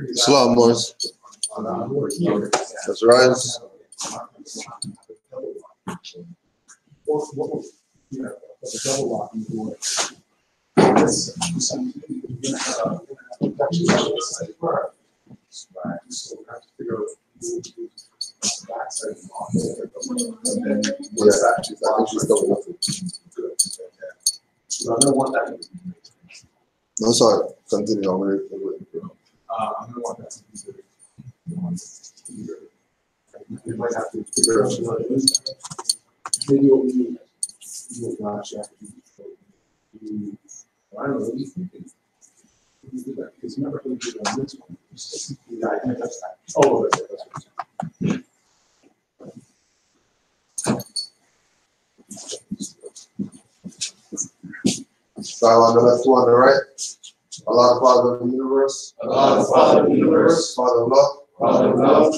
Islam, boys. Let's rise. No, sorry. Continue. I'm going to want that to be we might have to figure out maybe what we need. I don't know, what do you think? We do that because remember who did on this one. Oh, that's it. So on the left, two on the right. Allah, Father of the universe. Allah, Father of the universe. Father of love. Father of love.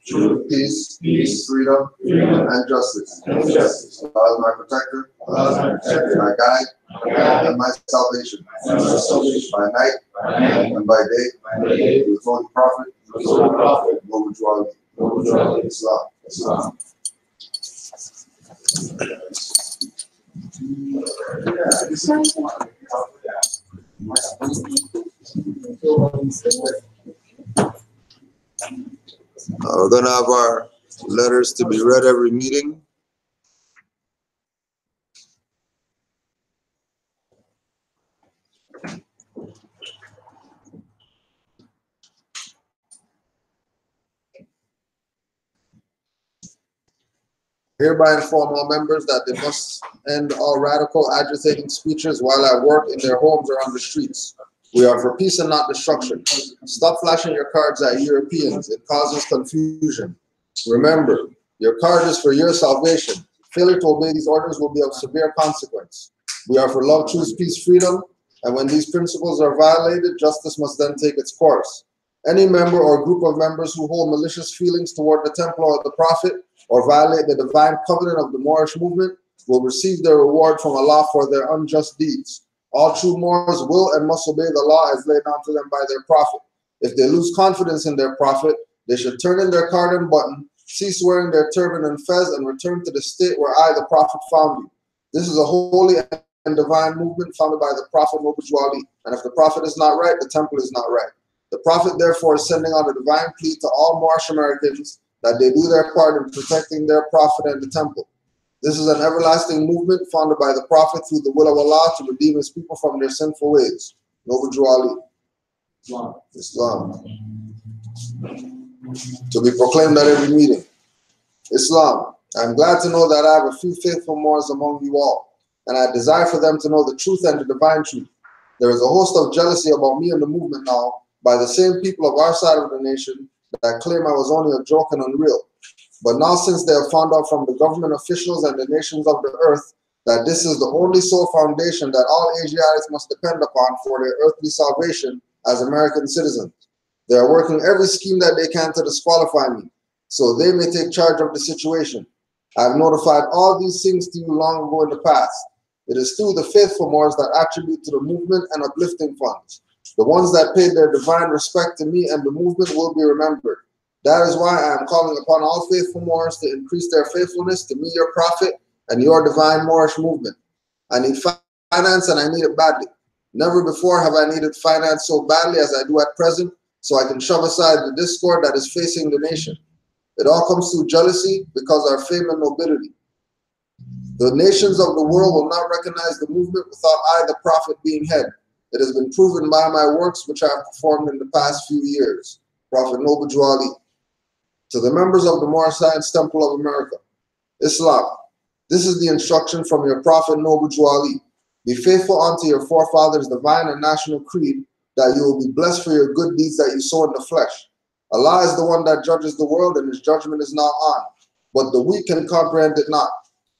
Truth, peace, freedom, and justice. Allah is my protector. My guide, and my salvation. By night and by day. With Holy Prophet, Muhammad Islam. We're going to have our letters to be read every meeting. Hereby inform all members that they must end all radical, agitating speeches while at work, in their homes, or on the streets. We are for peace and not destruction. Stop flashing your cards at Europeans. It causes confusion. Remember, your card is for your salvation. Failure to obey these orders will be of severe consequence. We are for love, truth, peace, freedom, and when these principles are violated, justice must then take its course. Any member or group of members who hold malicious feelings toward the temple or the prophet, or violate the divine covenant of the Moorish movement, will receive their reward from Allah for their unjust deeds. All true Moors will and must obey the law as laid down to them by their prophet. If they lose confidence in their prophet, they should turn in their card and button, cease wearing their turban and fez, and return to the state where I, the prophet, found you. This is a holy and divine movement founded by the prophet Mubajwali. And if the prophet is not right, the temple is not right. The prophet therefore is sending out a divine plea to all Moorish Americans that they do their part in protecting their prophet and the temple. This is an everlasting movement founded by the prophet through the will of Allah to redeem his people from their sinful ways. Mubajwali. Islam. To be proclaimed at every meeting. Islam. I am glad to know that I have a few faithful Moors among you all, and I desire for them to know the truth and the divine truth. There is a host of jealousy about me and the movement now by the same people of our side of the nation that claim I was only a joke and unreal. But now, since they have found out from the government officials and the nations of the earth that this is the only sole foundation that all Asiatics must depend upon for their earthly salvation as American citizens, they are working every scheme that they can to disqualify me, so they may take charge of the situation. I have notified all these things to you long ago in the past. It is through the faithful Moors that attribute to the movement and uplifting funds. The ones that paid their divine respect to me and the movement will be remembered. That is why I am calling upon all faithful Moors to increase their faithfulness to me, your prophet, and your divine Moorish movement. I need finance and I need it badly. Never before have I needed finance so badly as I do at present, so I can shove aside the discord that is facing the nation. It all comes through jealousy because our fame and nobility. The nations of the world will not recognize the movement without I, the prophet, being head. It has been proven by my works which I have performed in the past few years. Prophet Nobajwali. To the members of the Moorish Science Temple of America. Islam. This is the instruction from your Prophet Nobajwali. Be faithful unto your forefathers' divine and national creed, that you will be blessed for your good deeds that you sow in the flesh. Allah is the one that judges the world, and his judgment is now on. But the weak can comprehend it not.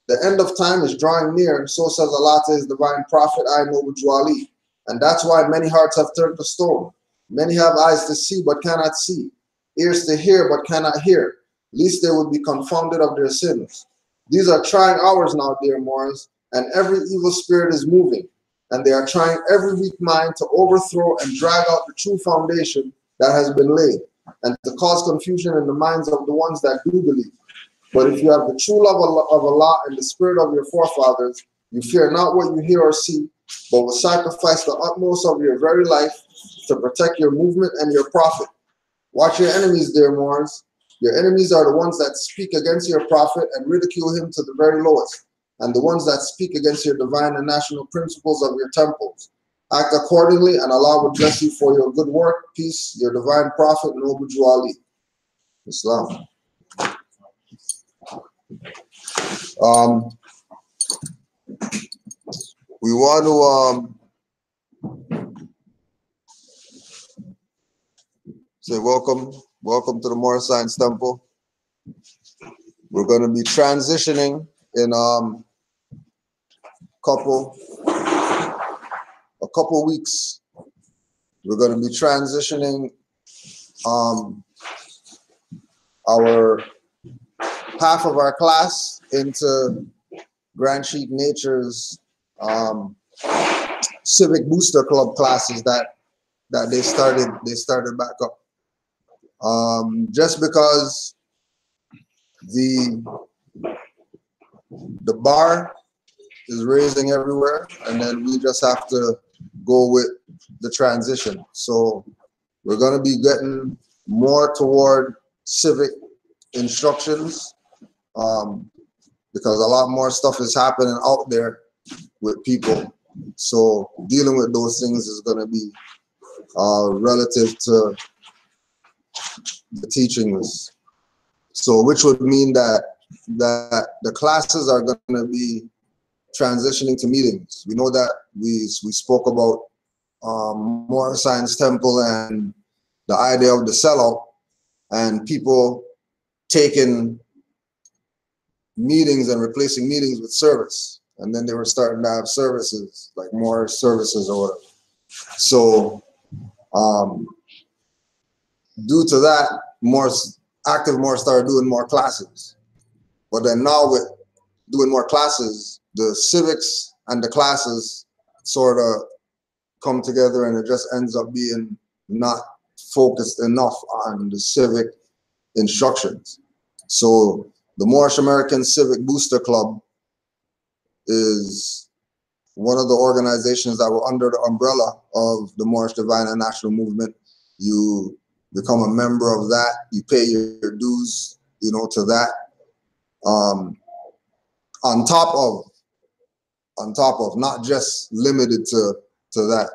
The end of time is drawing near, so says Allah to his divine prophet, I Noble Ali. And that's why many hearts have turned to stone. Many have eyes to see but cannot see, ears to hear but cannot hear, lest they would be confounded of their sins. These are trying hours now, dear Moors, and every evil spirit is moving, and they are trying every weak mind to overthrow and drag out the true foundation that has been laid, and to cause confusion in the minds of the ones that do believe. But if you have the true love of Allah and the spirit of your forefathers, you fear not what you hear or see, but will sacrifice the utmost of your very life to protect your movement and your profit. Watch your enemies, dear Moors. Your enemies are the ones that speak against your prophet and ridicule him to the very lowest, and the ones that speak against your divine and national principles of your temples. Act accordingly, and Allah will bless you for your good work. Peace, your divine prophet, Noble Ali. Islam. We want to say welcome to the Moorish Science Temple. We're going to be transitioning in a couple weeks. We're going to be transitioning our half of our class into Grand Sheik Nature's Civic Booster Club classes that they started back up. Just because the bar is raising everywhere, and then we just have to go with the transition. So we're going to be getting more toward civic instructions, because a lot more stuff is happening out there with people. So dealing with those things is going to be relative to the teachings. So which would mean that the classes are going to be transitioning to meetings. We know that we spoke about Moorish Science Temple and the idea of the sellout, and people taking meetings and replacing meetings with service. And then they were starting to have services, like more services or whatever. So due to that, more started doing more classes. But then now with doing more classes, the civics and the classes sort of come together, and it just ends up being not focused enough on the civic instructions. So the Moorish American Civic Booster Club is one of the organizations that were under the umbrella of the Moorish Divine and National Movement. You become a member of that, you pay your dues, to that. On top of, not just limited to that,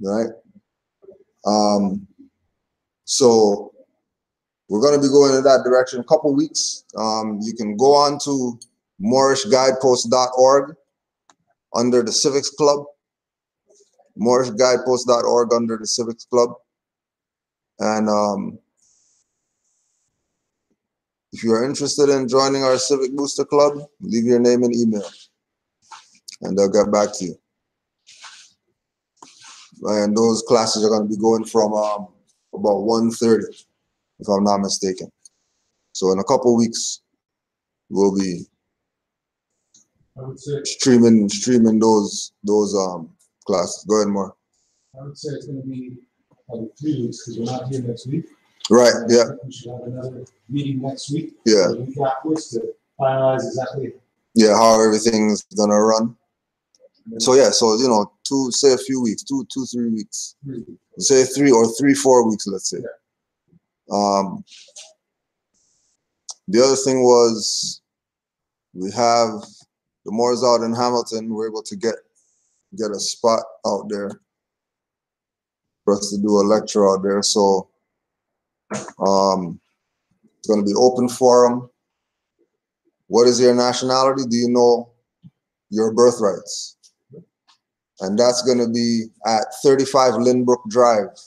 right? So we're going to be going in that direction in a couple weeks. You can go on to moorishguidepost.org under the Civics Club, moorishguidepost.org under the Civics Club. And if you are interested in joining our Civic Booster Club, leave your name and email, and they'll get back to you. And those classes are going to be going from about 1:30, if I'm not mistaken. So in a couple weeks, we'll be streaming those classes. Go ahead, Mark. I would say it's going to be 3 weeks, because we're not here next week. Right, yeah. We should have another meeting next week. Yeah. The week afterwards to finalize exactly. Yeah, how everything's going to run. So yeah, so say a few weeks, 3 weeks. Say 4 weeks, let's say. Yeah. The other thing was, we have the Moors out in Hamilton. We're able to get a spot out there for us to do a lecture out there. So it's going to be open forum. What is your nationality? Do you know your birthrights? And that's going to be at 35 Lynbrook Drive,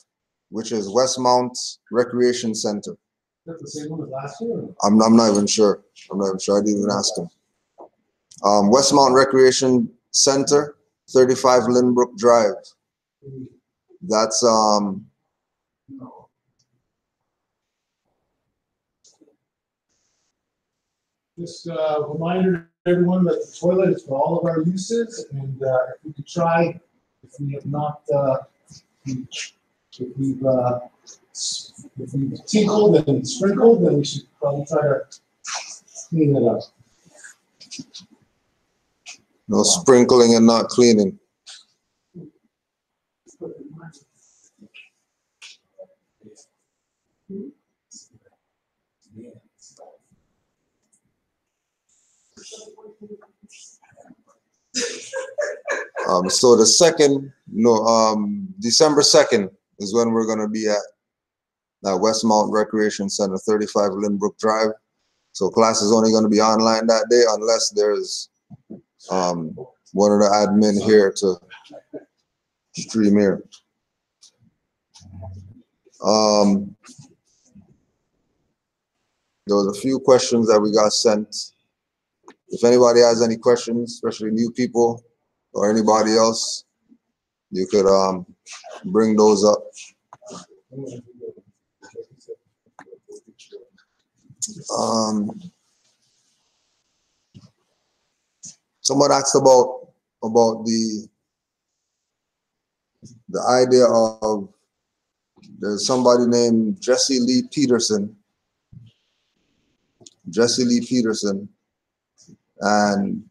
which is Westmount Recreation Center. That's the same one as last year? I'm not even sure. I didn't even ask him. Westmount Recreation Center, 35 Lynbrook Drive. That's Just a reminder to everyone that the toilet is for all of our uses, and if we could try, if we have not, if we've tinkled and sprinkled, then we should probably try to clean it up. no sprinkling and not cleaning. So the second, December 2nd is when we're going to be at Westmount Recreation Center, 35 Lynbrook Drive. So class is only going to be online that day unless there's one of the admin here to stream here. There was a few questions that we got sent. If anybody has any questions, especially new people or anybody else, you could bring those up. Someone asked about the idea of, there's somebody named Jesse Lee Peterson, and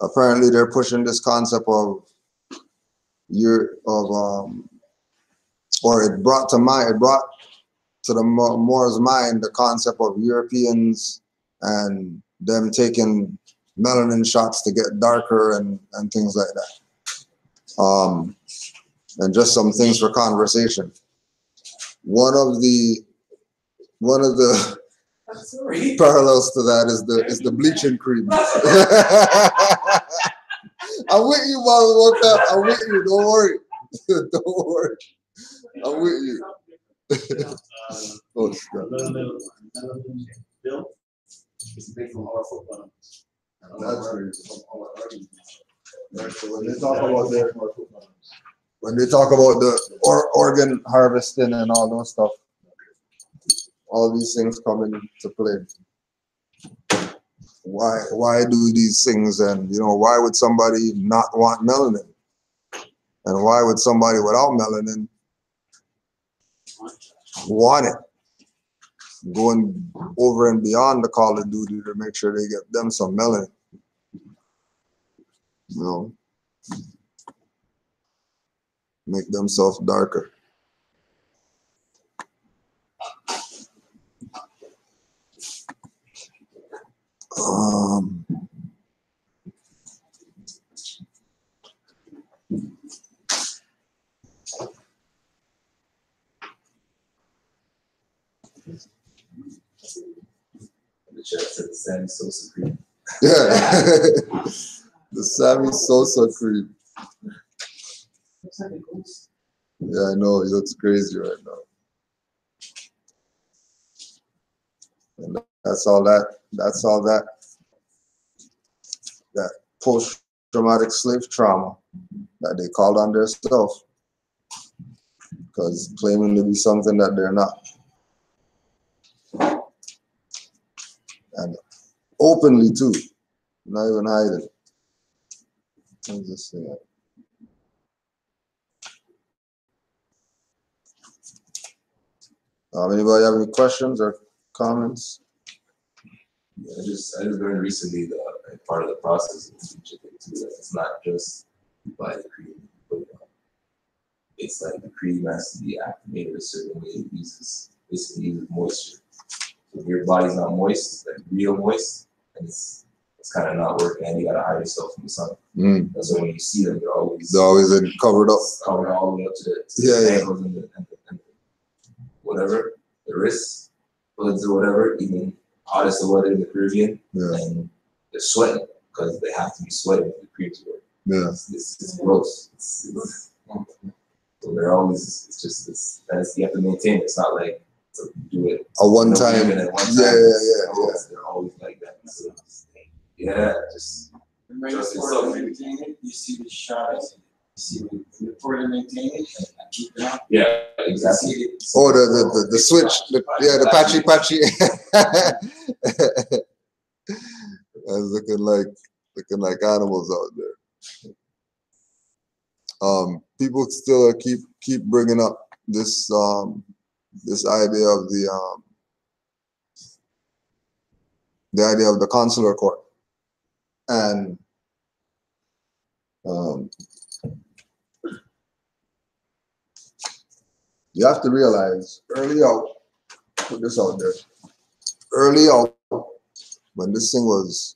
apparently they're pushing this concept of or it brought to the Moors' mind the concept of Europeans and them taking melanin shots to get darker and things like that. And just some things for conversation. One of the parallels to that is the bleaching cream. I'm with you, Mother. I'm with you. Don't worry. Don't worry. I'm with you. Oh, that's crazy. When they talk about the organ harvesting and all those stuff, all these things come into play. Why do these things? And why would somebody not want melanin? And why would somebody without melanin want it? Going over and beyond the call of duty to make sure they get them some melanin. Make themselves darker. The chef said the Sammy Sosa cream. Yeah, the Sammy Sosa cream. Yeah, I know, he looks crazy right now. And that's all that post-traumatic slave trauma that they called on themselves, because claiming to be something that they're not. And openly too, not even hiding. I'm just saying. Anybody have any questions or comments? Yeah, I just learned recently that part of the process is too, that it's not just by the cream, but it's like the cream has to be activated a certain way. It uses moisture. So if your body's not moist, like real moist, and it's kind of not working, and you gotta hide yourself from the sun. And so when you see them, they're always covered up, covered all the way up to the ankles and the whatever, the wrists, hoods or whatever, even hottest of weather in the Caribbean, and they're sweating because they have to be sweating if the creams work. Yeah, it's gross. So they're always, it's just this, you have to maintain it. It's not like to do it a one time. Yeah. They're always like that. So Yeah, just Right Just before itself. they maintain it, you see the shots. You see before they maintain it, and keep it up. yeah, You exactly. see it. Oh, the switch, the patchy. That's looking like animals out there. People still keep bringing up this this idea of the idea of the consular court, and you have to realize early out, put this out there, early out when this thing was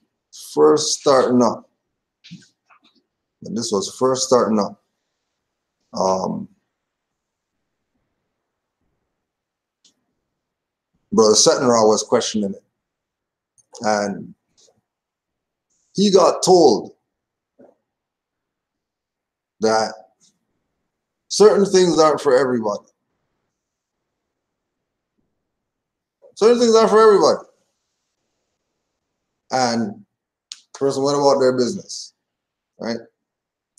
first starting up, Brother Settenraw was questioning it, and he got told that certain things aren't for everybody. Certain things aren't for everybody. And the person went about their business, right?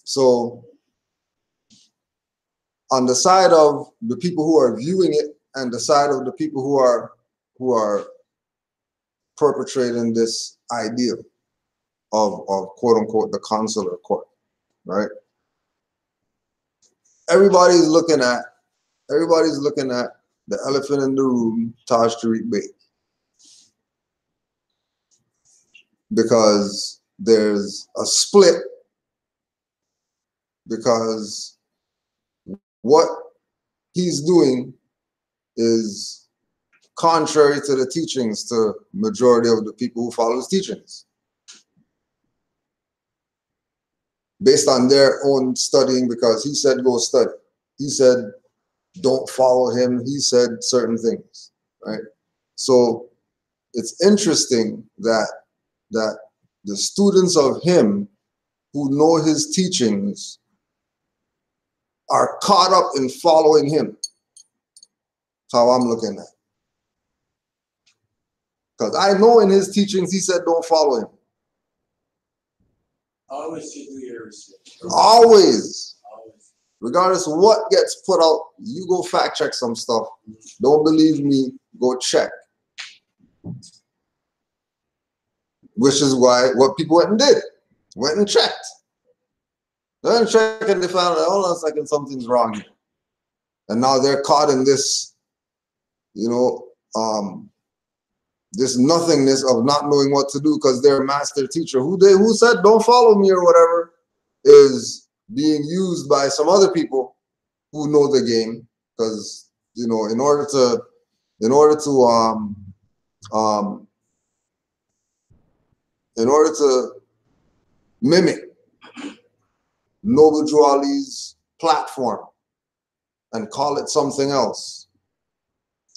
So on the side of the people who are viewing it and the side of the people who are perpetrating this ideal of quote unquote the consular court, right? Everybody's looking at the elephant in the room, Taj Tariq Bey, because there's a split, because what he's doing is contrary to the teachings to majority of the people who follow his teachings, based on their own studying, because he said go study. He said don't follow him. He said certain things, right? So it's interesting that the students of him who know his teachings are caught up in following him. That's how I'm looking at it. Because I know in his teachings he said don't follow him. Always should do your research. Always. Always. Regardless of what gets put out, you go fact check some stuff. Don't believe me, go check. Which is why what people went and did. Went and checked. They went and checked and they found out, hold on a second, something's wrong here. And now they're caught in this, this nothingness of not knowing what to do because their master teacher, who said don't follow me or whatever, is being used by some other people who know the game. Because in order to mimic Noble Drew Ali's platform and call it something else,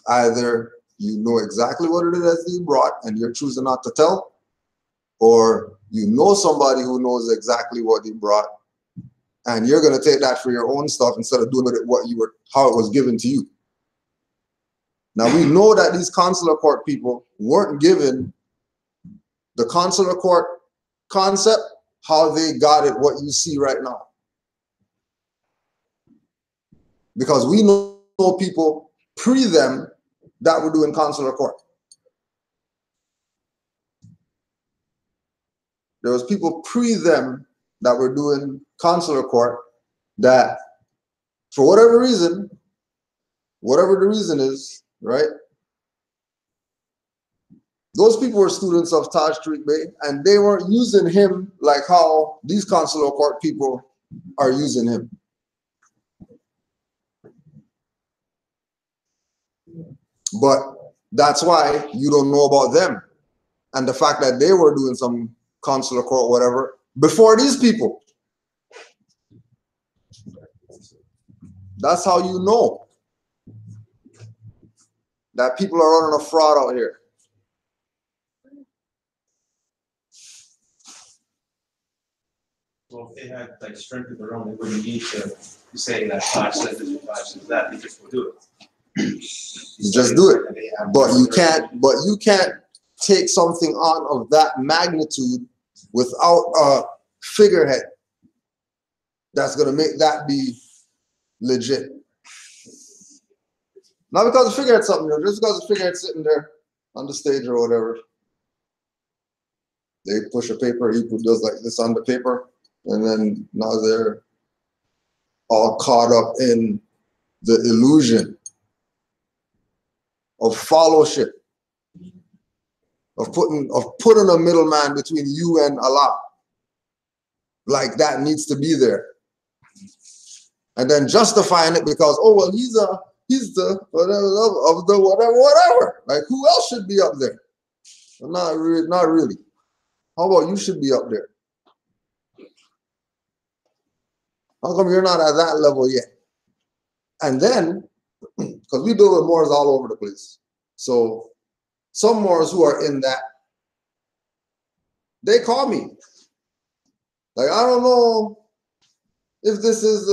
either you know exactly what it is that he brought and you're choosing not to tell, or you know somebody who knows exactly what he brought and you're going to take that for your own stuff instead of doing it how it was given to you. Now we know that these consular court people weren't given the consular court concept how they got it what you see right now, because we know people pre them that were doing consular court. There was people pre them that were doing consular court that, for whatever reason, whatever the reason is, right? Those people were students of Taj Tariq Bey, and they weren't using him like how these consular court people are using him. But that's why you don't know about them and the fact that they were doing some consular court, whatever, before these people. That's how you know that people are running a fraud out here. Well, if they had like strength of their own, they wouldn't need to say that Taj said this or Taj said that. They just will do it. You just do it. But you can't take something on of that magnitude without a figurehead that's going to make that be legit. Not because the figurehead's something, just because the figurehead's sitting there on the stage or whatever. They push a paper, he does like this on the paper, and then now they're all caught up in the illusion of fellowship, of putting a middleman between you and Allah. Like that needs to be there. And then justifying it because, oh well, he's the whatever of the whatever. Like who else should be up there? Well, not really. How about you should be up there? How come you're not at that level yet? And then, because we deal with Moors all over the place. So some Moors who are in that, they call me. Like, I don't know if this is,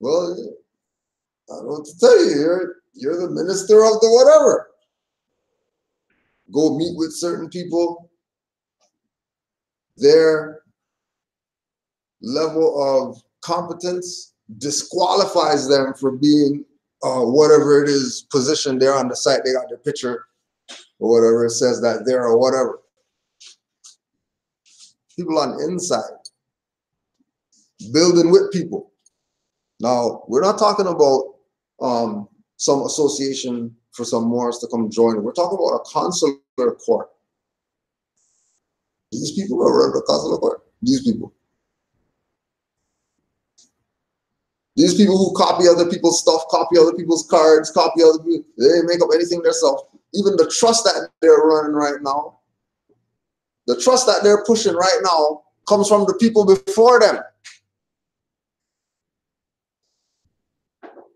well, I don't know what to tell you. You're the minister of the whatever. Go meet with certain people. Their level of competence disqualifies them for being whatever it is position they're on the site. They got their picture or whatever. It says that they're or whatever. People on the inside building with people. Now, we're not talking about some association for some Moors to come join. We're talking about a consular court. These people are running the consular court. These people. These people who copy other people's stuff, copy other people's cards, copy other people, they didn't make up anything themselves. Even the trust that they're running right now, the trust that they're pushing right now comes from the people before them.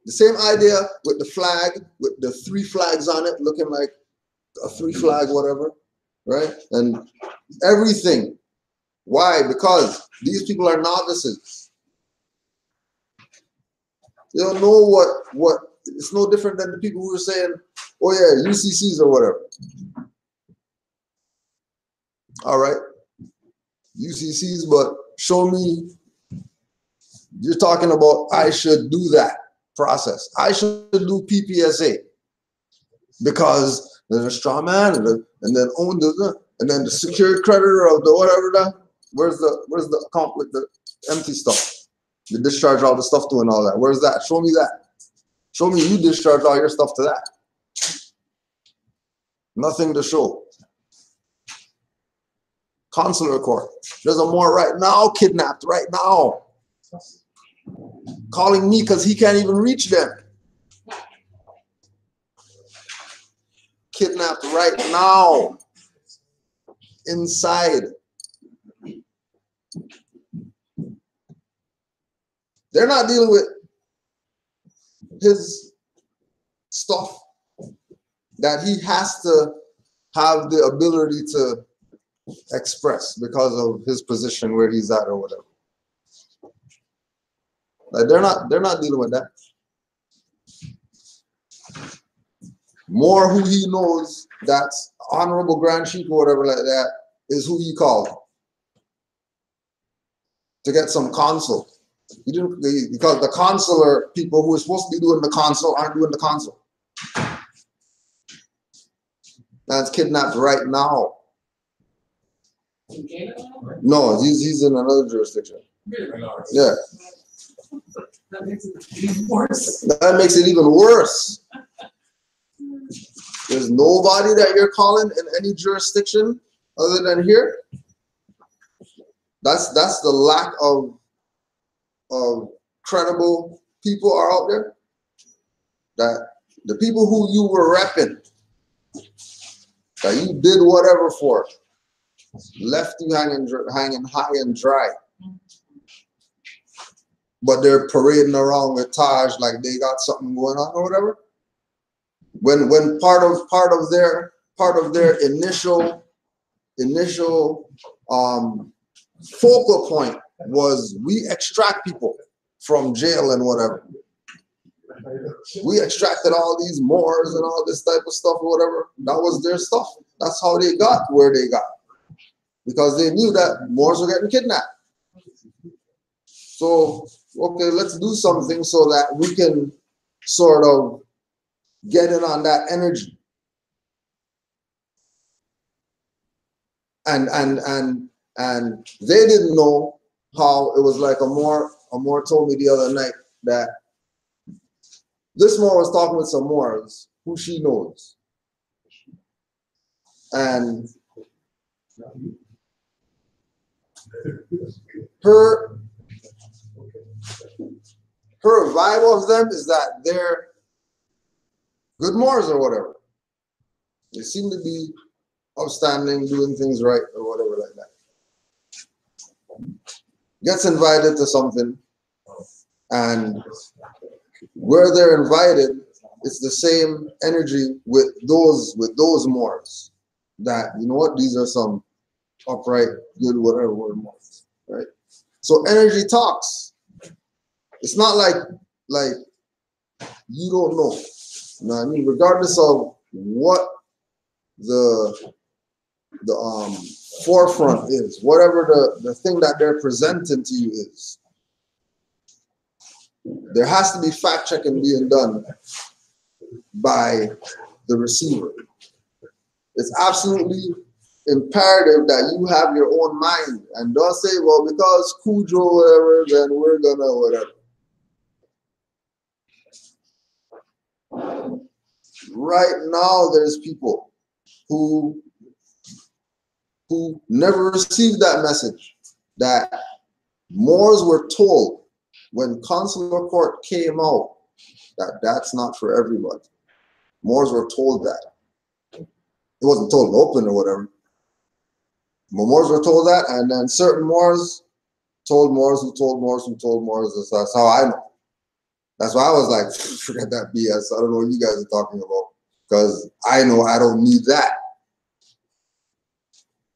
The same idea with the flag, with the 3 flags on it, looking like a 3 flag, whatever, right? And everything. Why? Because these people are novices. They don't know what it's no different than the people who are saying, oh yeah, UCCs or whatever. All right, UCCs, but show me, you're talking about I should do that process. I should do PPSA because there's a straw man and then own and then the secured creditor of the whatever that. Where's the account with the empty stuff? You discharge all the stuff to and all that. Where's that? Show me that. Show me you discharge all your stuff to that. Nothing to show. Consular court. There's a Moor right now kidnapped right now. Calling me because he can't even reach them. Kidnapped right now. Inside. They're not dealing with his stuff that he has to have the ability to express because of his position where he's at or whatever. Like they're not dealing with that. More who he knows that's honorable grand sheik or whatever like that is who he called to get some consul. He didn't, because the consular people who are supposed to be doing the consul aren't doing the consul. That's kidnapped right now. No, he's in another jurisdiction. Yeah. That makes it even worse. That makes it even worse. There's nobody that you're calling in any jurisdiction other than here. That's the lack of credible people are out there. That the people who you were repping, that you did whatever for, left you hanging high and dry. But they're parading around with Taj like they got something going on or whatever. When part of their initial focal point was we extract people from jail and whatever. We extracted all these Moors and all this type of stuff or whatever. That was their stuff. That's how they got where they got. because they knew that Moors were getting kidnapped. So, okay, let's do something so that we can sort of get in on that energy. And they didn't know how it was like a Moor told me the other night that this Moor was talking with some Moors who she knows. And her vibe of them is that they're good Moors or whatever. They seem to be upstanding, doing things right or whatever like that. Gets invited to something, and where they're invited, it's the same energy with those Moors. That, you know what, these are some upright, good, whatever word Moors, right? So energy talks. It's not like you don't know. You know what I mean? Regardless of what the forefront is, whatever the thing that they're presenting to you is, there has to be fact checking being done by the receiver. It's absolutely imperative that you have your own mind and don't say, well, because Cujo whatever, then we're gonna whatever. Right now, there's people who never received that message, that Moors were told when consular court came out that that's not for everybody. Moors were told that. It wasn't told open or whatever. But Moors were told that, and then certain Moors told Moors who told Moors who told Moors. That's how I know. That's why I was like, forget that BS. I don't know what you guys are talking about, because I know I don't need that.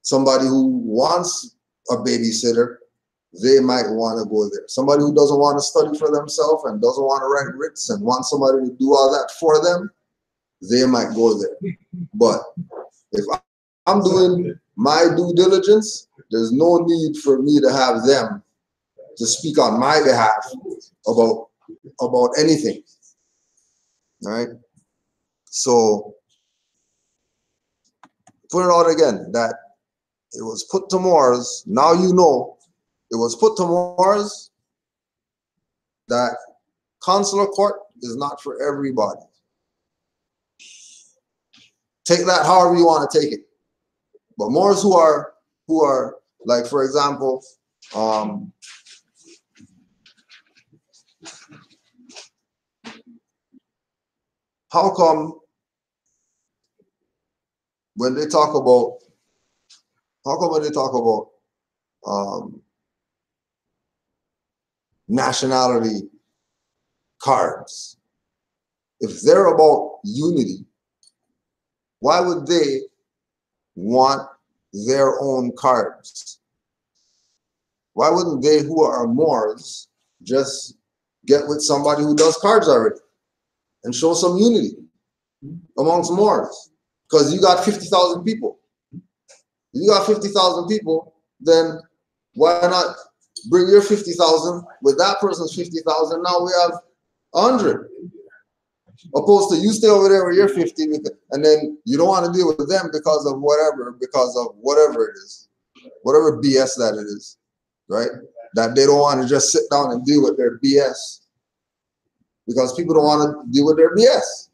Somebody who wants a babysitter, they might want to go there. Somebody who doesn't want to study for themselves and doesn't want to write writs and wants somebody to do all that for them, they might go there. But if I'm doing my due diligence, there's no need for me to have them to speak on my behalf about anything. All right? So, put it out again, that it was put to Moors. Now you know it was put to Moors that consular court is not for everybody. Take that however you want to take it. But Moors who are like, for example, how come when they talk about nationality cards, if they're about unity, why would they want their own cards? Why wouldn't they, who are Moors, just get with somebody who does cards already and show some unity amongst Moors? Because you got 50,000 people. If you got 50,000 people, then why not bring your 50,000 with that person's 50,000? Now we have 100. Opposed to you stay over there with your 50, and then you don't want to deal with them because of whatever it is, whatever BS that it is, right? That they don't want to just sit down and deal with their BS because people don't want to deal with their BS.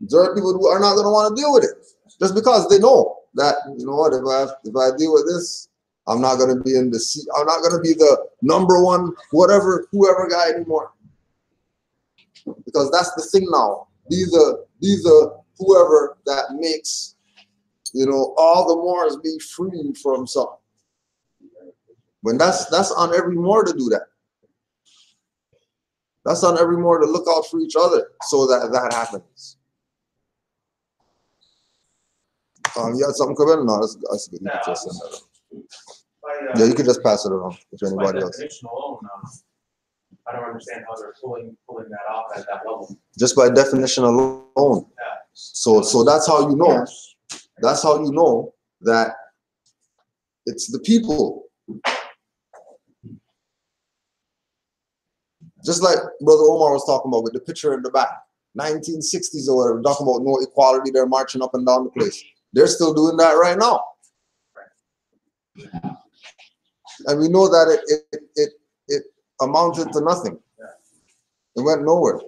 There are people who are not going to want to deal with it just because they know that, you know what, if I deal with this, I'm not going to be in the seat. I'm not going to be the #1 whoever guy anymore. Because that's the thing now. These are whoever that makes, you know, all the Moors be free from something. When that's on every Moor to do that. That's on every Moor to look out for each other so that happens. You had something coming? No, that's good. You can just send that around. Yeah, you can just pass it around to anybody else. Definition alone, I don't understand how they're pulling that off at that level. Just by definition alone. Yeah. So that's how you know That's how you know that it's the people. Just like Brother Omar was talking about with the picture in the back, 1960s or whatever, talking about no equality, they're marching up and down the place. They're still doing that right now. And we know that it amounted to nothing. It went nowhere.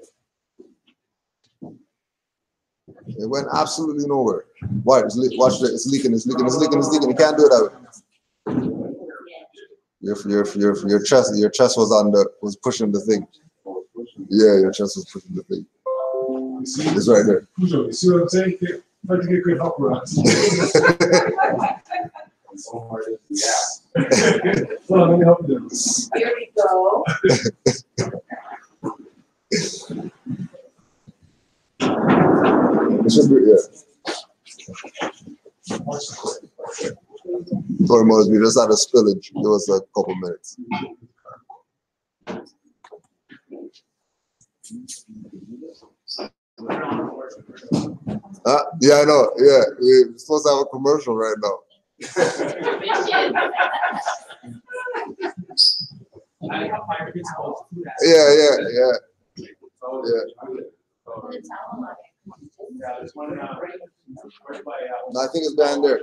It went absolutely nowhere. Why? Watch it. It's leaking. It's leaking. It's leaking. It's leaking. You can't do it that way. Your chest was pushing the thing. Yeah, your chest was pushing the thing. It's right there. You see what I'm saying? Try to get good help around. Hold on, let me help you. Here we go. It should be, yeah. Sorry, Moses, we just had a spillage. Give us a couple minutes. Yeah, I know. Yeah, we're supposed to have a commercial right now. Yeah. No, I think it's behind there.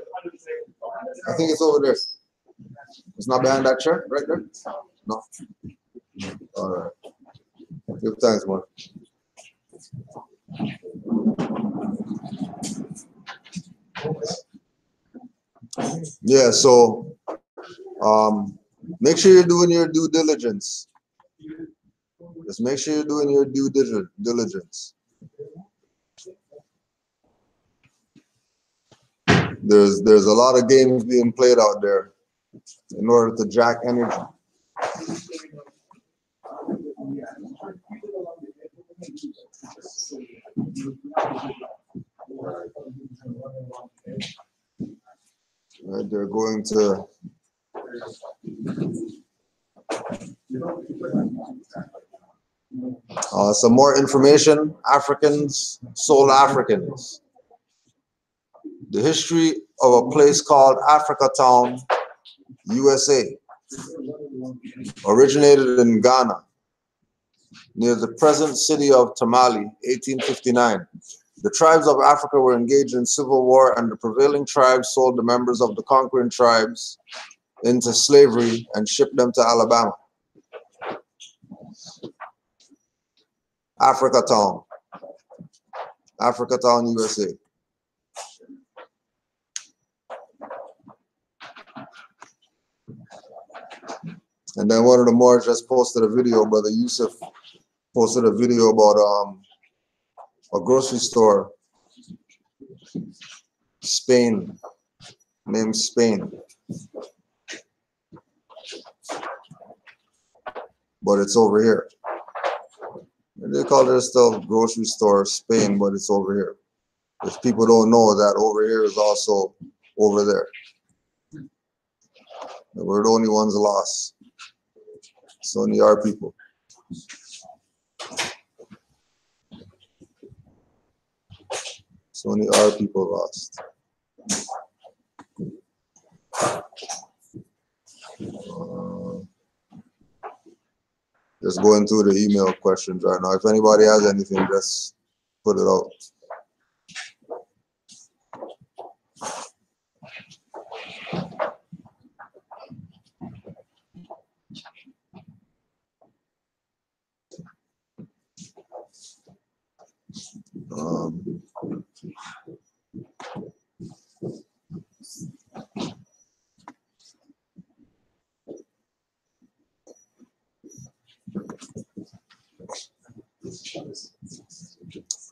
I think it's over there. It's not behind that chair, right there? No. All right. Give thanks, man. Yeah, so make sure you're doing your due diligence. Just make sure you're doing your due diligence. There's a lot of games being played out there in order to jack energy. Right, they're going to some more information. Africans sold Africans. The history of a place called Africa Town, USA, originated in Ghana, near the present city of Tamale, 1859. The tribes of Africa were engaged in civil war, and the prevailing tribes sold the members of the conquering tribes into slavery and shipped them to Alabama. Africa Town, USA. And then one of the Moors just posted a video, Brother Yusuf posted a video about a grocery store, Spain, named Spain. But it's over here. They call it still grocery store, Spain, but it's over here. If people don't know that over here is also over there. And we're the only ones lost. It's only our people. It's only our people lost. Just going through the email questions right now. If anybody has anything, just put it out.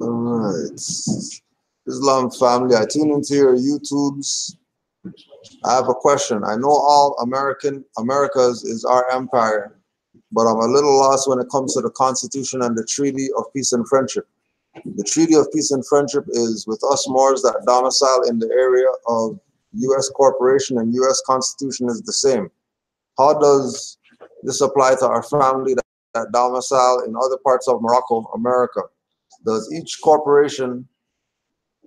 All right. Islam family, I tune into your YouTubes. I have a question. I know all Americas is our empire, but I'm a little lost when it comes to the Constitution and the Treaty of Peace and Friendship. The Treaty of Peace and Friendship is with us Moors that domicile in the area of U.S. corporation, and U.S. Constitution is the same. How does this apply to our family that domicile in other parts of Morocco, America? Does each corporation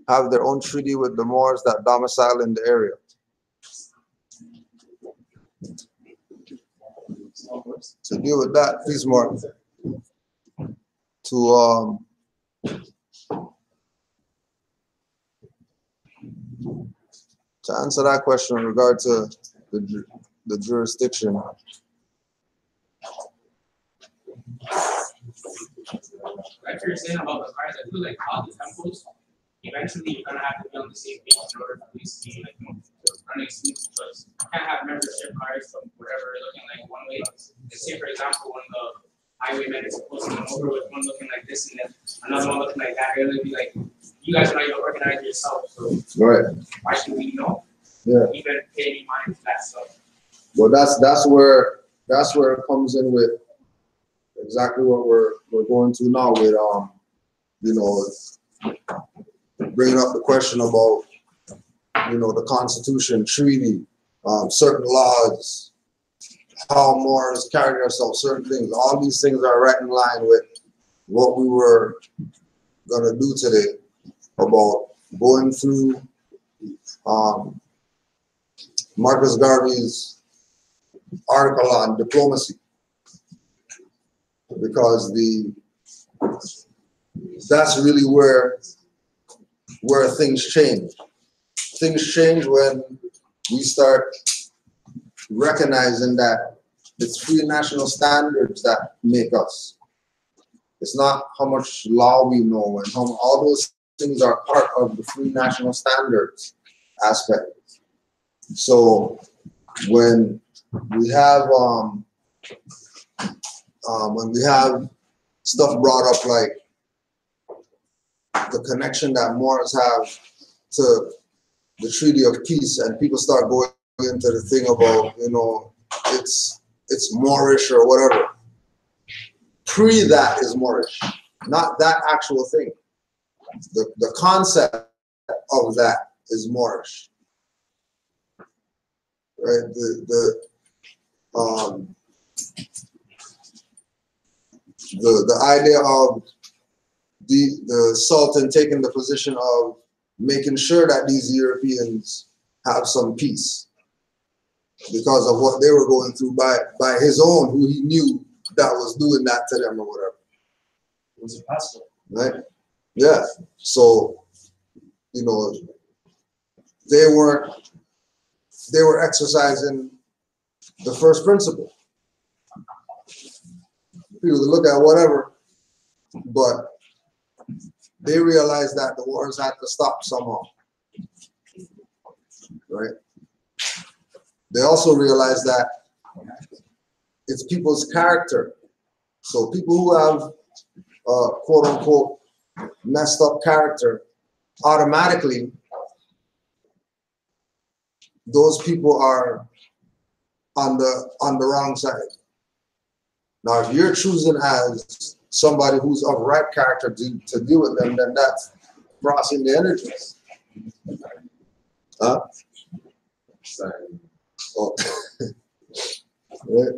have their own treaty with the Moors that domicile in the area. To deal with that, please, Mark, to answer that question in regard to the jurisdiction. Like you're saying about the cars, I feel like all the temples, eventually you're gonna have to be on the same page in order for these to be like, running smooth, because you can't have membership cards from wherever looking like one way. Let's say, for example, when the highwayman is supposed to come over with one looking like this and then another one looking like that, it'll be like, you guys are not even organized yourself, so Right. why should we even pay any mind to that stuff? Well, that's where it comes in with exactly what we're going to now with bringing up the question about the Constitution, treaty, certain laws, how Moors carry ourselves, certain things. All these things are right in line with what we were gonna do today about going through Marcus Garvey's article on diplomacy, because that's really where things change. Things change when we start recognizing that it's free national standards that make us. It's not how much law we know, and how all those things are part of the free national standards aspect. So when we have stuff brought up like the connection that Moors have to the Treaty of Peace, and people start going into the thing about it's Moorish or whatever. Pre that is Moorish, not that actual thing. The concept of that is Moorish, right? The idea of the Sultan taking the position of making sure that these Europeans have some peace because of what they were going through by his own, who he knew that was doing that to them or whatever. It was a pastor. Right? Yeah. So, they were exercising the first principle. People look at whatever, but they realized that the wars had to stop somehow. Right? They also realized that it's people's character. So people who have quote unquote messed up character, automatically those people are on the wrong side. Now, if you're choosing as somebody who's of right character to deal with them, then that's crossing the energies. Huh? Sorry. Oh. Yeah.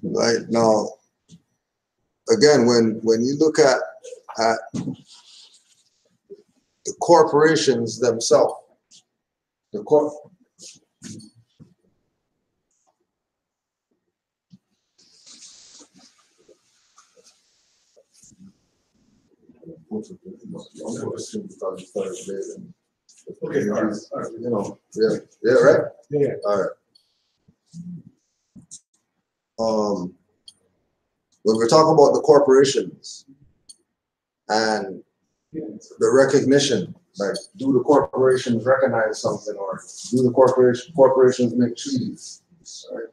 Right now, again, when you look at the corporations themselves, Okay, all right. Yeah, right? Yeah. All right. When we're talking about the corporations and the recognition, like, do the corporations recognize something, or do the corporations make treaties? Right?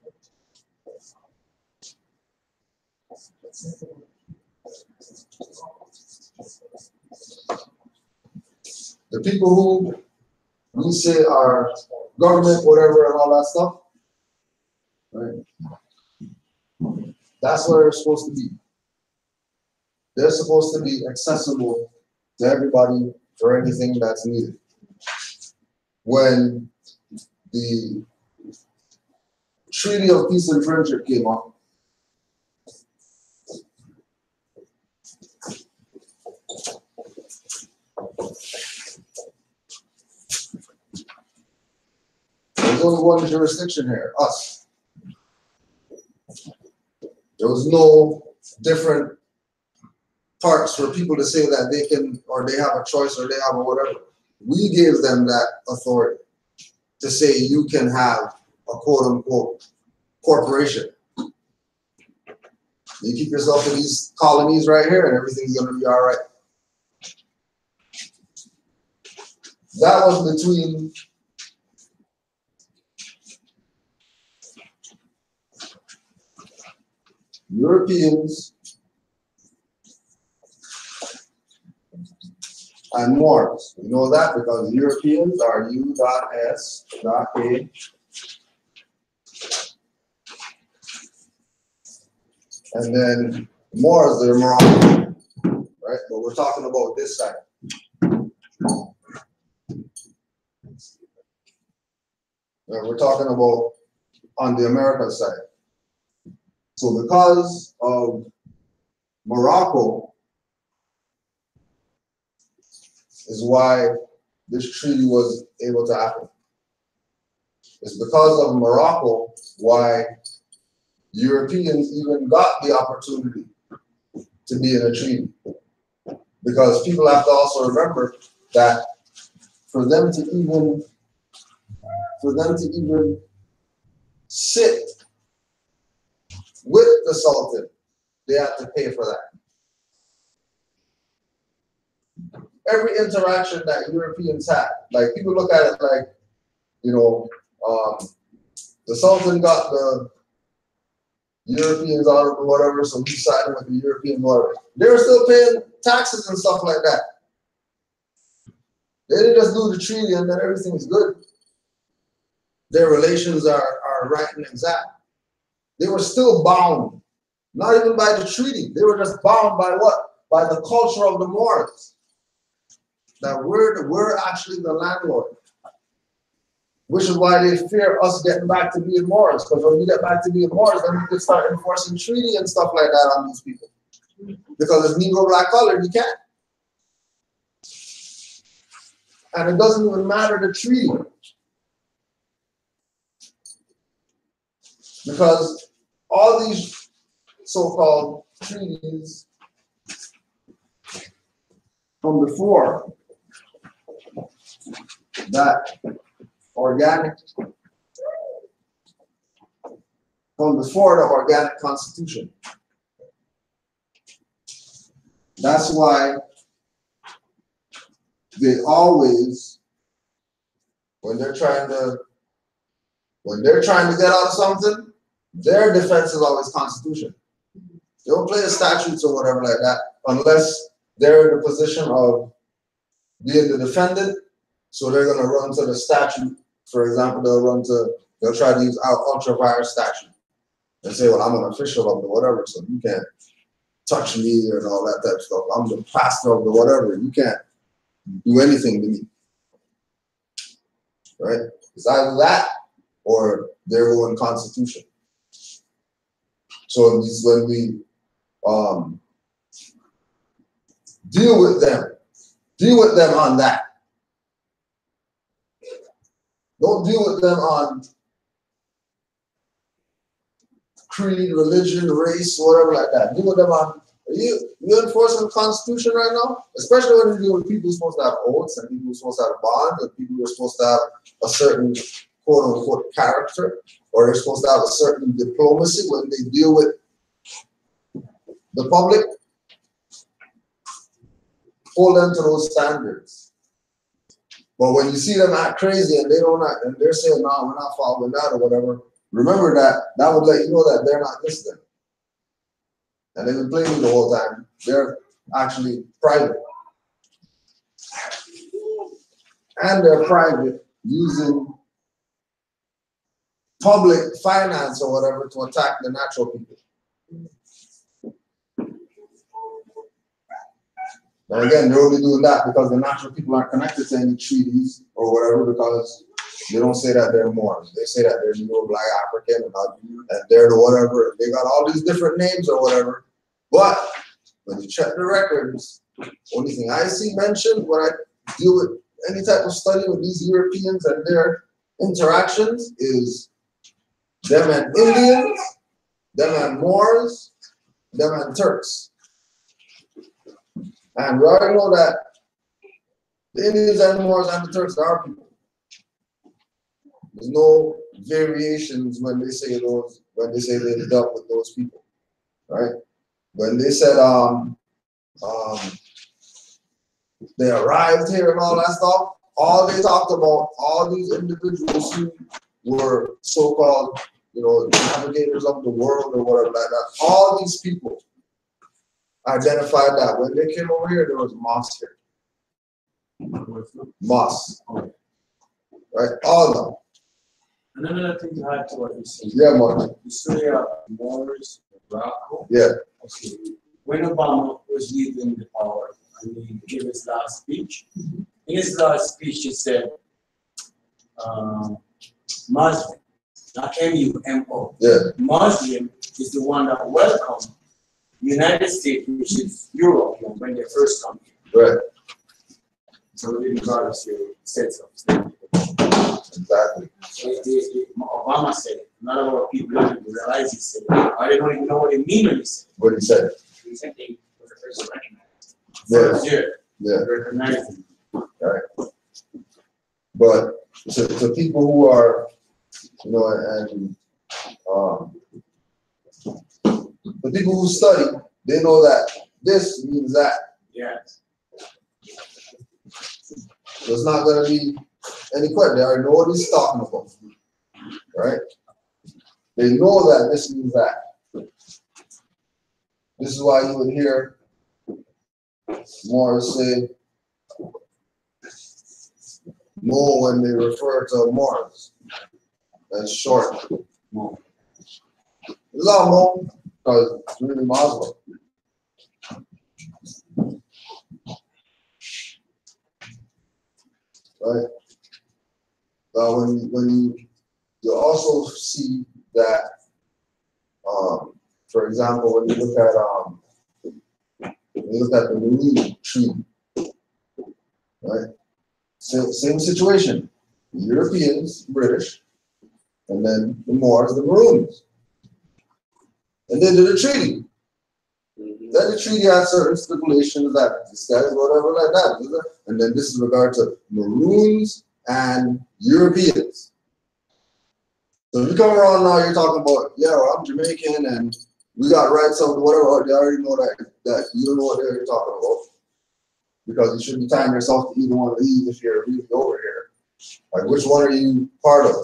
The people who we say are government, whatever, and all that stuff, right? That's where they're supposed to be. They're supposed to be accessible to everybody for anything that's needed. when the Treaty of Peace and Friendship came up, there's only one jurisdiction here, us. There was no different parts for people to say that they can, or they have a choice, or they have a whatever. We gave them that authority to say you can have a quote unquote corporation. You keep yourself in these colonies right here and everything's gonna be all right. That was between Europeans and Moors. You know that because Europeans are U.S.A. And then Moors, they're Moroccan, right? But we're talking about this side. We're talking about on the American side. So because of Morocco is why this treaty was able to happen. It's because of Morocco why Europeans even got the opportunity to be in a treaty. Because people have to also remember that for them to even sit with the Sultan, they have to pay for that. Every interaction that Europeans had, like people look at it like, you know, the Sultan got the Europeans out of whatever, so he sided with the European whatever. They were still paying taxes and stuff like that. They didn't just do the treaty and then everything is good. Their relations are right and exact. They were still bound, not even by the treaty. They were just bound by what? By the culture of the Moors. That we're actually the landlord. Which is why they fear us getting back to being Moors. Because when we get back to being Moors, then we can start enforcing treaty and stuff like that on these people. Because it's Negro black colored, you can't. And it doesn't even matter the treaty. Because all these so-called treaties from before that organic, from before the organic constitution. That's why they always, when they're trying to get out of something, their defense is always constitution. They don't play the statutes or whatever like that unless they're in the position of being the defendant. So they're going to run to the statute. For example, they'll try to use our ultra-virus statute and say, well, I'm an official of the whatever, so you can't touch me and all that type of stuff. I'm the pastor of the whatever. You can't do anything to me. Right? It's either that or they're going constitution. So when we deal with them on that. Don't deal with them on creed, religion, race, whatever like that. Deal with them on, you enforcing the Constitution right now? Especially when you deal with people who are supposed to have oaths and people who are supposed to have bonds and people who are supposed to have a certain quote unquote character, or they're supposed to have a certain diplomacy when they deal with the public. Hold them to those standards. But when you see them act crazy and and they're saying, no, we're not following that or whatever, remember that would let you know that they're not listening. And they've been playing the whole time. They're actually private. And they're private using public finance or whatever to attack the natural people. And again, they're only doing that because the natural people aren't connected to any treaties or whatever, because they don't say that they're Moors. They say that they're Negro, Black, African, and they're the whatever. They got all these different names or whatever. But when you check the records, only thing I see mentioned when I deal with any type of study with these Europeans and their interactions is them and Indians, them and Moors, them and Turks. And we already know that the Indians and the Moors and the Turks are our people. There's no variations when they say those, when they say they dealt with those people, right? When they said they arrived here and all that stuff, all they talked about, all these individuals who were so-called, navigators of the world or whatever like that, all these people identified that when they came over here, there was mosques here. Mosques. Right? All of them. Another thing to add to what you said. Yeah, man. The story of Moors, Morocco. Yeah. Okay. When Obama was leaving the power, and he gave his last speech, in his last speech he said, Muslim, not M-U-M-O. Yeah. Muslim is the one that welcomed the United States, which is Europe, when they first come here. Right. So regardless your sense of statement. Exactly. Obama said it. Not a lot of people don't even realize he said it. Or they don't even know what it means when he said it. What he said. He said they were the first to recognize. First Yeah. recognize him. Right. But to people who are, and the people who study, they know that this means that. Yes. There's not going to be any question. They already know what he's talking about, right? They know that this means that. This is why you would hear more say no when they refer to Moors. That's short. Mo. It's not Mo because it's really Muslim. Right? When you also see that, for example, when you look at the Maroon Treaty, right? Same situation. The Europeans, British, and then the Moors, the Maroons. And they did a treaty. Then the treaty had certain stipulations that this guy is whatever like that. And then this is regard to Maroons and Europeans. So if you come around now, you're talking about, yeah, well, I'm Jamaican and we got rights of whatever. They already know that you don't know what you're talking about. Because you shouldn't be tying yourself to either one of these if you're really over here. Like, which one are you part of?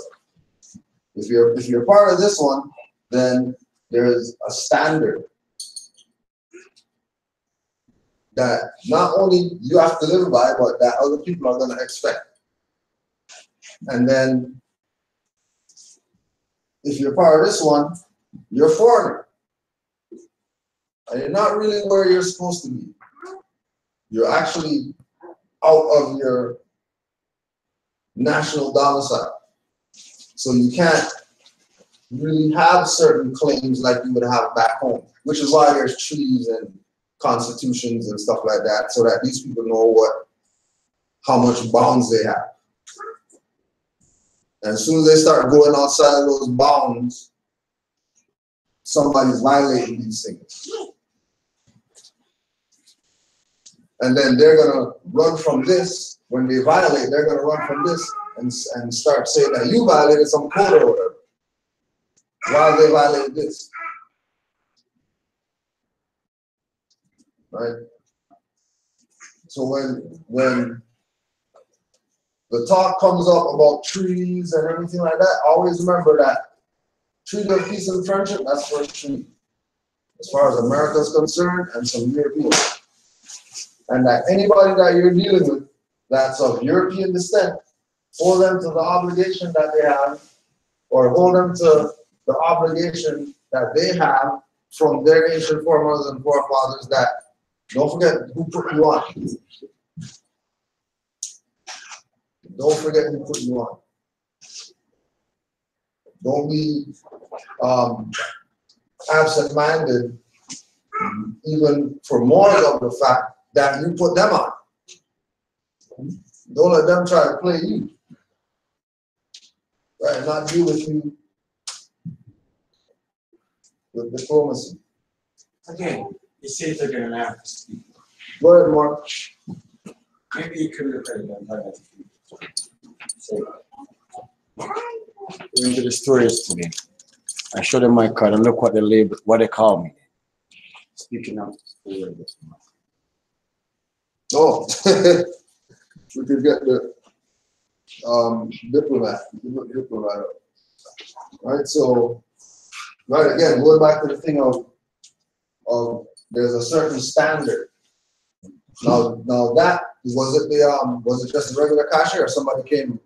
If you're part of this one, then there's a standard that not only you have to live by, but that other people are going to expect. And then, if you're part of this one, you're a foreigner. And you're not really where you're supposed to be. You're actually out of your national domicile. So you can't really have certain claims like you would have back home, which is why there's treaties and constitutions and stuff like that, so that these people know how much bounds they have. And as soon as they start going outside of those bounds, somebody's violating these things. And then they're gonna run from this. When they violate, they're gonna run from this and start saying that you violated some code or whatever. Why they violated this? Right? So when the talk comes up about treaties and everything like that, always remember that Treaty of Peace and Friendship, that's first treaty. As far as America is concerned and some Europeans. And that anybody that you're dealing with that's of European descent, hold them to the obligation that they have, or hold them to the obligation that they have from their ancient foremothers and forefathers, that Don't forget who put you on. Don't forget who put you on. Don't be absent-minded, even for more of the fact that you put them on. Don't let them try to play you. Right? Not deal with you with diplomacy. Okay, you say they're going to have to speak. Go ahead, Mark. Maybe you could look at it. So, we went to the stores today. I showed them my card and look what the label, what they call me. Speaking up. Oh, we could get the diplomat. We could put diplomat up. Right, so, right, again, going back to the thing of there's a certain standard. Now that was it just a regular cashier or somebody came,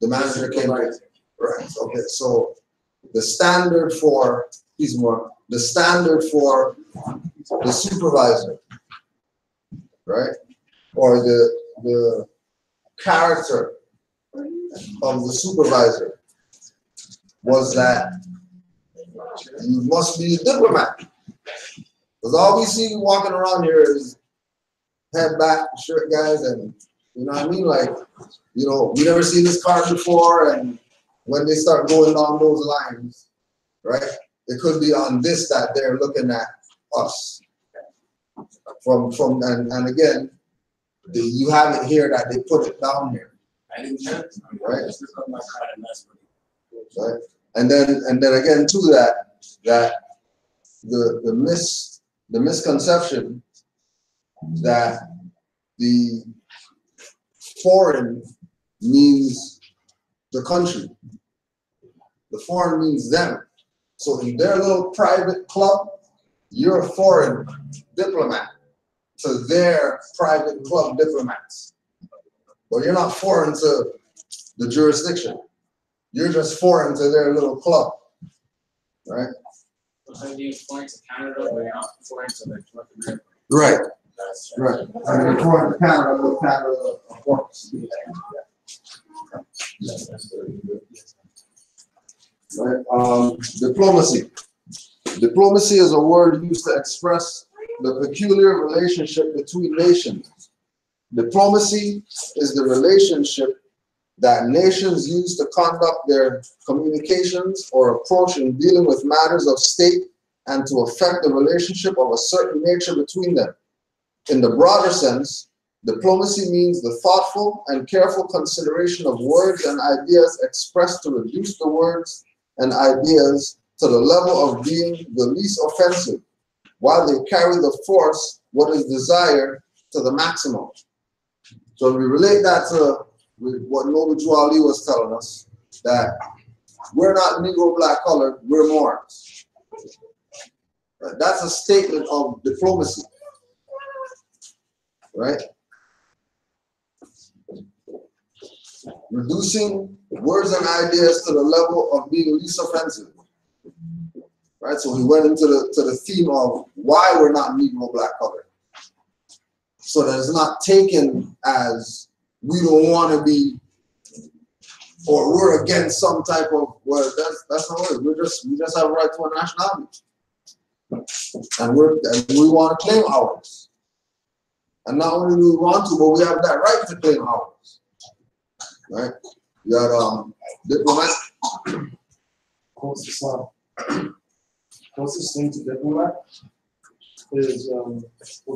the manager came? Right, okay, so the standard for the supervisor, right? Or the character of the supervisor was that you must be a diplomat. Because all we see walking around here is head back, shirt guys, and you know what I mean? Like, you know, we never seen this card before, and when they start going down those lines, right? It could be on this that they're looking at us. And again, you have it here that they put it down here. I didn't check. Right. Just look on my card and that's what Right. And then again to that the misconception that the foreign means the country. The foreign means them. So in their little private club, you're a foreign diplomat to their private club diplomats. But you're not foreign to the jurisdiction. You're just foreign to their little club, right? So being foreign to Canada, or you're not foreign to like North America. Right. That's Right. I mean, foreign to Canada, but Canada, of course. Right. Diplomacy. Diplomacy is a word used to express the peculiar relationship between nations. Diplomacy is the relationship that nations use to conduct their communications or approach in dealing with matters of state and to affect the relationship of a certain nature between them. In the broader sense, diplomacy means the thoughtful and careful consideration of words and ideas expressed to reduce the words and ideas to the level of being the least offensive, while they carry the force, what is desired, to the maximum. So we relate that to what Noble Drew Ali was telling us, that we're not Negro, black, colored, we're Moors. That's a statement of diplomacy, right? Reducing words and ideas to the level of being least offensive. Right, so we went into the theme of why we're not Negro, black, colored. So that it's not taken as we don't want to be, or we're against some type of, well, that's not it. We just have a right to a nationality, and we want to claim ours. And not only do we want to, but we have that right to claim ours. Right? You got diplomat. Closest thing to diplomat is, well,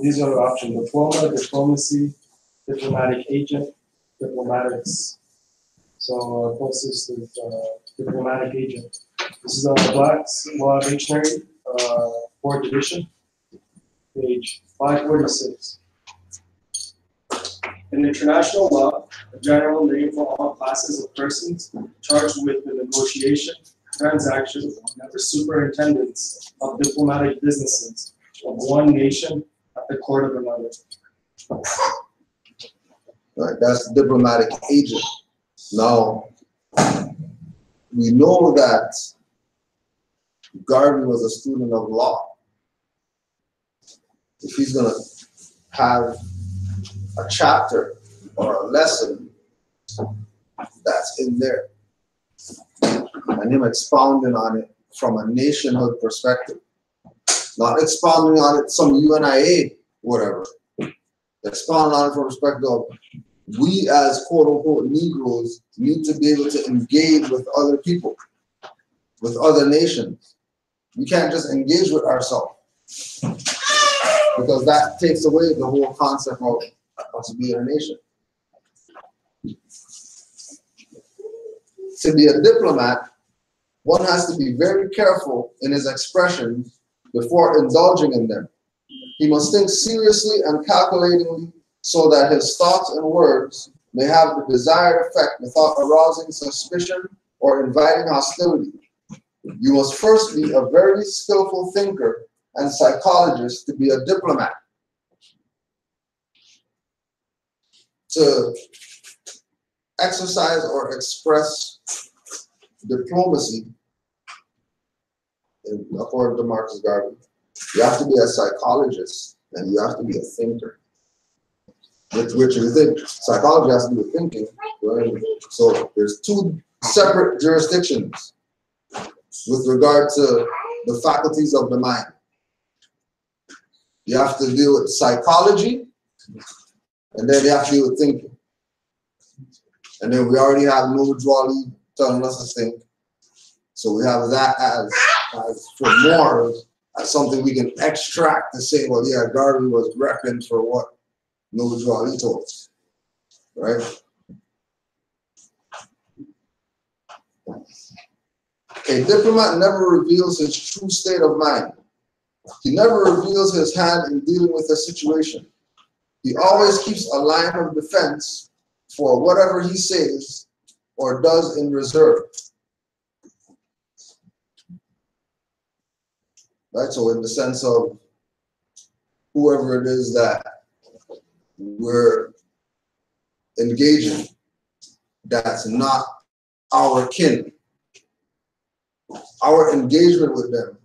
these are the options: diploma, diplomacy, diplomatic agent, diplomatics. So closest is diplomatic agent. This is Black's Law Dictionary, 4th edition, page 546. In international law, a general name for all classes of persons charged with the negotiation, transaction, and the superintendence of diplomatic businesses of one nation at the court of another. Right, that's the diplomatic agent. Now, we know that Garvey was a student of law. If he's gonna have a chapter or a lesson that's in there, and him expounding on it from a nationhood perspective, not expounding on it some UNIA whatever, expounding on it from the perspective of we as quote unquote Negroes need to be able to engage with other people, with other nations. We can't just engage with ourselves, because that takes away the whole concept of us being a nation. To be a diplomat, one has to be very careful in his expressions before indulging in them. He must think seriously and calculatingly so that his thoughts and words may have the desired effect without arousing suspicion or inviting hostility. You must first be a very skillful thinker and psychologist to be a diplomat. To exercise or express diplomacy, according to Marcus Garvey, you have to be a psychologist and you have to be a thinker. Which you think psychology has to do with thinking, right? So there's two separate jurisdictions with regard to the faculties of the mind. You have to deal with psychology, and then you have to deal with thinking. And then we already have no Drawley telling us to think. So we have that as for morals, as something we can extract to say, well, yeah, Garvey was reckoned for what no Drawley told us, right? A diplomat never reveals his true state of mind. He never reveals his hand in dealing with a situation. He always keeps a line of defense for whatever he says or does in reserve. Right? So in the sense of whoever it is that we're engaging, that's not our kin. Our engagement with them,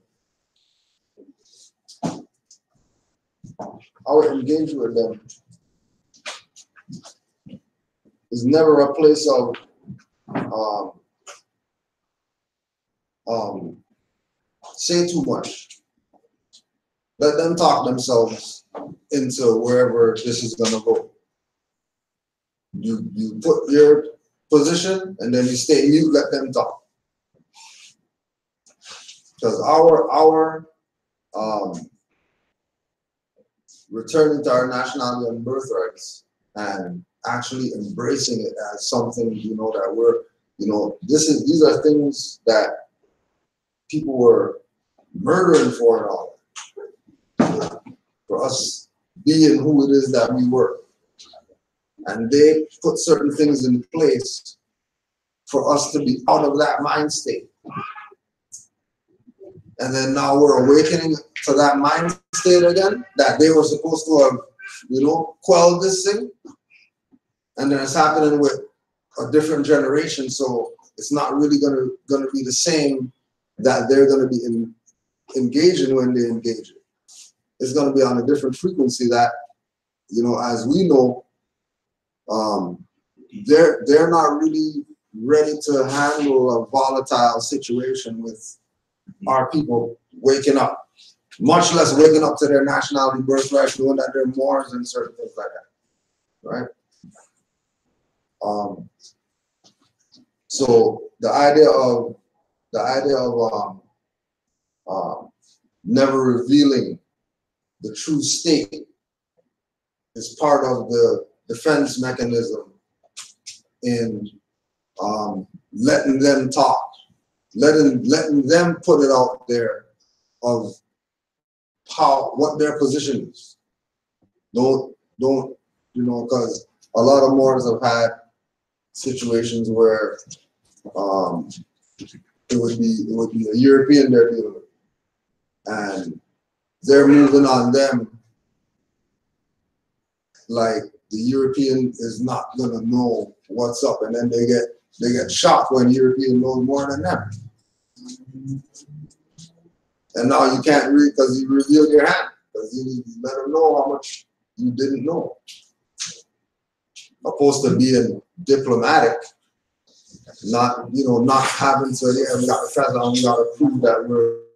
is never a place of say too much. Let them talk themselves into wherever this is gonna go. You put your position and then you stay mute, let them talk. Because our returning to our nationality and birthrights and actually embracing it as something, that we're, these are things that people were murdering for and all. For us being who it is that we were. And they put certain things in place for us to be out of that mind state. And then now we're awakening to that mind state again, that they were supposed to have, quelled this thing. And then it's happening with a different generation, so it's not really gonna be the same that they're gonna be engaging when they engage it. It's gonna be on a different frequency that, as we know, they're not really ready to handle a volatile situation with our people waking up, much less waking up to their nationality birthright, knowing that they're Moors and certain things like that, right? So the idea of never revealing the true state is part of the defense mechanism in letting them talk, letting them put it out there of what their position is. Don't because a lot of Moors have had situations where it would be a European they're dealing with, and they're moving on them like the European is not gonna know what's up, and then they get shocked when European knows more than them. And now you can't read because you revealed your hand, because you let them know how much you didn't know. Opposed to being diplomatic, not not having to, yeah, we got the president, we got to prove that we're.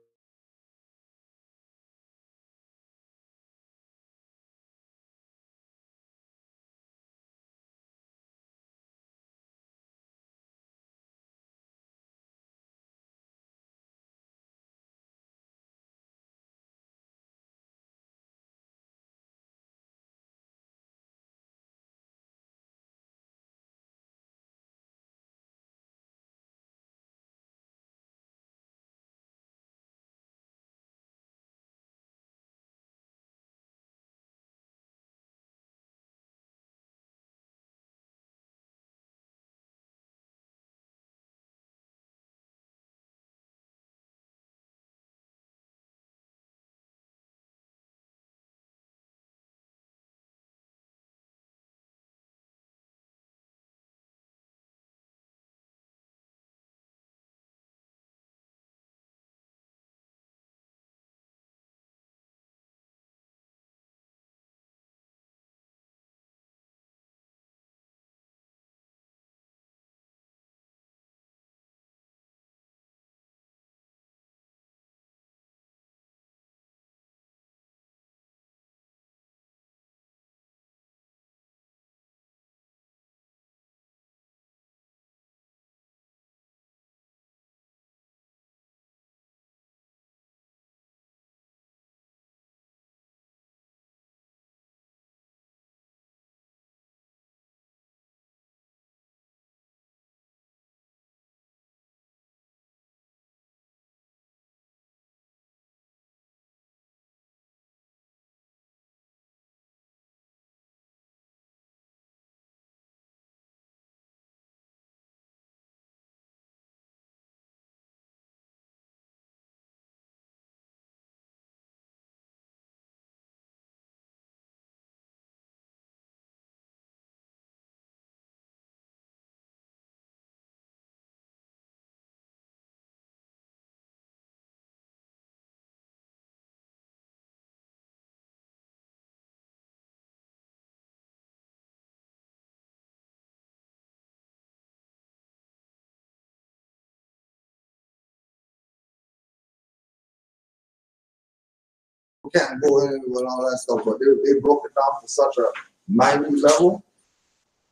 We can't go in and all that stuff, but they broke it down to such a minute level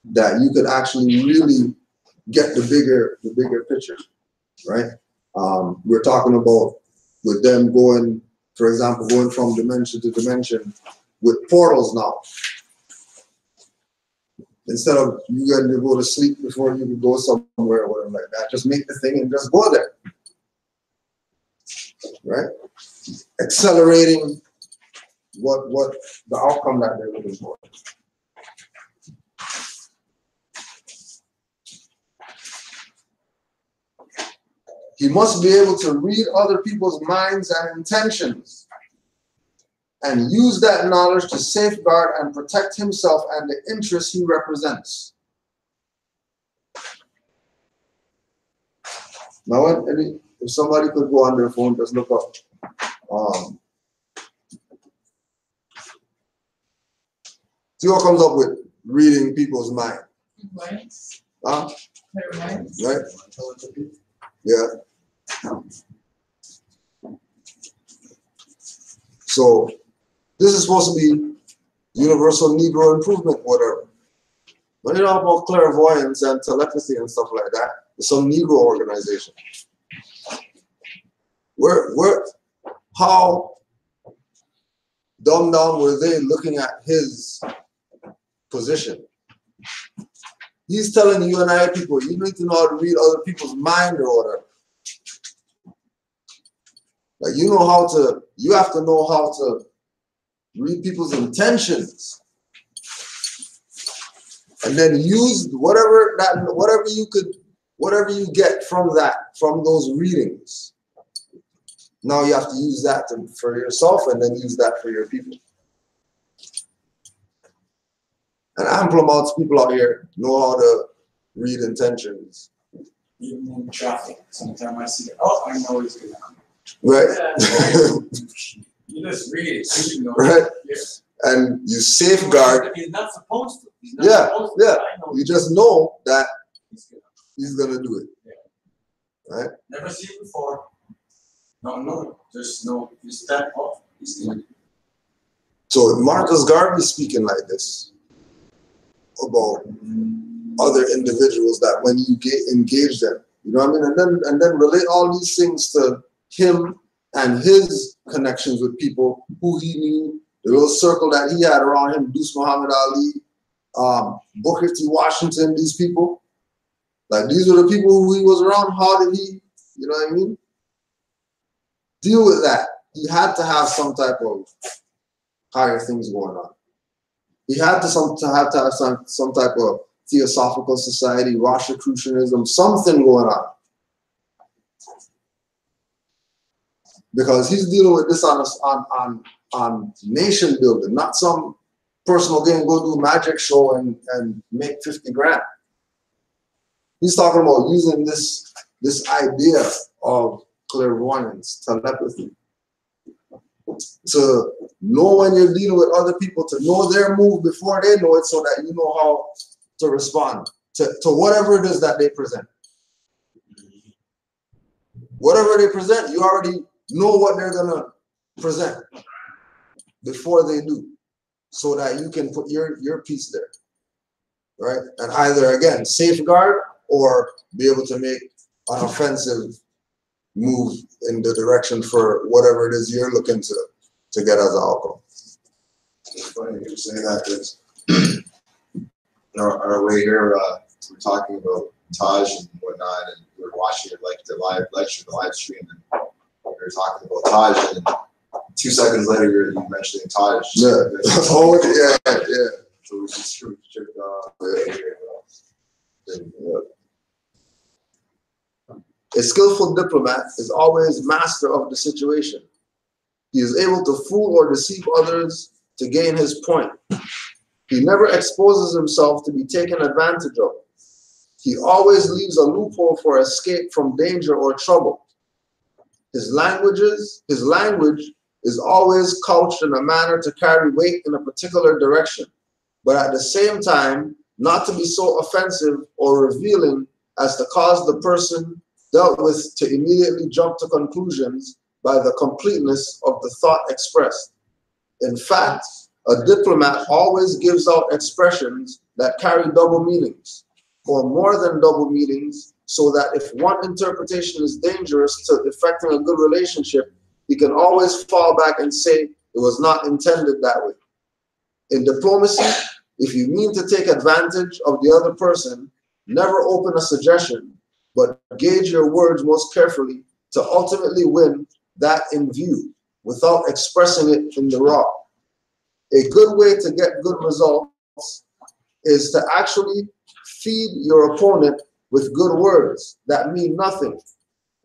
that you could actually really get the bigger picture, right? We're talking about with them going, for example, going from dimension to dimension with portals now. Instead of you getting to go to sleep before you can go somewhere or whatever like that, just make the thing and just go there, right? Accelerating what the outcome that they're looking for. He must be able to read other people's minds and intentions and use that knowledge to safeguard and protect himself and the interests he represents. Now, if somebody could go on their phone, just look up see what comes up with reading people's mind. Minds. Huh? Their minds. Right? Yeah. So this is supposed to be universal Negro improvement, whatever. But you know about clairvoyance and telepathy and stuff like that. It's some Negro organization. How dumbed down were they looking at his position? He's telling you and I people, you need to know how to read other people's mind or whatever. Like you have to know how to read people's intentions. And then use whatever you get from those readings. Now you have to use that for yourself and then use that for your people. And ample amounts of people out here know how to read intentions. Even in traffic, sometimes I see, oh, I know it's gonna come. Right. You just read it, so you know. Right. Yes. and you safeguard. He's not supposed to. He's Yeah, supposed to. yeah. I know. You just know that He's good. he's gonna do it. Right? Never seen it before. No, just no. Just step off. He's good. So Marcus Garvey speaking like this about other individuals that when you engage them, you know what I mean, and then relate all these things to him and his connections with people who he knew, the little circle that he had around him, Deuce Muhammad Ali, Booker T. Washington, these people. Like these were the people who he was around. How did he, you know what I mean, deal with that? He had to have some type of higher things going on. He had to have some type of theosophical society, Rosicrucianism, something going on. Because he's dealing with this on nation building, not some personal gain, go do a magic show and make 50 grand. He's talking about using this idea of clairvoyance, telepathy, to know when you're dealing with other people, to know their move before they know it, so that you know how to respond to whatever it is that they present. Whatever they present, you already know what they're gonna present before they do, so that you can put your piece there, right? And either again safeguard or be able to make an offensive move in the direction for whatever it is you're looking to get as an outcome. It's funny you say that, because our way here, we're talking about Taj and whatnot, and we were watching it like the live lecture, the live stream, and we were talking about Taj, and 2 seconds later you're mentioning Taj. Yeah. Oh yeah. So we just tripped off. Yeah. A skillful diplomat is always master of the situation. He is able to fool or deceive others to gain his point. He never exposes himself to be taken advantage of. He always leaves a loophole for escape from danger or trouble. His language is always couched in a manner to carry weight in a particular direction, but at the same time, not to be so offensive or revealing as to cause the person dealt with to immediately jump to conclusions by the completeness of the thought expressed. In fact, a diplomat always gives out expressions that carry double meanings, or more than double meanings, so that if one interpretation is dangerous to affecting a good relationship, he can always fall back and say it was not intended that way. In diplomacy, if you mean to take advantage of the other person, never open a suggestion, but gauge your words most carefully to ultimately win that in view, without expressing it in the raw. A good way to get good results is to actually feed your opponent with good words that mean nothing.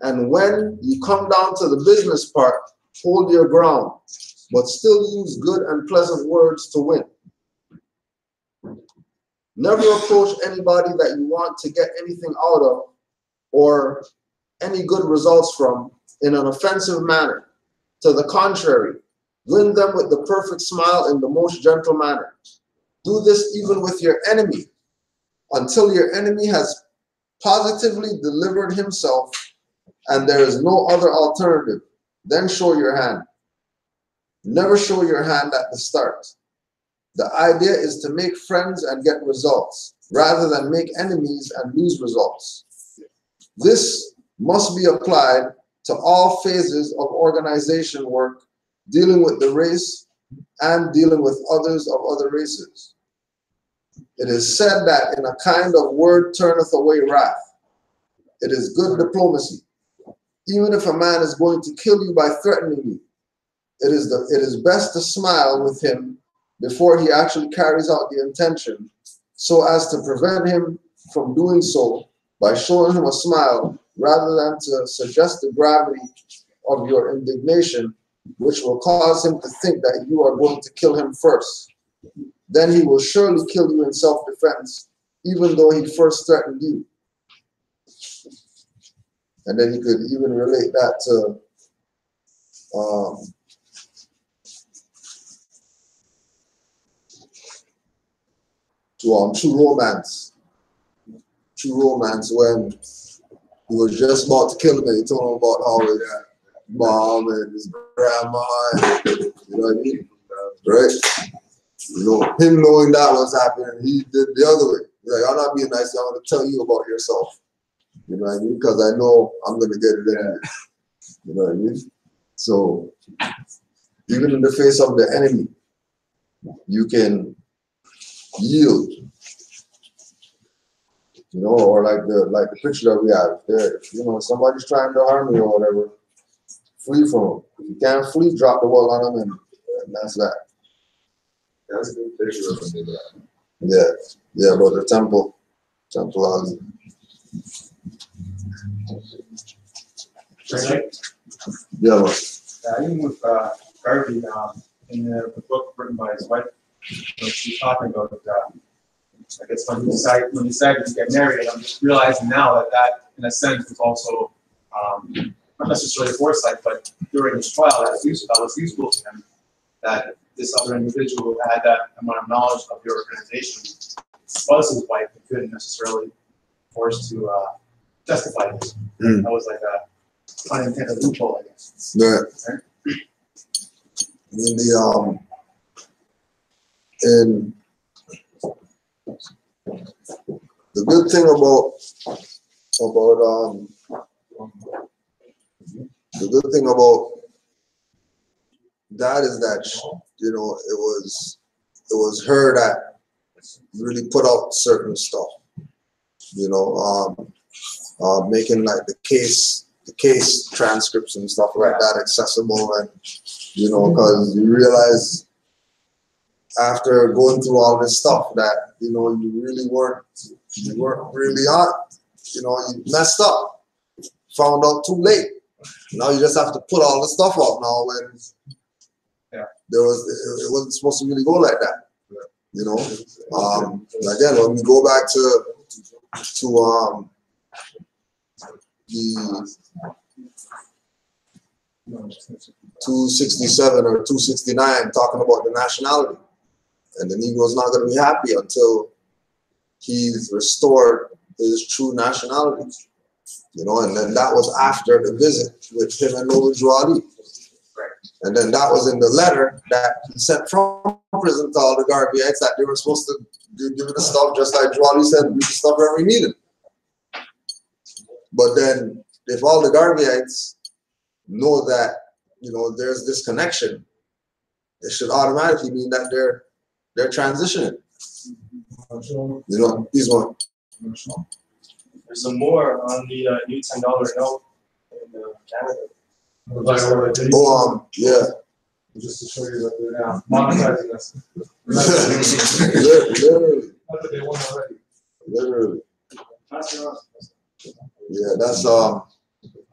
And when you come down to the business part, hold your ground, but still use good and pleasant words to win. Never approach anybody that you want to get anything out of or any good results from in an offensive manner. To the contrary, win them with the perfect smile in the most gentle manner. Do this even with your enemy, until your enemy has positively delivered himself and there is no other alternative. Then show your hand. Never show your hand at the start. The idea is to make friends and get results, rather than make enemies and lose results. This must be applied to all phases of organization work, dealing with the race and dealing with others of other races. It is said that in a kind of word turneth away wrath. It is good diplomacy. Even if a man is going to kill you by threatening you, it is best to smile with him before he actually carries out the intention, so as to prevent him from doing so by showing him a smile, rather than to suggest the gravity of your indignation, which will cause him to think that you are going to kill him first. Then he will surely kill you in self-defense, even though he first threatened you. And then you could even relate that to True Romance. True Romance, when he was just about to kill me, he told him about how his mom and his grandma, and, you know what I mean? Right? You know, him knowing that was happening, he did the other way. He's like, I'm not being nice, I'm going to tell you about yourself. You know what I mean? Because I know I'm going to get it anyway. You know what I mean? So, even in the face of the enemy, you can yield. You know, or like the picture that we have there. You know, somebody's trying to harm you or whatever, flee from them. If you can't flee, drop the wall on them, and that's that. That's a good picture of him. Yeah, but the temple house. Yeah, man. Even with Garvey, in the book written by his wife, she's talking about I guess when he decided to get married, I'm just realizing now that in a sense was also not necessarily foresight, but during his trial that was useful to him, that this other individual who had that amount of knowledge of the organization was his wife and couldn't necessarily force to testify to this. That was like a unintended loophole, I guess. Yeah. Right? And the good thing about that is that, you know, it was her that really put out certain stuff, you know, making like the case transcripts and stuff like that accessible, and you know, because you realize after going through all this stuff that, you know, you weren't really on, you know, you messed up, found out too late. Now you just have to put all the stuff out now when it wasn't supposed to really go like that. You know? Again, when we go back to the 267 or 269 talking about the nationality. And the Negro's not going to be happy until he's restored his true nationality. You know, and then that was after the visit with him and Noble Juali. And then that was in the letter that he sent from prison to all the Garveyites that they were supposed to give the stuff, just like Juali said, give the stuff wherever we needed. But then, if all the Garveyites know that, you know, there's this connection, it should automatically mean that they're transitioning. You know, he's one. There's some more on the new $10 note in Canada. Yeah. Just to show you that they're monetizing us. Literally. Not that they won already. Literally. Yeah, that's I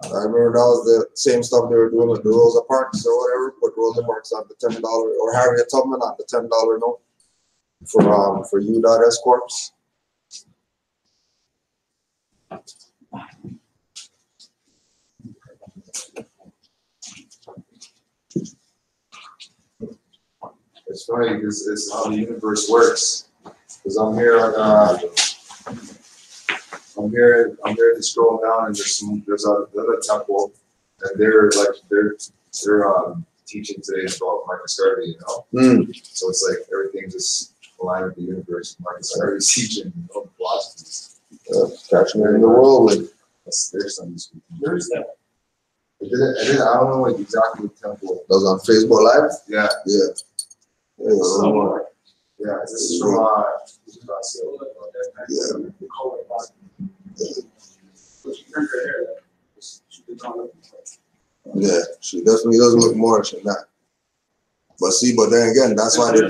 remember that was the same stuff they were doing with the Rosa Parks or whatever. Put Rosa Parks on the $10 or Harriet Tubman on the $10 note for U.S. Corps. It's funny because it's how the universe works. Because I'm here to scroll down, and there's another temple, and they're teaching today about Marcus Garvey, you know. So it's like everything just aligned with the universe. Marcus Garvey's teaching, you know, philosophies. Catching in the whirlwind. There's some. Where's that? I don't know like exactly what temple. That was on Facebook Live? Yeah. Yeah. Somewhere. Yeah, this is from yeah, she definitely does look Moorish in that. But see, but then again, that's why they.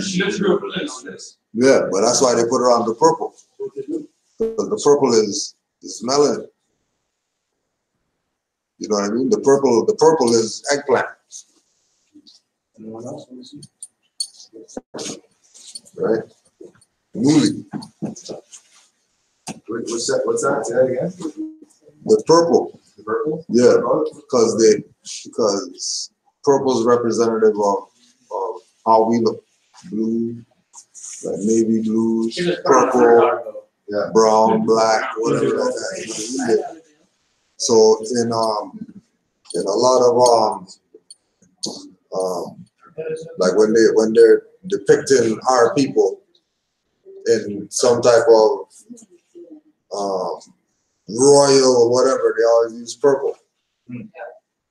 Yeah, but that's why they put her on the purple. Because the purple is melanin. You know what I mean? The purple is eggplant. Anyone else want to see? Right? Movie. What's that? Say that again. The purple. The purple? Yeah, because purple is representative of how we look. Blue, like navy blues, She was brown for purple, dark though. yeah, brown, black, whatever like that. So in a lot of like when they're depicting our people in some type of royal or whatever, they always use purple. You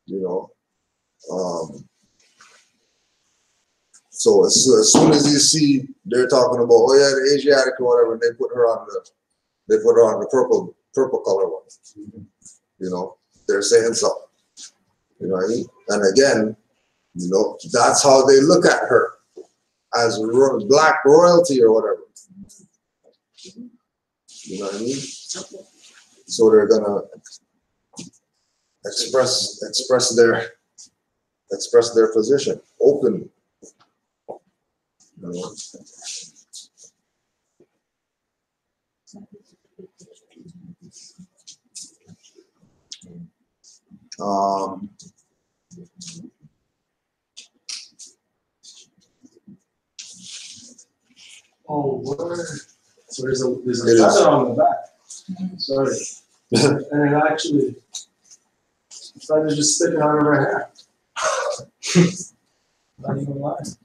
know. So as soon as you see they're talking about, oh yeah, the Asiatic or whatever, they put her on the purple color one. You know, they're saying something. You know what I mean? And again, you know, that's how they look at her, as black royalty or whatever. You know what I mean? So they're gonna express their position openly. You know? Oh, word. So there's a It is. feather on the back. Sorry. And it actually, the feather's just sticking out of her hair. Not even lying.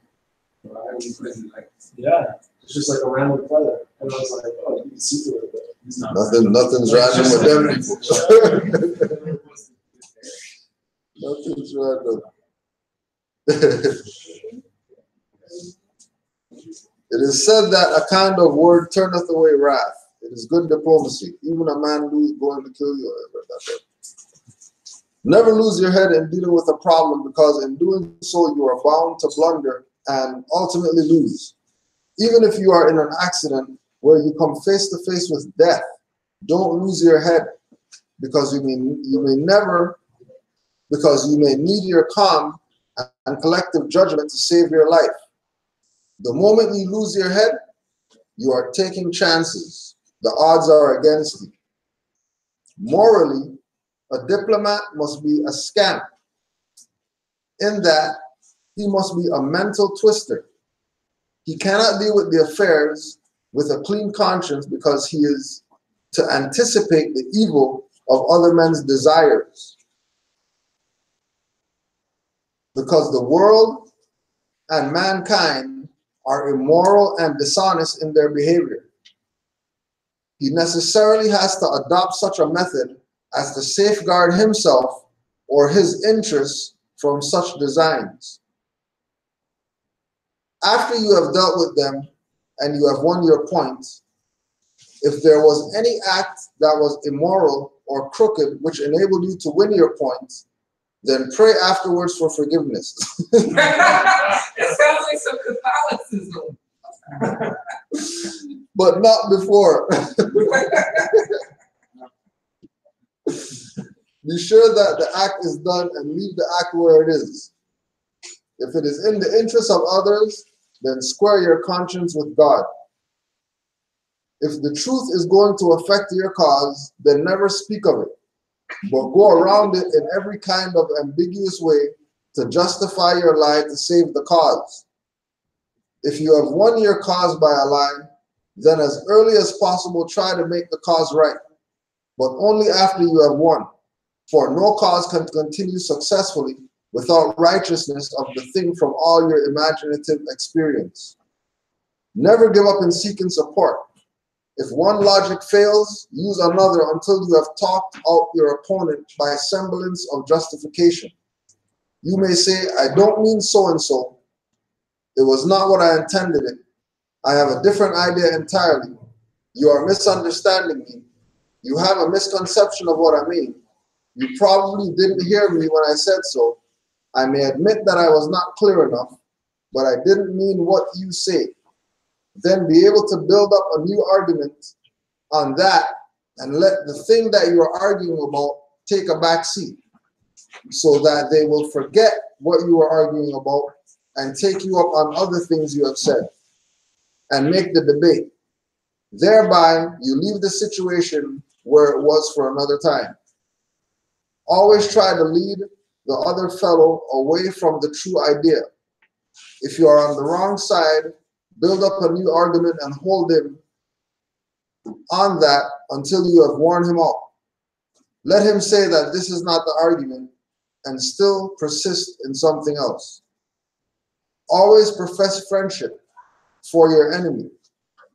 Yeah, it's just like a random feather. And I was like, oh, you can see through it, but it's not. Nothing's random with them people. Nothing's random. It is said that a kind of word turneth away wrath. It is good diplomacy. Even a man going to kill you. Never lose your head in dealing with a problem, because in doing so you are bound to blunder and ultimately lose. Even if you are in an accident where you come face to face with death, don't lose your head, because you may need your calm and collective judgment to save your life. The moment you lose your head, you are taking chances. The odds are against you. Morally, a diplomat must be a scamp, in that he must be a mental twister. He cannot deal with the affairs with a clean conscience, because he is to anticipate the evil of other men's desires. Because the world and mankind are immoral and dishonest in their behavior. He necessarily has to adopt such a method as to safeguard himself or his interests from such designs. After you have dealt with them and you have won your point, if there was any act that was immoral or crooked which enabled you to win your point, then pray afterwards for forgiveness. It sounds like some Catholicism. But not before. Be sure that the act is done and leave the act where it is. If it is in the interest of others, then square your conscience with God. If the truth is going to affect your cause, then never speak of it, but go around it in every kind of ambiguous way to justify your lie to save the cause. If you have won your cause by a lie, then as early as possible try to make the cause right, but only after you have won, for no cause can continue successfully without righteousness of the thing from all your imaginative experience. Never give up in seeking support. If one logic fails, use another until you have talked out your opponent by semblance of justification. You may say, I don't mean so-and-so. It was not what I intended it. I have a different idea entirely. You are misunderstanding me. You have a misconception of what I mean. You probably didn't hear me when I said so. I may admit that I was not clear enough, but I didn't mean what you say. Then be able to build up a new argument on that and let the thing that you are arguing about take a back seat, so that they will forget what you are arguing about and take you up on other things you have said and make the debate. Thereby, you leave the situation where it was for another time. Always try to lead the other fellow away from the true idea. If you are on the wrong side, Build up a new argument and hold him on that until you have worn him out. Let him say that this is not the argument and still persist in something else. Always profess friendship for your enemy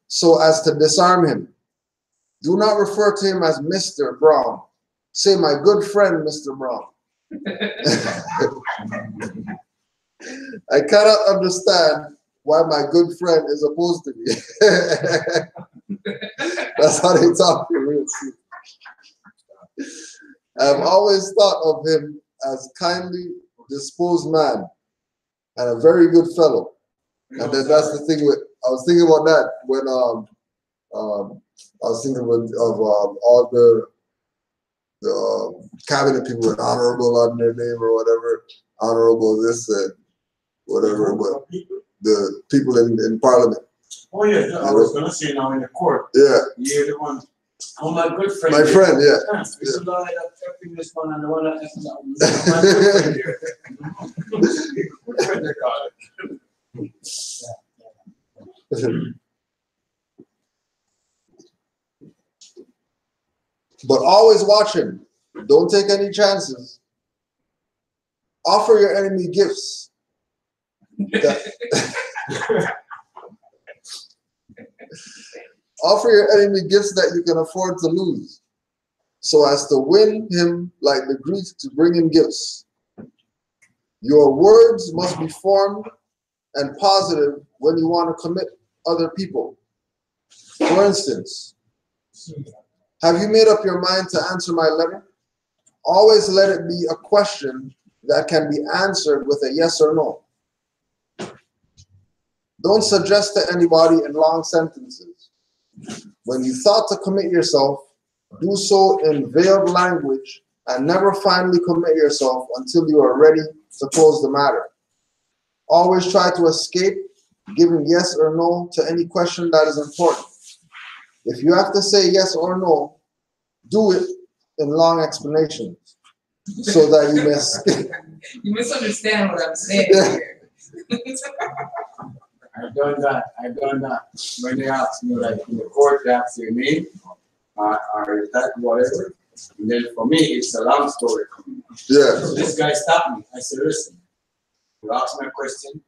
so as to disarm him. Do not refer to him as Mr. Brown. Say, my good friend, Mr. Brown. I cannot understand why my good friend is opposed to me. That's how they talk to me. I've always thought of him as kindly disposed man and a very good fellow. And then that's the thing with, I was thinking about that when I was thinking of all the cabinet people with honorable on their name or whatever, honorable this and whatever, but the people in parliament. Oh yeah, I was gonna say now in the court. Yeah. You're the one. Oh, my good friend. My friend, yeah. This is the guy that's helping this one and the one that is not. My good friend here. Good friend they call it. But always watch him. Don't take any chances. Offer your enemy gifts. Offer your enemy gifts that you can afford to lose, so as to win him like the Greeks to bring him gifts. Your words must be formed and positive when you want to commit other people. For instance, have you made up your mind to answer my letter? Always let it be a question that can be answered with a yes or no. Don't suggest to anybody in long sentences. When you thought to commit yourself, do so in veiled language and never finally commit yourself until you are ready to close the matter. Always try to escape giving yes or no to any question that is important. If you have to say yes or no, do it in long explanations so that you may escape. You misunderstand what I'm saying here. I've done that. When they ask me, like in the court, they ask your name or that, whatever. And then for me, it's a long story. Yeah. So this guy stopped me. I said, listen, you ask me a question.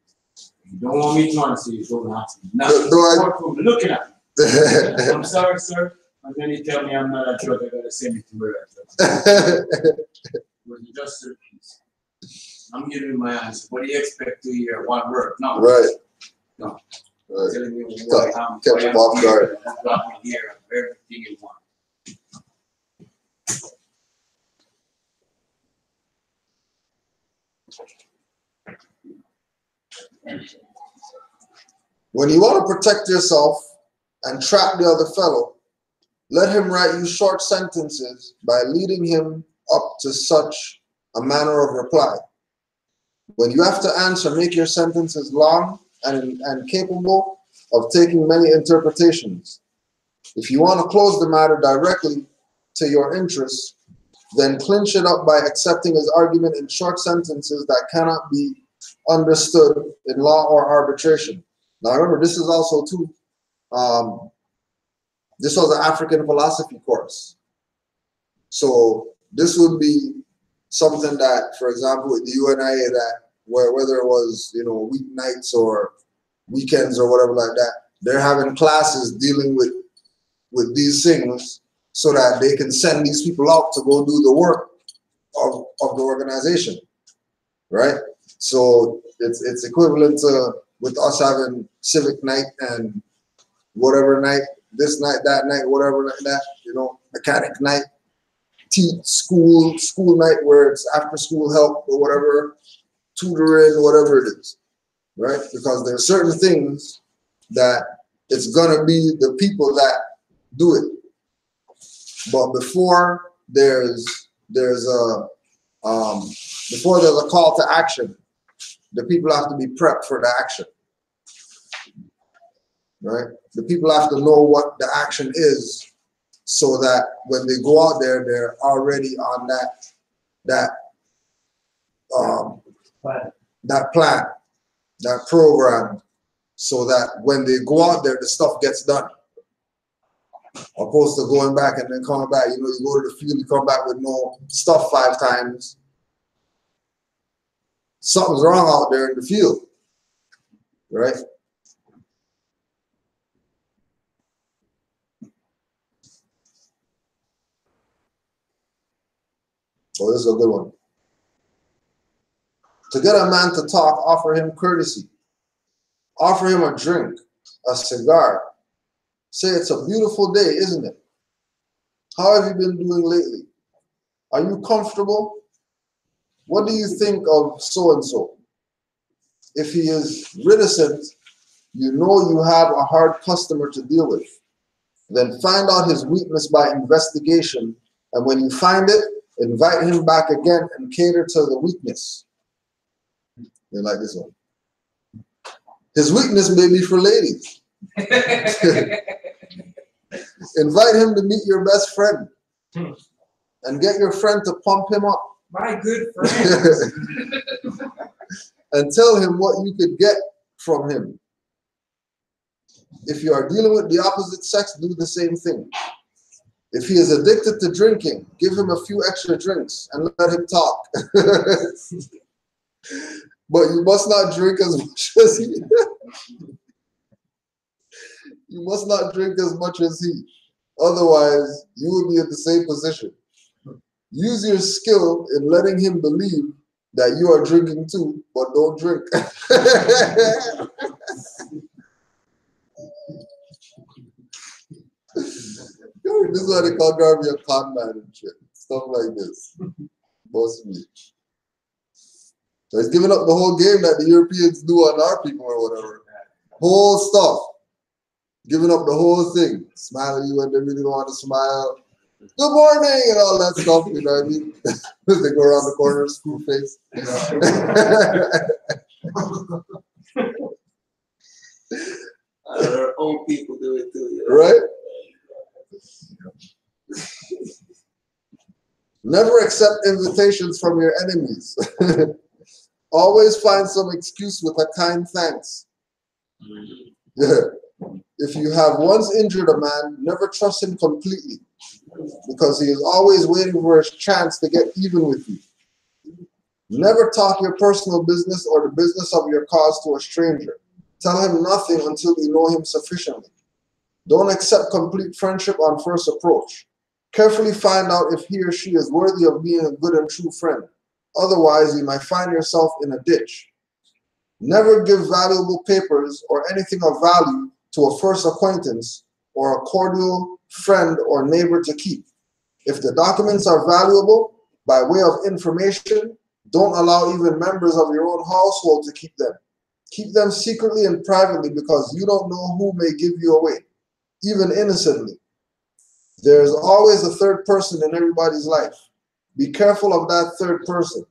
You don't want me to answer, you don't ask me. Now, looking at me. I'm sorry, sir. And then he tell me I'm not a judge, I gotta send it to where I But you just repeat. I'm giving you my answer. What do you expect to hear? One word? No. Right. No. Right. Telling me what I'm Catch him off guard. got me here, everything you want. When you want to protect yourself and trap the other fellow, let him write you short sentences by leading him up to such a manner of reply. When you have to answer, make your sentences long and capable of taking many interpretations. If you want to close the matter directly to your interests, then clinch it up by accepting his argument in short sentences that cannot be understood in law or arbitration. Now remember, this is also too, this was an African philosophy course. So this would be something that, for example, with the UNIA, that whether it was, you know, weeknights or weekends or whatever like that, they're having classes dealing with these things so that they can send these people out to go do the work of the organization, right? So it's equivalent to with us having civic night and whatever night, this night, that night, whatever like that, you know, mechanic night, school night where it's after school help or whatever, tutoring, whatever it is, right? Because there are certain things that it's gonna be the people that do it. But before there's a call to action, the people have to be prepped for the action, right? The people have to know what the action is, so that when they go out there, they're already on that plan, that program, so that when they go out there, the stuff gets done. Opposed to going back and then coming back. You know, you go to the field, you come back with no stuff 5 times. Something's wrong out there in the field, right? So this is a good one. To get a man to talk, offer him courtesy. Offer him a drink, a cigar. Say, it's a beautiful day, isn't it? How have you been doing lately? Are you comfortable? What do you think of so-and-so? If he is reticent, you know you have a hard customer to deal with. Then find out his weakness by investigation, and when you find it, invite him back again and cater to the weakness. You like this one? His weakness may be for ladies. Invite him to meet your best friend and get your friend to pump him up. My good friend. And tell him what you could get from him. If you are dealing with the opposite sex, do the same thing. If he is addicted to drinking, give him a few extra drinks and let him talk. But you must not drink as much as he. You must not drink as much as he. Otherwise, you will be in the same position. Use your skill in letting him believe that you are drinking too, but don't drink. This is why they call Garvey a con man and shit. Stuff like this. Mostly. So he's giving up the whole game that the Europeans do on our people or whatever. Whole stuff. Giving up the whole thing. Smile at you when they really don't want to smile. Good morning and all that stuff, you know what I mean? They go around the corner, screw face. You know? Our own people do it too. You know? Right? Never accept invitations from your enemies. Always find some excuse with a kind thanks. Yeah. If you have once injured a man, never trust him completely, because he is always waiting for his chance to get even with you. Never talk your personal business or the business of your cause to a stranger. Tell him nothing until you know him sufficiently. Don't accept complete friendship on first approach. Carefully find out if he or she is worthy of being a good and true friend. Otherwise, you might find yourself in a ditch. Never give valuable papers or anything of value to a first acquaintance or a cordial friend or neighbor to keep. If the documents are valuable, by way of information, don't allow even members of your own household to keep them. Keep them secretly and privately, because you don't know who may give you away, even innocently. There is always a third person in everybody's life. Be careful of that third person.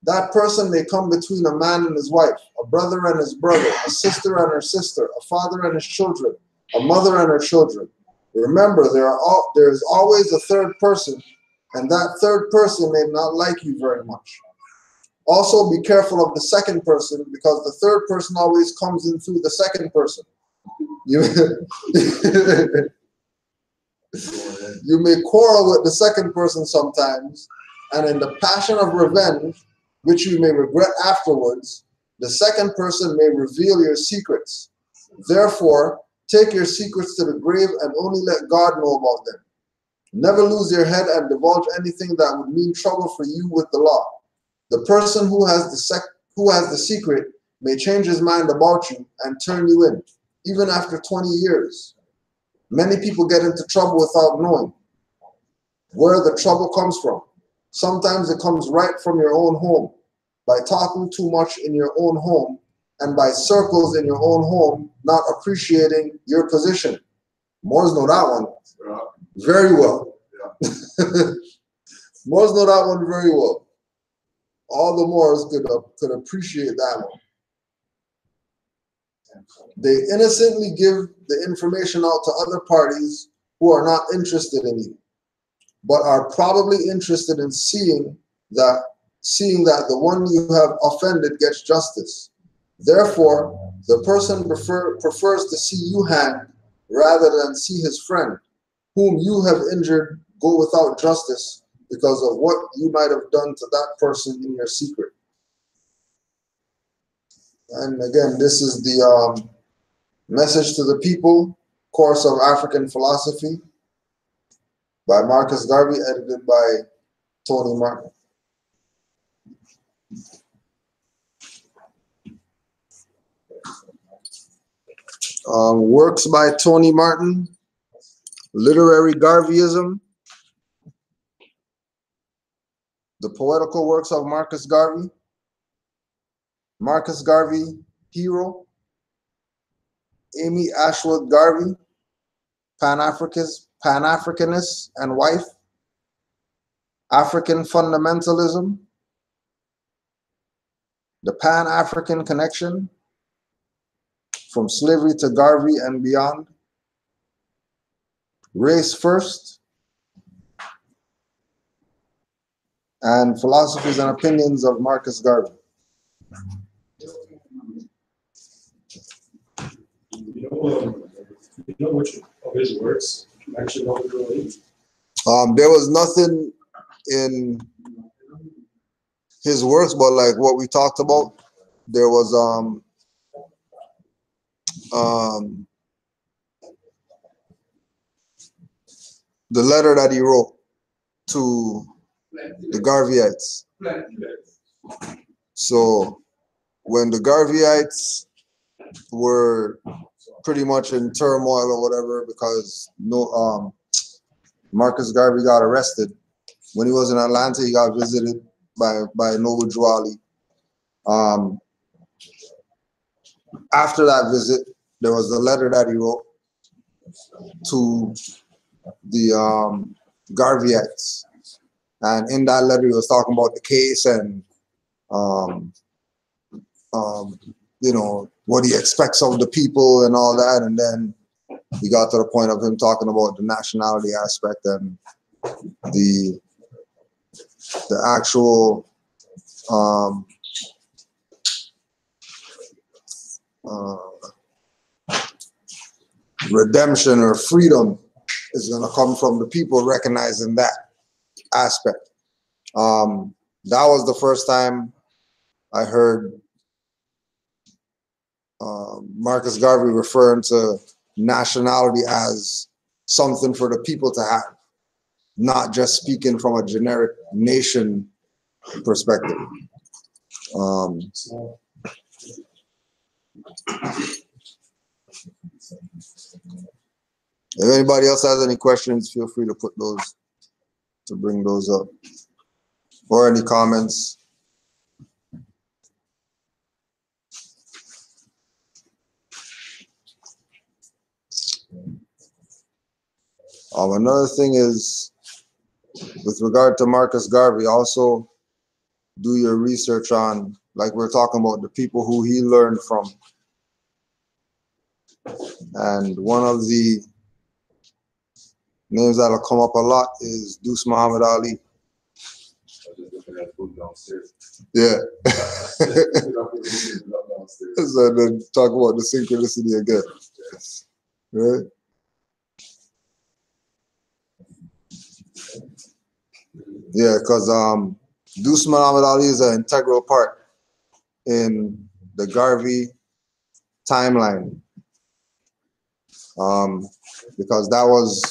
That person may come between a man and his wife, a brother and his brother, a sister and her sister, a father and his children, a mother and her children. Remember, there is always a third person, and that third person may not like you very much. Also, be careful of the second person, because the third person always comes in through the second person. You may quarrel with the second person sometimes, and in the passion of revenge, which you may regret afterwards, the second person may reveal your secrets. Therefore, take your secrets to the grave and only let God know about them. Never lose your head and divulge anything that would mean trouble for you with the law. The person who has the secret may change his mind about you and turn you in, even after 20 years. Many people get into trouble without knowing where the trouble comes from. Sometimes it comes right from your own home, by talking too much in your own home, and by circles in your own home not appreciating your position. Moors know that one very well. Moors know that one very well. All the Moors could appreciate that one. They innocently give the information out to other parties who are not interested in you, but are probably interested in seeing that the one you have offended gets justice. Therefore, The person prefers to see you hanged rather than see his friend, whom you have injured, go without justice because of what you might have done to that person in your secret. And again, this is the Message to the People, Course of African Philosophy by Marcus Garvey, edited by Tony Martin. Works by Tony Martin, Literary Garveyism, The Poetical Works of Marcus Garvey, Marcus Garvey, Hero, Amy Ashwood Garvey, Pan-Africanist and Wife, African Fundamentalism, The Pan-African Connection, From Slavery to Garvey and Beyond, Race First, and Philosophies and Opinions of Marcus Garvey. You know which of his works actually know the relate? There was nothing in his works, but like what we talked about, there was the letter that he wrote to the Garveyites. So when the Garveyites were pretty much in turmoil or whatever because Marcus Garvey got arrested. When he was in Atlanta, he got visited by Noble Drew Ali. After that visit, there was a letter that he wrote to the Garveyites. And in that letter, he was talking about the case and, you know, what he expects of the people and all that. And then he got to the point of him talking about the nationality aspect and the actual redemption or freedom is going to come from the people recognizing that aspect. That was the first time I heard Marcus Garvey referring to nationality as something for the people to have, not just speaking from a generic nation perspective. If anybody else has any questions, feel free to bring those up, or any comments. Another thing is, with regard to Marcus Garvey, also do your research on, like we're talking about, the people who he learned from. And one of the names that'll come up a lot is Deuce Muhammad Ali. Yeah. So then talk about the synchronicity again. Right? Yeah, because Deuce Muhammad Ali is an integral part in the Garvey timeline. Because that was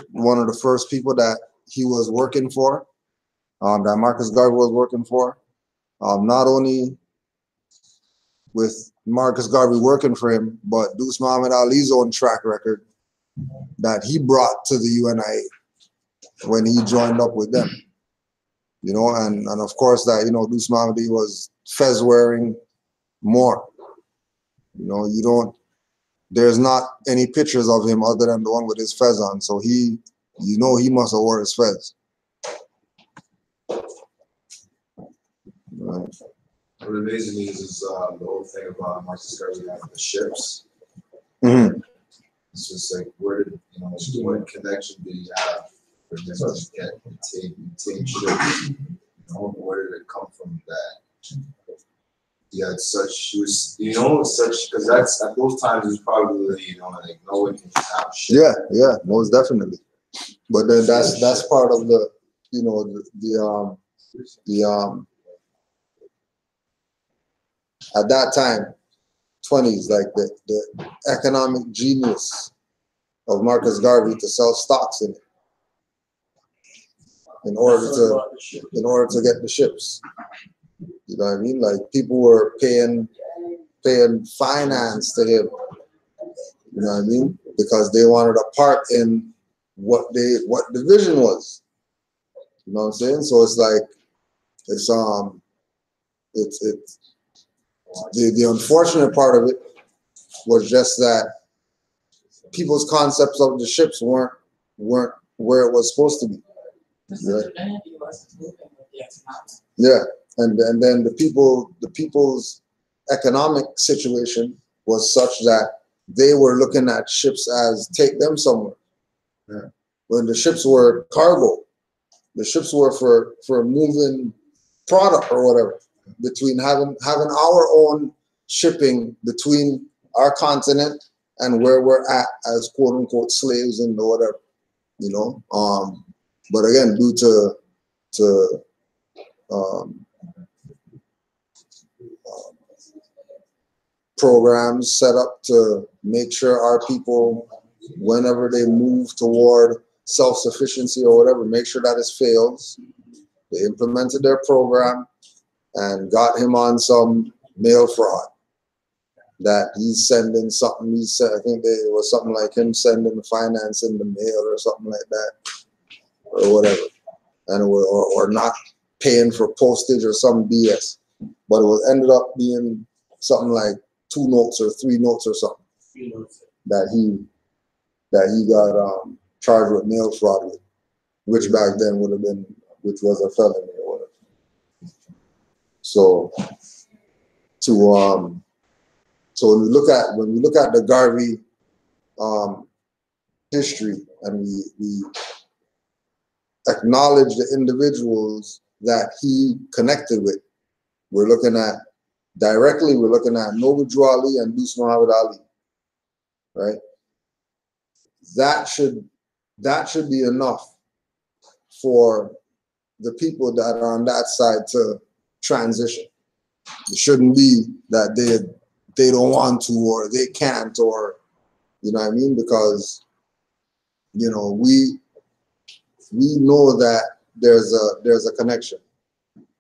one of the first people that he was working for, that Marcus Garvey was working for. Not only with Marcus Garvey working for him, but Deuce Muhammad Ali's own track record that he brought to the UNIA when he joined up with them. You know, and of course that, you know, Deuce Muhammad Ali was fez wearing more. You know, there's not any pictures of him other than the one with his fez on. So he must have wore his fez. Right. What amazes me is the whole thing about Marcus Garvey having the ships. Mm-hmm. It's just like, where did, you know, what connection did he have for him to maintain ships? You know, where did it come from that? he had such, he was, you know, such, because that's, at those times, it was probably, you know, like, no one can just have shit. Yeah, yeah, most definitely. But then that's part of the, you know, the at that time, 20s, like the economic genius of Marcus Garvey to sell stocks in it in order to get the ships. You know what I mean? Like people were paying finance to him. You know what I mean? Because they wanted a part in what the vision was. You know what I'm saying? So it's like it's the unfortunate part of it was just that people's concepts of the ships weren't where it was supposed to be. Yeah, and then the people's economic situation was such that they were looking at ships as take them somewhere. Yeah. When the ships were cargo, the ships were for moving product or whatever, between having our own shipping between our continent and where we're at as quote unquote slaves and whatever, you know. But again, due to programs set up to make sure our people, whenever they move toward self-sufficiency or whatever, make sure that it fails. They implemented their program and got him on some mail fraud that he's sending something. He said, I think it was something like him sending finance in the mail or something like that, or whatever, and or not paying for postage or some BS. But it was ended up being something like 2 notes or 3 notes or something that he got charged with mail fraud with, which back then would have been, which was a felony or whatever. So when we look at the Garvey history and we acknowledge the individuals that he connected with, we're looking at Noble Drew Ali and Deuce Muhammad Ali, right? That should be enough for the people that are on that side to transition. It shouldn't be that they don't want to or they can't, or you know what I mean? Because you know we know that there's a connection,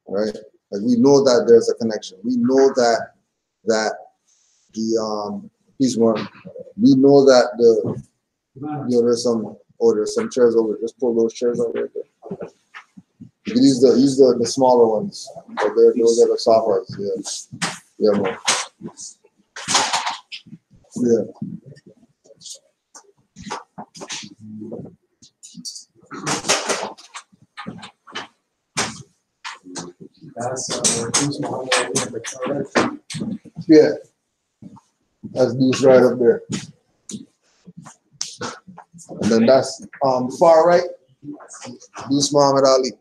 right? Like we know that there's a connection. We know that the we know that there's some chairs over there. Just pull those chairs over there. You can use the smaller ones. Those are the soft ones. Yeah, man. Yeah. Yeah. That's Deuce right up there. And then that's far right, Deuce Muhammad Ali.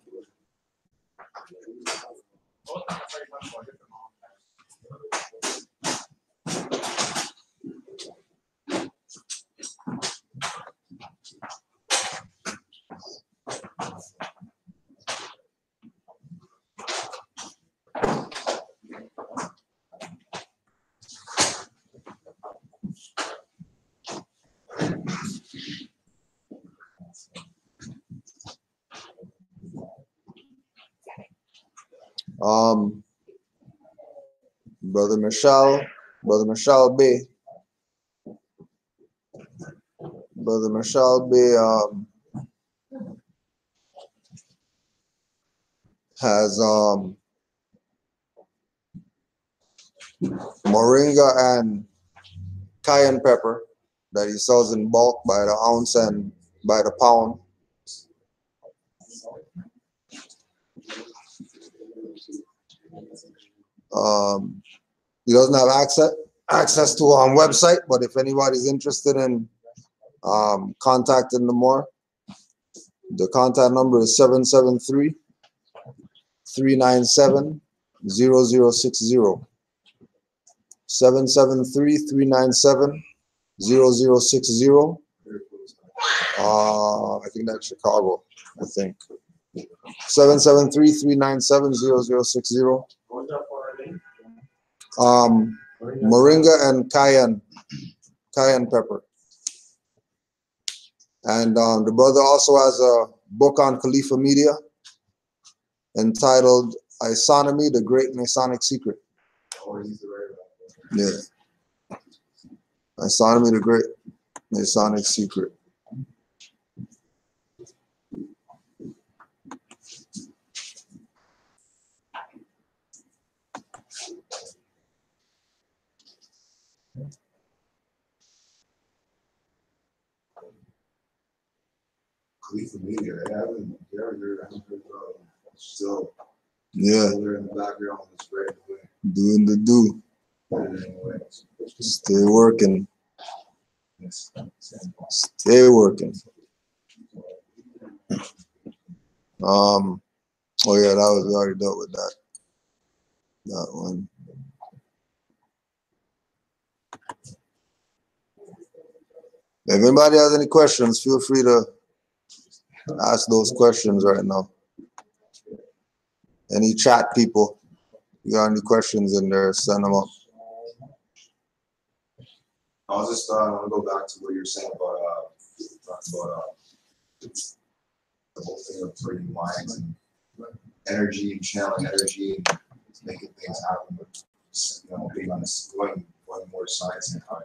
Brother Michelle Bay. Brother Michelle Bay has moringa and cayenne pepper that he sells in bulk by the ounce and by the pound. He doesn't have access to a website, but if anybody's interested in contacting them more, the contact number is 773-397-0060. 773-397-0060. I think that's Chicago, I think. 773-397-0060. Moringa and cayenne pepper. And the brother also has a book on Khalifa Media entitled Isonomy, the Great Masonic Secret. Yeah. Isonomy, the Great Masonic Secret. Khalifa Media, I haven't heard still. Yeah. They're in the background, it's great. Doing the do. Stay working. Stay working. Oh yeah, we already dealt with that. That one. If anybody has any questions, feel free to ask those questions right now. Any chat people, you got any questions in there, send them up. I was just I want to go back to what you were saying about the whole thing of creating minds and energy and channeling energy and making things happen. But being on this, going more science and how to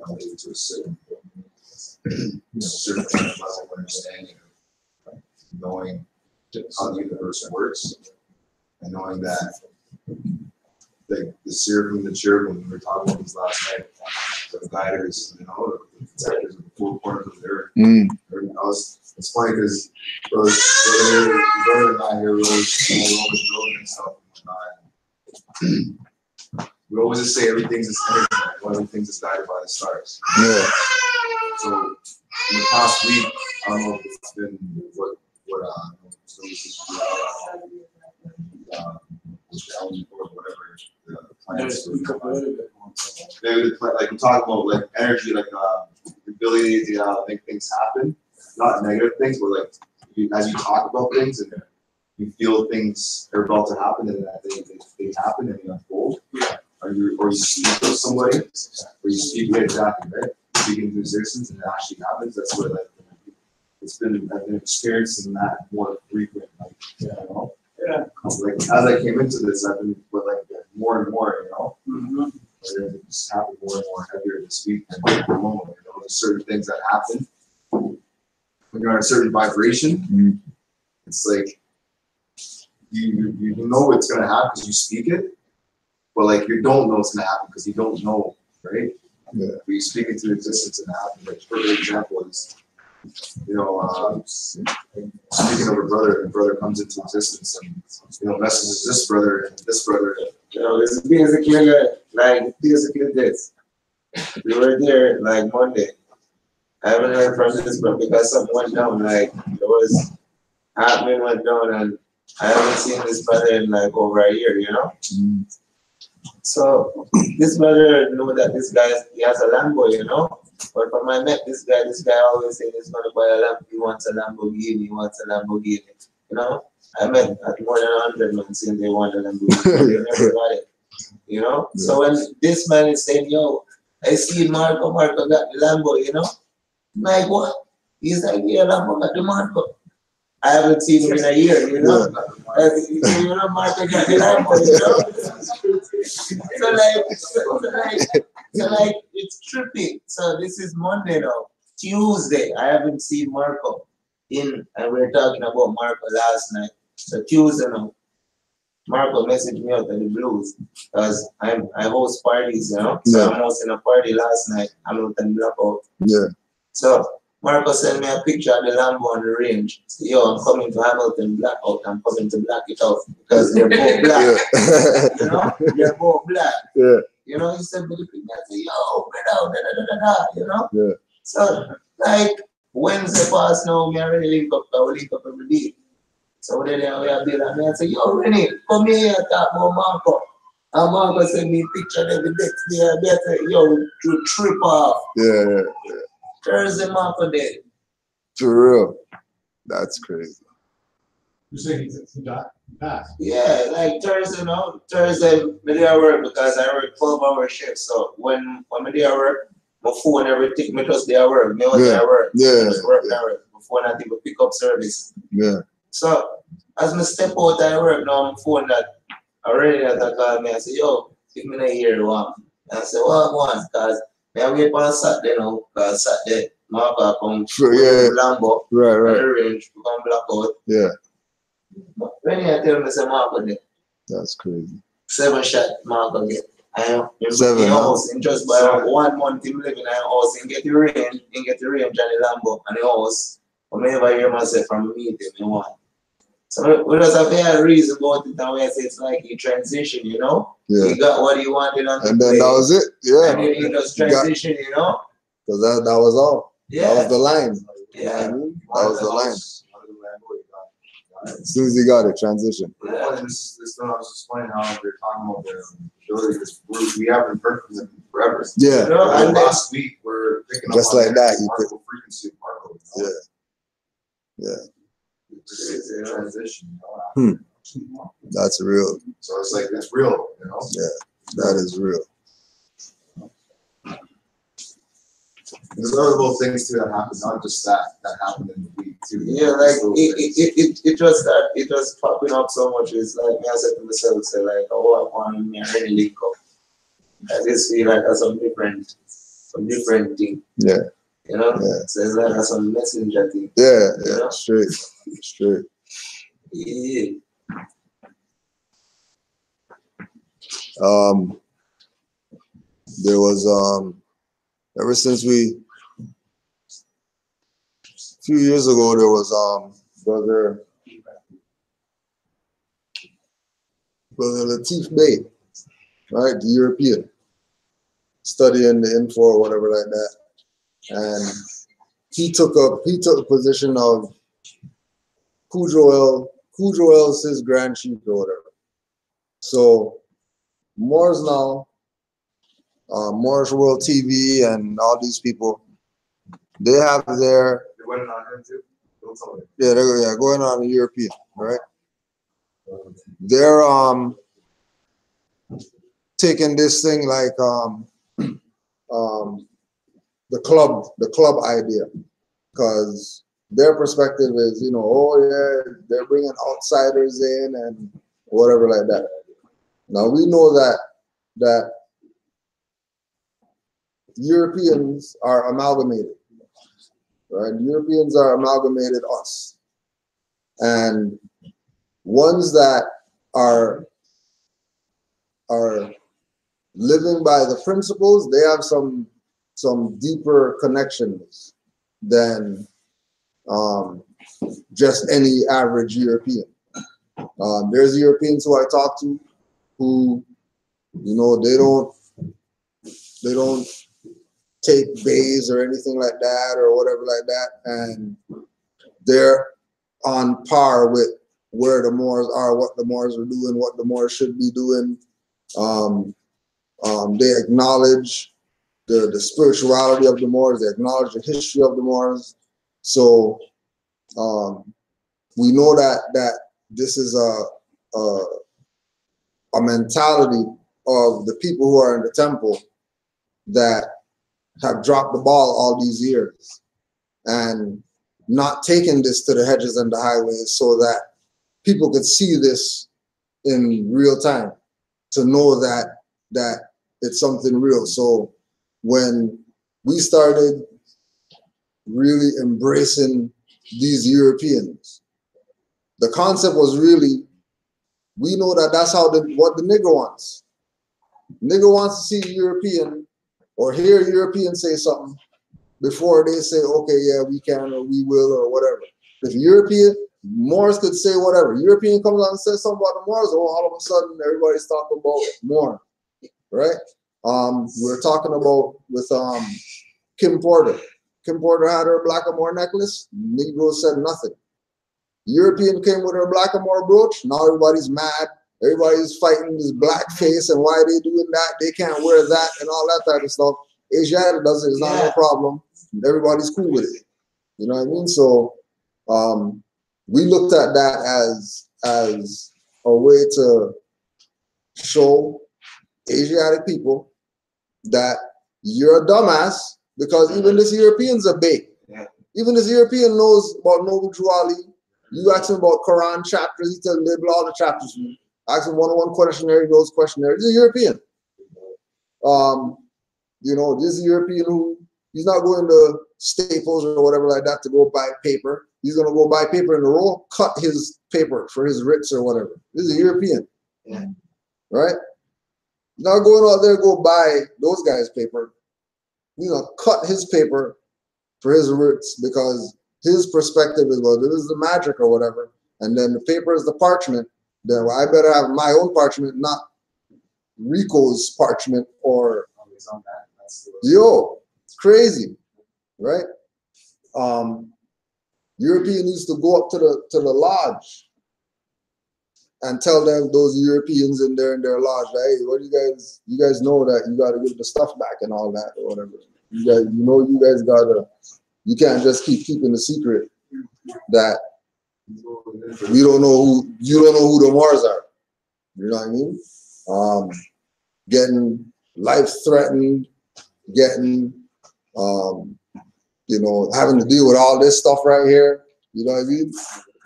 elevate to a certain level of understanding of knowing how the universe works and knowing that the cherubim, we were talking about this last night, the guiders, the protectors of the four corners of the earth. It's funny because brother and I here always building and stuff and whatnot. We always just say everything's this energy, everything's just guided by the stars. Yeah. So in the past week, I don't know if it's been what whatever the plans. Like we talk about like energy, like the ability to make things happen, not negative things, but like as you talk about things and you feel things are about to happen and that they happen and they unfold. Or you speak to somebody, or you speak exactly, right? Speaking to existence and it actually happens. That's what like I've been experiencing that more frequent, like like as I came into this, I've been more and more, It just happened more and more heavier this week than normal. There's certain things that happen when you're on a certain vibration. It's like you know it's gonna happen because you speak it, but like you don't know it's gonna happen because you don't know, right? Yeah. But you speak it to existence and it happens. Like for example is, speaking of a brother comes into existence and messages this brother and this brother. It's basically this. We were there like Monday. I haven't heard from this brother because something went down. Like there was admin went down and I haven't seen this brother in like over a year, So this brother know that this guy he has a Lambo, But when I met this guy always saying he's gonna buy a Lambo. He wants a Lamborghini. I met at more than 100 men saying they want a Lamborghini. They never got it. So when this man is saying, yo, I see Marco got the Lambo, I'm like, what? He's like, yeah, Lambo got the Marco. I haven't seen him in a year, Marco got the Lambo, So it's trippy. So this is Monday now. Tuesday, I haven't seen Marco and we were talking about Marco last night. So Tuesday now, Marco messaged me out of the blues because I host parties, So I'm hosting a party last night, Hamilton Blackout. Yeah. So Marco sent me a picture of the Lambo on the range. So, yo, I'm coming to Hamilton Blackout. I'm coming to black it out because they're both black. They're both black. Yeah. He said, but the picture, I said, yo, Yeah. So, like, Wednesday past now, I already link up every day. So then we are building and I say, yo, Rennie, come here, talk about Marco. And Marco send me a picture every next day. I better, yo, to trip off. Yeah. Thursday, Marco dead. For real. That's crazy. You're saying he died? Passed. Yeah, like Thursday, no? Thursday, me dey work because I work 12-hour shifts. So when me dey work, my phone everything, me just dey work. Me was Yeah. dey work. Yeah. Just work, I work. Before not even pick up service. Yeah. So as me step out I work now, my phone that already that I call me, I say, yo, if me not hear one. And I say, well, go on, because I wait on Saturday now, because Saturday, Marco come Yeah. Lambo, Right. and the range, we come black out. Yeah. But when you tell me, say, Marco there, That's crazy. 7 shot Marco get. And in 7, the huh? house, in just by 1 month, him living in a house, and get the range, Johnny Lambo, and the house. Whenever I hear myself from meeting, me want. So we just have a reason about it, and we say it's like a transition, you know? Yeah. You got what you wanted on the And then plate, that was it. Yeah. and then you just transition, you know? Because that was all. Yeah. That was the line. Yeah. That was the line. As soon as he got it, transition. Well, this I was explaining how they're talking about their ability. We haven't heard from them forever. Yeah. You know, And and last week we're picking up Just on like that, you Marco frequency of Marco. Yeah. Yeah. It's a transition. You know? That's real. So it's like it's real. You know. Yeah. That is real. There's other little things too that happen, not just that happened in the week too. yeah, like it just popping up so much. It's like me, I said to myself, say like, oh, I want me already link up. I just feel like that's some different thing. Yeah. You know? Yeah. So it's like that's some messenger thing. Yeah. You Yeah. know? Straight. Yeah. There was ever since a few years ago there was brother Latif Bey, right, the European, studying the info or whatever like that, and he took a position of Cujoel's his grand chief or whatever. So Moors now, Moorish World TV and all these people, they have their They went on him too. Don't tell me. they're going on the European, right? They're taking this thing like the club idea, because their perspective is, you know, oh yeah, they're bringing outsiders in and whatever like that. Now we know that Europeans are amalgamated, right? Europeans are amalgamated us, and ones that are living by the principles, they have some deeper connections than just any average European. There's Europeans who I talk to who, you know, they don't take bays or anything like that or whatever like that, and they're on par with where the Moors are, what the Moors are doing, what the Moors should be doing. They acknowledge the spirituality of the Moors, they acknowledge the history of the Moors. So we know that this is a mentality of the people who are in the temple that have dropped the ball all these years and not taken this to the hedges and the highways so that people could see this in real time, to know that it's something real. So when we started really embracing these Europeans, the concept was really, we know that that's how what the nigger wants. Nigger wants to see a European or hear a European say something before they say, okay, yeah, we can or we will or whatever. If European, Moors could say whatever. European comes on and says something about the Moors, oh, all of a sudden everybody's talking about Moor, right? We're talking about with Kim Porter. Kim Porter had her blackamoor necklace. Negroes said nothing. European came with her blackamoor brooch. Now everybody's mad Everybody's fighting this blackface and why they doing that. They can't wear that and all that type of stuff. Asiatic does it. It's not no problem. Everybody's cool with it. You know what I mean? So we looked at that as a way to show Asiatic people that you're a dumbass because even this European's a bait. Yeah. Even this European knows about Noble Drew Ali. You ask him about Quran chapters, he tells you label all the chapters for you. Ask him one-on-one questionnaire, he knows questionnaire. This is a European. You know, this is a European who he's not going to Staples or whatever like that to go buy paper. He's gonna go buy paper in the roll, cut his paper for his Ritz or whatever. This is a European. Yeah. Right? Not going out there go buy those guys' paper. He's gonna cut his paper for his Ritz because his perspective is, well, this is the magic or whatever. And then the paper is the parchment. Then well, I better have my own parchment, not Rico's parchment or yo, it's crazy, right? European used to go up to the lodge and tell them, those Europeans in their lodge, hey, what do you guys know that you gotta give the stuff back and all that or whatever. You guys gotta, you can't just keeping the secret that you don't know who the Moors are. You know what I mean? Getting life threatened, getting you know, having to deal with all this stuff right here. You know what I mean?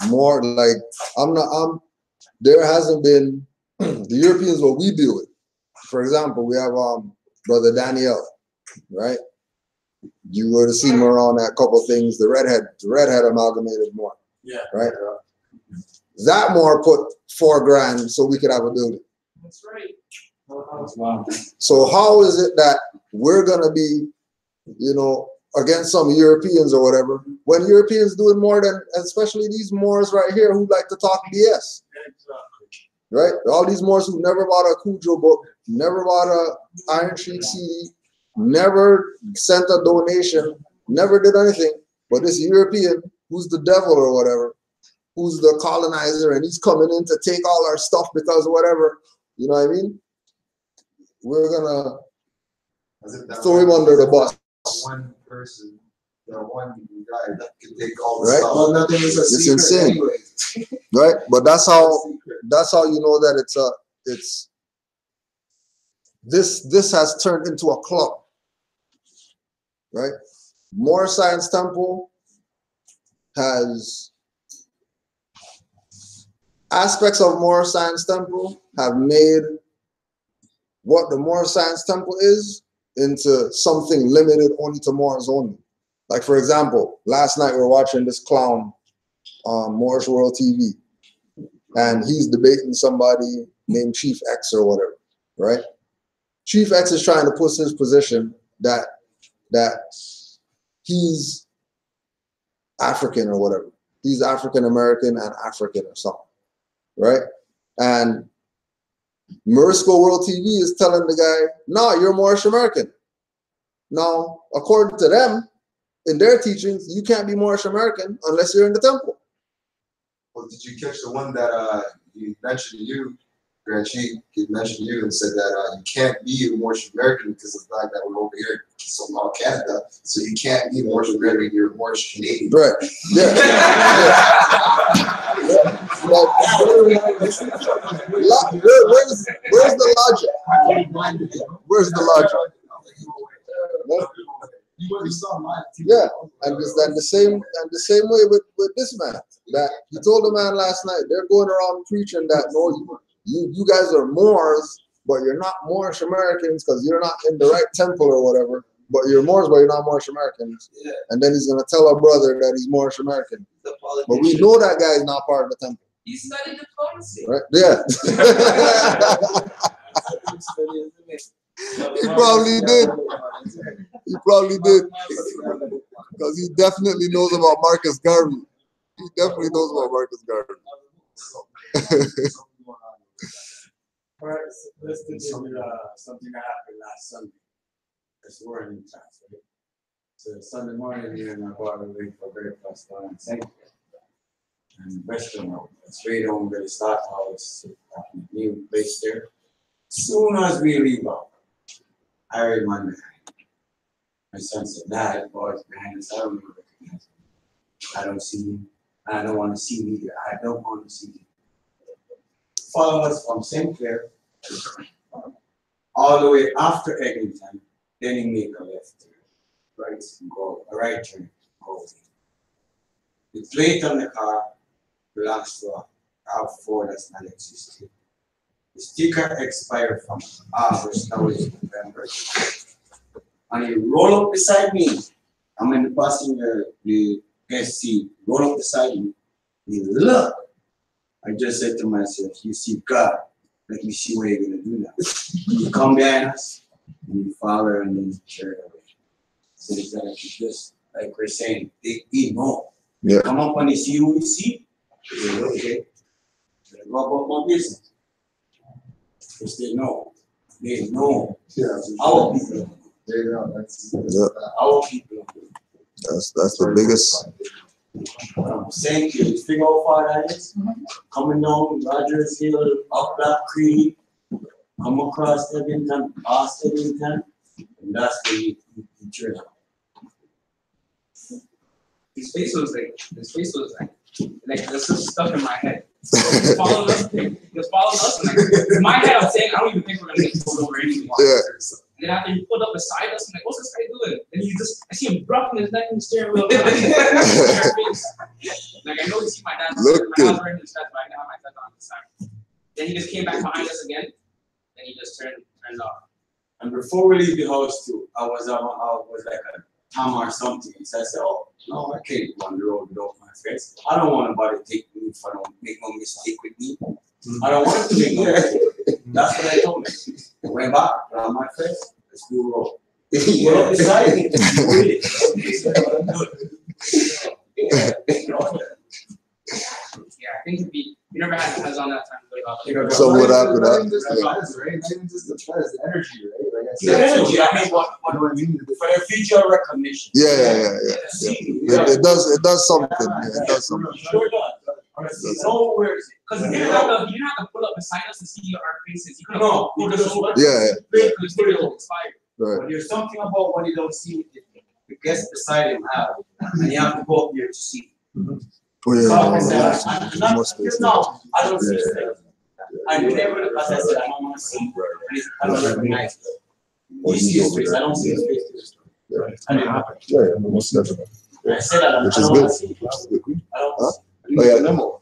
More like there hasn't been the Europeans what we deal with. For example, we have brother Daniel, right? You would have seen him around that couple things. The redhead amalgamated more. Yeah. Right? That more put $4,000 so we could have a building. That's right. Wow. So how is it that we're gonna be, you know, against some Europeans or whatever, when Europeans doing more than, especially these Moors right here who like to talk BS. Right? All these Moors who never bought a Cujo book, never bought a Iron Sheik CD, never sent a donation, never did anything. But this European who's the devil or whatever, who's the colonizer, and he's coming in to take all our stuff because of whatever, you know what I mean? We're gonna throw him under the bus. One person, one guy that can take all the Right? stuff. Well, nothing is a It's secret insane. anyway. Right? But that's how you know that this has turned into a club. Right? Moor Science Temple has aspects of Moor Science Temple have made what the Moor Science Temple is into something limited only to Moors only. Like for example, last night we were watching this clown on Moorish World TV, and he's debating somebody named Chief X or whatever, right? Chief X is trying to push his position that he's African or whatever. He's African American and African or something, right? And Morisco World TV is telling the guy, no, you're Moorish American. Now, according to them, in their teachings, you can't be Moorish American unless you're in the temple. Well, did you catch the one that he mentioned to you, Grand Chief, he mentioned to you and said that you can't be a Moorish American because of the fact that we're over here in so-called Canada, so you can't be Moorish American, you're Moorish Canadian. Right. Yeah. Where's the logic? Where's the logic? Yeah, and the same way with this man. That he told the man last night, they're going around preaching that no, you guys are Moors, but you're not Moorish Americans because you're not in the right temple or whatever. But you're Moors, but you're not Moorish Americans. Yeah. And then he's gonna tell our brother that he's Moorish American. But we know that guy is not part of the temple. He studied diplomacy. Right? Yeah. He probably did. He probably did. Because he definitely knows about Marcus Garvey. He definitely knows about Marcus Garvey. All right, so let's continue something that happened last Sunday. It's morning time, right? So Sunday morning, you and my brother went for breakfast on Sanctuary. and Western Road. Straight home where the start house, new place there. Soon as we leave out, I heard my man. My son said, Dad, boys behind us, I don't even recognize him. I don't see him. And I don't want to see him either. I don't want to see him. Follow us from St. Clair all the way after Eglinton, then you make a left turn, right, go, a right turn, go. The plate on the car belongs to a RAV4 that's not existing. The sticker expired from August, now it's November. And you roll up beside me. I'm in the passenger, the guest seat, roll up beside me. You look. I just said to myself, you see God, let me see what you're gonna do now. You come behind us, and you follow and then you turn away. So it's like just like we're saying, they know. Yeah. Come up and you see who you see, you say, okay, go about my business. Because they know. They know. Yeah. Our people. There you go. That's Our people. That's the biggest. St. Clair, you figure out how far that is? Coming down Rogers Hill, up Black Creek, come across Eglinton, past Eglinton, and that's where you turn out. His face was like this is stuck in my head. He was following us, and like in my head I'm saying I don't even think we're gonna get pulled over anymore. Yeah. And then after he pulled up beside us, I'm like, what's this guy doing? And I see him dropping his neck in the steering wheel. Like I know he see my dad. My dad's wearing his vest, but I didn't have my vest on this time. Then he just came back behind us again. Then he just turned off. And before we leave the house too, I was like a Tom or something. So I said, oh no, I can't go on the road without my face. I don't want nobody to take me if I don't make no mistake with me. I don't want to make no mistake. That's what I told him. I went back, put on my face, let's do a roll. Roll up beside me. Yeah, I think we never had us on that time to live out. So what happened? Not even just the buzz, right? Not even just the buzz, the energy, right? Like I The said, energy, I mean, what do I mean? For their future recognition. Yeah. It does something. Yeah, it does something. Sure does. No, where is it? Because you didn't have to pull up beside us to see our faces. You could have pulled us over. Yeah. Because they were expired. Right. But there's something about what you don't see with the guests beside him have, and you have to go up there to see. Oh, yeah. So I said, No. I don't see his face. I never, as I said, I don't want to see him. I don't recognize him. You see his face, I don't see his face. I didn't happen. Yeah, most definitely. I said that, Which I is don't want to good. see him. I don't. Huh? You get the memo.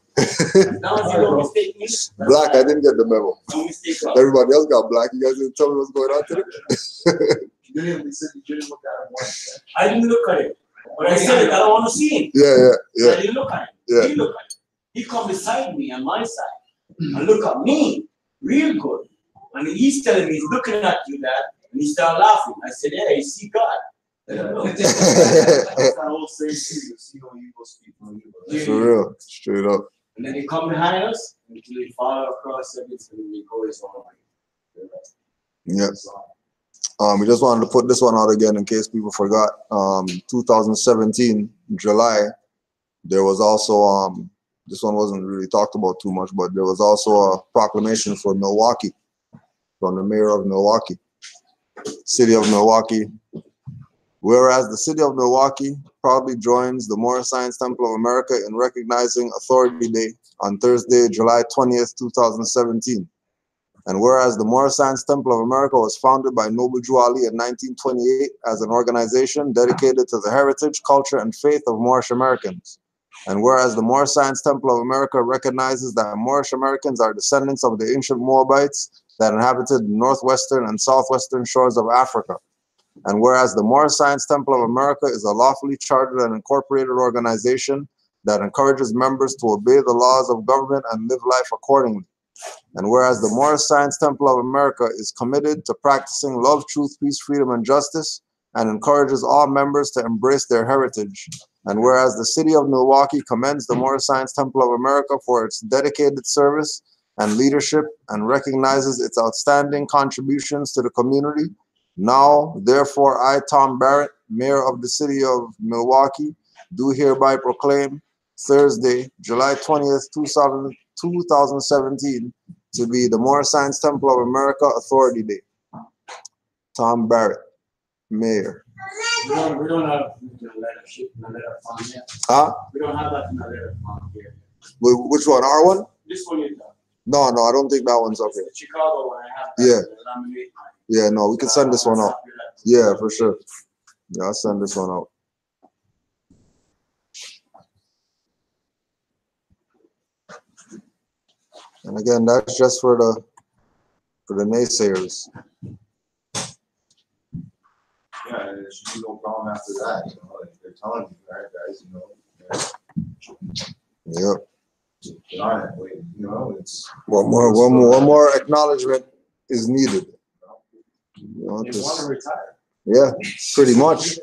Now, if you don't mistake me. Black, I didn't get the memo. Don't mistake me. Everybody else got black. You guys didn't tell me what's going on today? you didn't look at him once. I didn't look at him. But I said it, I don't want to see him. Yeah. I didn't look at him. Yeah. He looked at him. He come beside me on my side and look at me real good. And he's telling me he's looking at you, Dad, and he started laughing. I said, yeah, you see God. That's that old saying too. You see no evil, speak no evil. For real, straight up. And then he come behind us until he follow across everything and we go his own way. Yeah. We just wanted to put this one out again in case people forgot. 2017, July, there was also, this one wasn't really talked about too much, but there was also a proclamation for Milwaukee from the mayor of Milwaukee, city of Milwaukee. Whereas the city of Milwaukee proudly joins the Moorish Science Temple of America in recognizing Authority Day on Thursday, July 20th, 2017. And whereas the Moorish Science Temple of America was founded by Noble Jew Ali in 1928 as an organization dedicated to the heritage, culture, and faith of Moorish Americans. And whereas the Moorish Science Temple of America recognizes that Moorish Americans are descendants of the ancient Moabites that inhabited the northwestern and southwestern shores of Africa. And whereas the Moorish Science Temple of America is a lawfully chartered and incorporated organization that encourages members to obey the laws of government and live life accordingly. And whereas the Moorish Science Temple of America is committed to practicing love, truth, peace, freedom, and justice, and encourages all members to embrace their heritage. And whereas the city of Milwaukee commends the Moorish Science Temple of America for its dedicated service and leadership and recognizes its outstanding contributions to the community, now, therefore, I, Tom Barrett, Mayor of the City of Milwaukee, do hereby proclaim Thursday, July 20th, 2017, to be the Moor Science Temple of America Authority Day. Tom Barrett, Mayor. We don't have the letter form yet. Huh? We don't have that in the letter form here. Which one? R1? This one you got. No, I don't think that one's up here. The Chicago one, I have. Yeah. Laminate mine. Yeah, no, we can send this one out. Yeah, for sure. Yeah, I'll send this one out. And again, that's just for the naysayers. Yeah, and there should be no problem after that, you know, like they're telling you, all right, guys, you know. Yep. Get on it, wait, you know, it's. One more acknowledgement is needed. You know, They want to retire. yeah, pretty much.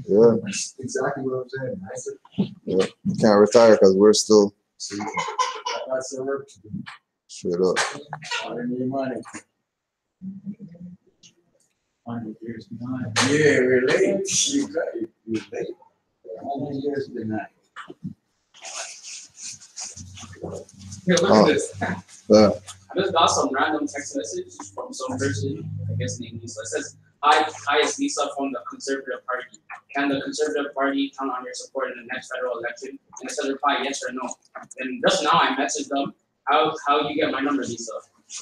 Yeah. That's exactly what I'm saying. Yeah. Can't retire because we're still That's the work. straight up. I need money. 100 years behind. Yeah, we're late. You're late. 100 years behind. Here, look at this. Yeah. I just got some random text message from some person, I guess named Lisa. It says, Hi, it's Lisa from the Conservative Party. Can the Conservative Party count on your support in the next federal election? And it says reply yes or no. And just now I messaged them, how you get my number, Lisa?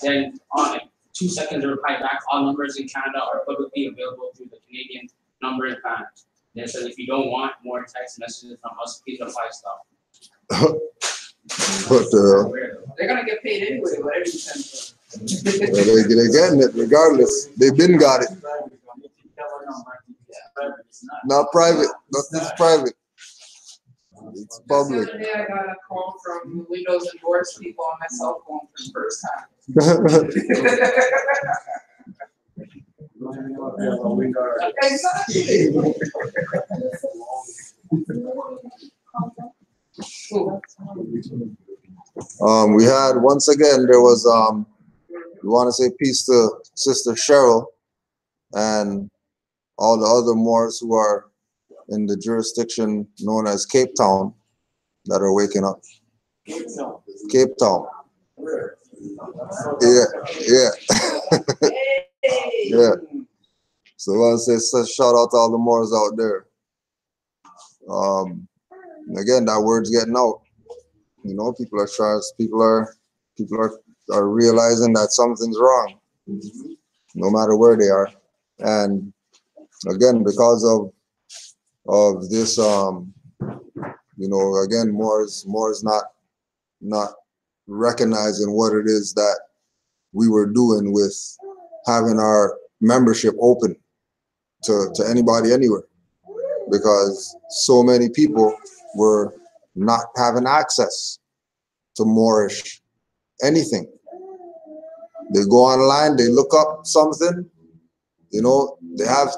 Then on like 2 seconds they reply back, all numbers in Canada are publicly available through the Canadian number and plan. Then it says if you don't want more text messages from us, please reply stop. But They're gonna get paid anyway, whatever you send them. they're getting it regardless. They've been got it. Not private. Nothing's private. It's public. The other day I got a call from Windows and Doors people on my cell phone for the first time. We had once again there was we want to say peace to Sister Cheryl and all the other Moors who are in the jurisdiction known as Cape Town that are waking up. Cape Town. Yeah. Yeah. So I want to say shout out to all the Moors out there. Again, that word's getting out. You know, people are realizing that something's wrong, no matter where they are. And again, because of this, you know, again, Moors not recognizing what it is that we were doing with having our membership open to anybody anywhere, because so many people were not having access to Moorish anything. They go online, they look up something, you know, they have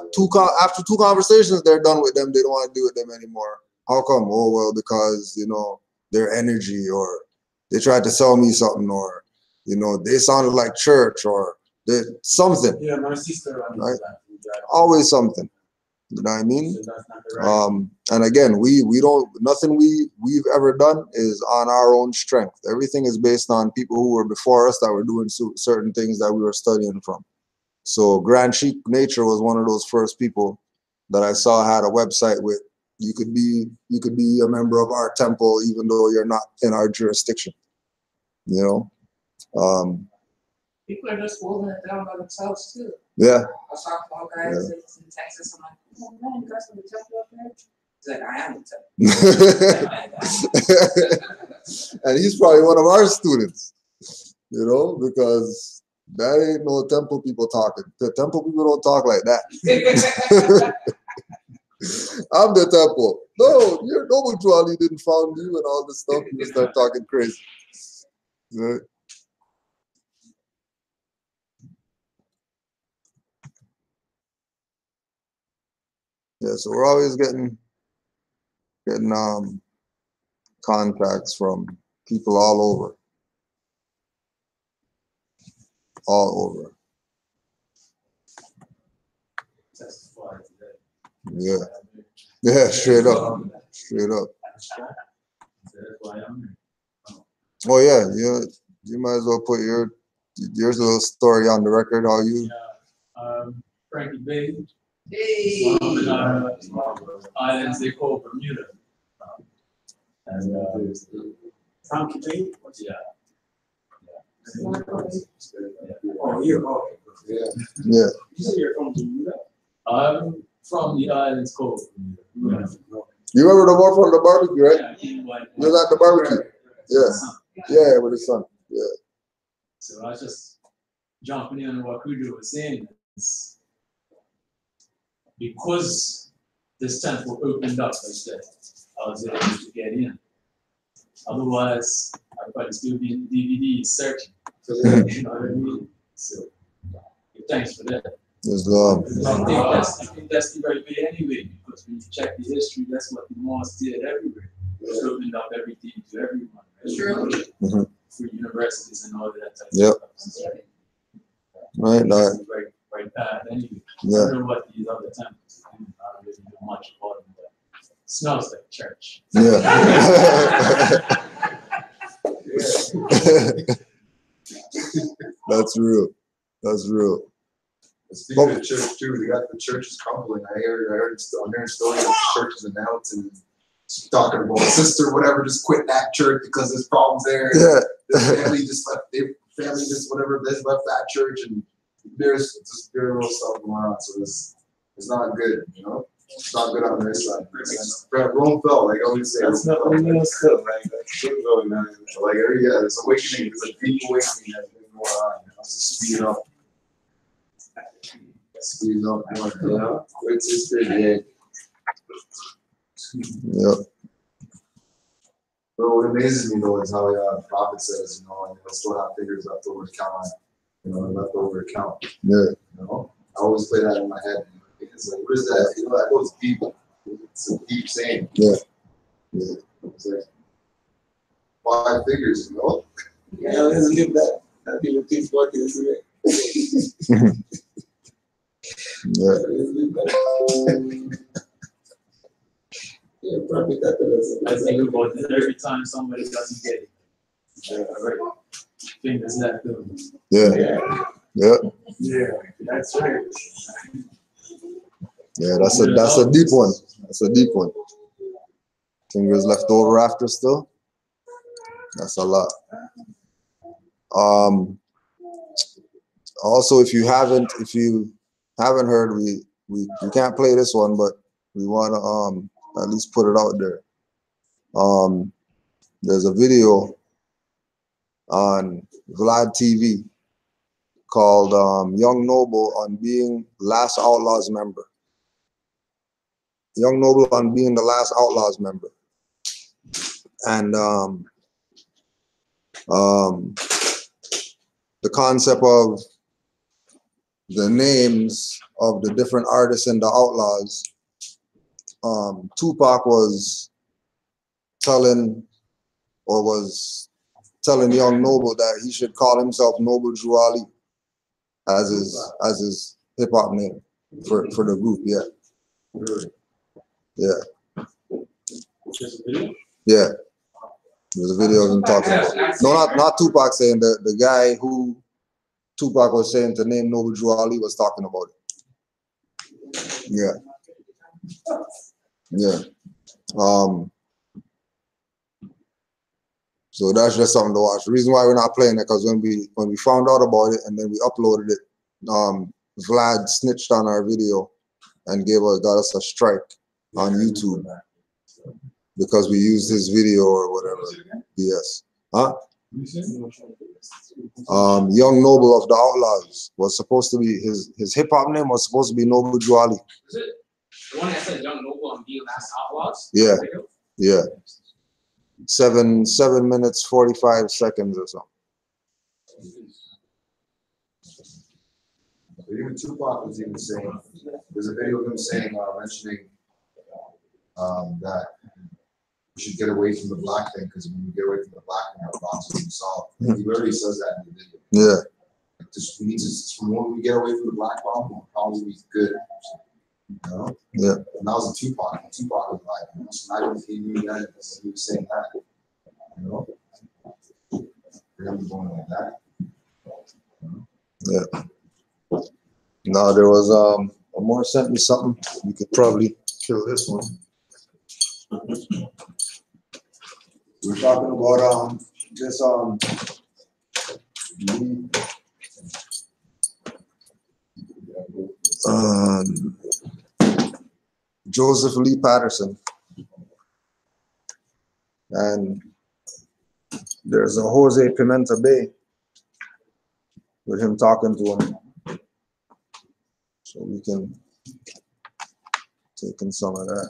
after two conversations, they're done with them. They don't want to deal with them anymore. How come? Oh, well, because, you know, their energy, or they tried to sell me something, or, you know, they sounded like church, or something. Yeah, my sister. Right? Always something. You know what I mean? And again, nothing we've ever done is on our own strength. Everything is based on people who were before us that were doing certain things that we were studying from. So Grand Sheik Nature was one of those first people that I saw had a website with, you could be a member of our temple even though you're not in our jurisdiction. You know? People are just holding it down by themselves too. Yeah. I was talking about guys in Texas. I'm like, oh man, you guys have the temple up there? He's like, I am the temple. And he's probably one of our students, you know, because that ain't no temple people talking. The temple people don't talk like that. I'm the temple. No, you're Noble Trolley didn't found you and all this stuff. You start talking crazy. Right? Yeah, so we're always getting contacts from people all over. Yeah, straight up. That's why I'm here. Oh yeah, you might as well put your little story on the record. How you? Frankie Bay. Hey. Islands they call Bermuda. And Frankie Bay. Yeah. Oh, you're okay. Yeah. You say you're from Bermuda? I'm from the islands called Bermuda. You remember the one from the barbecue, right? Yeah, you was at the barbecue. Yeah, with his son. Yeah. So I was just jumping in on what Kudu was saying. Because this temple opened up like that, I was able to get in. Otherwise, I'd probably still be in DVD searching. You know what I mean? So, thanks for that. There's love. I think that's the right way anyway, because when you check the history, that's what the Moors did everywhere. They opened up everything to everyone. Right? True. For universities and all that type Yep. of stuff. Right. Right path anyway. Yeah. I don't know what these other temples do. I don't really know much about them, but it smells like church. Yeah. That's real. That's real. Speaking of church too, they got the churches crumbling. I'm hearing stories of churches announcing, talking about sister, whatever, just quit that church because there's problems there. Yeah. The family just left. Whatever, they left that church, and there's just very little stuff going on. So it's not good, you know. It's not good on their side. Rome fell, like I always say. That's not what it is, though, like that shit going on. Like it's awakening. It's a deep awakening that's been going on. You know, it's just speeding up. Speeding up more. You know, it's good. Yep. But what amazes me though is how the prophet says, you know, and they'll still have figures left over to count on, you know, left over to count. Yeah. You know, I always play that in my head. It's like, what is that? You know, that goes deep. It's a deep saying. Yeah. It's like 5 figures, you know? Yeah, let's leave that. That people keep working, isn't it? Yeah. Let's leave that. Yeah, probably that. I think about it every time somebody doesn't get it. Right. Fingers left over. Yeah. Yeah. Yeah, that's right. Yeah. That's a deep one. That's a deep one. Fingers left over after still. That's a lot. Also, if you haven't heard, we can't play this one, but we want to at least put it out there. There's a video on Vlad TV called Young Noble on being last Outlaws member. Young Noble on being the last Outlaws member. And the concept of the names of the different artists in the Outlaws. Tupac was telling Young Noble that he should call himself Noble Drew Ali as his hip hop name for the group. Yeah. Yeah. Yeah. There's a video of him talking about it. No, not Tupac saying the guy who Tupac was saying to name Noble Drew Ali was talking about it. Yeah. Yeah. So that's just something to watch. The reason why we're not playing it because when we found out about it and then we uploaded it, Vlad snitched on our video and got us a strike on YouTube because we used his video or whatever. Yes. Huh? Young Noble of the Outlaws was supposed to be his hip hop name was supposed to be Noble Drew Ali. Is it the one that says Young Noble on being last Outlaws? Yeah. Yeah. 7 minutes 45 seconds or something. Even Tupac was even saying, there's a video of him saying, mentioning that we should get away from the black thing because when we get away from the black thing, our problems will be solved. He literally says that in the video. Yeah. Like when we get away from the black problem, our problems will be good. You know? Yeah. And that was a Tupac. And Tupac was like, you know, so imagine if he knew that, he was saying that. You know? You're gonna be going like that. Yeah. Now there was Amar sent me something. You could probably kill this one. We're talking about this Joseph Lee Patterson, and there's a Jose Pimenta Bay with him talking to him, so we can take in some of that.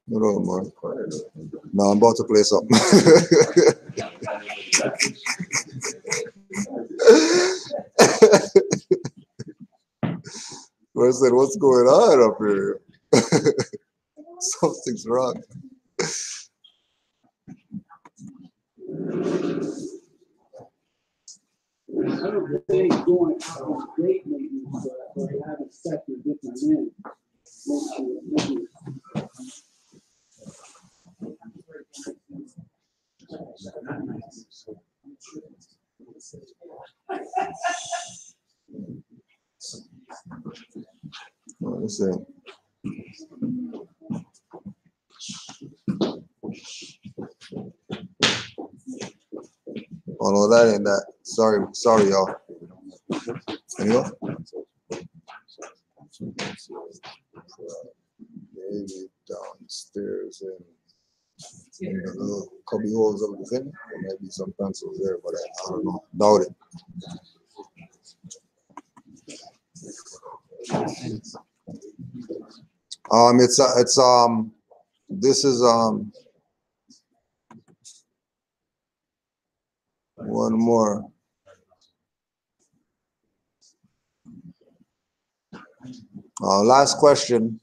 Hold on, man. No, I'm about to play something. I said, what's going on up here? Something's wrong. They going out on date maybe, but they haven't set their different men. Let's see. Oh no, that ain't that. Sorry, y'all. Anyway. Maybe downstairs in the little cubby holes of the thing. There might be some pencils there, but I don't know. Doubt it. This is one more. Last question.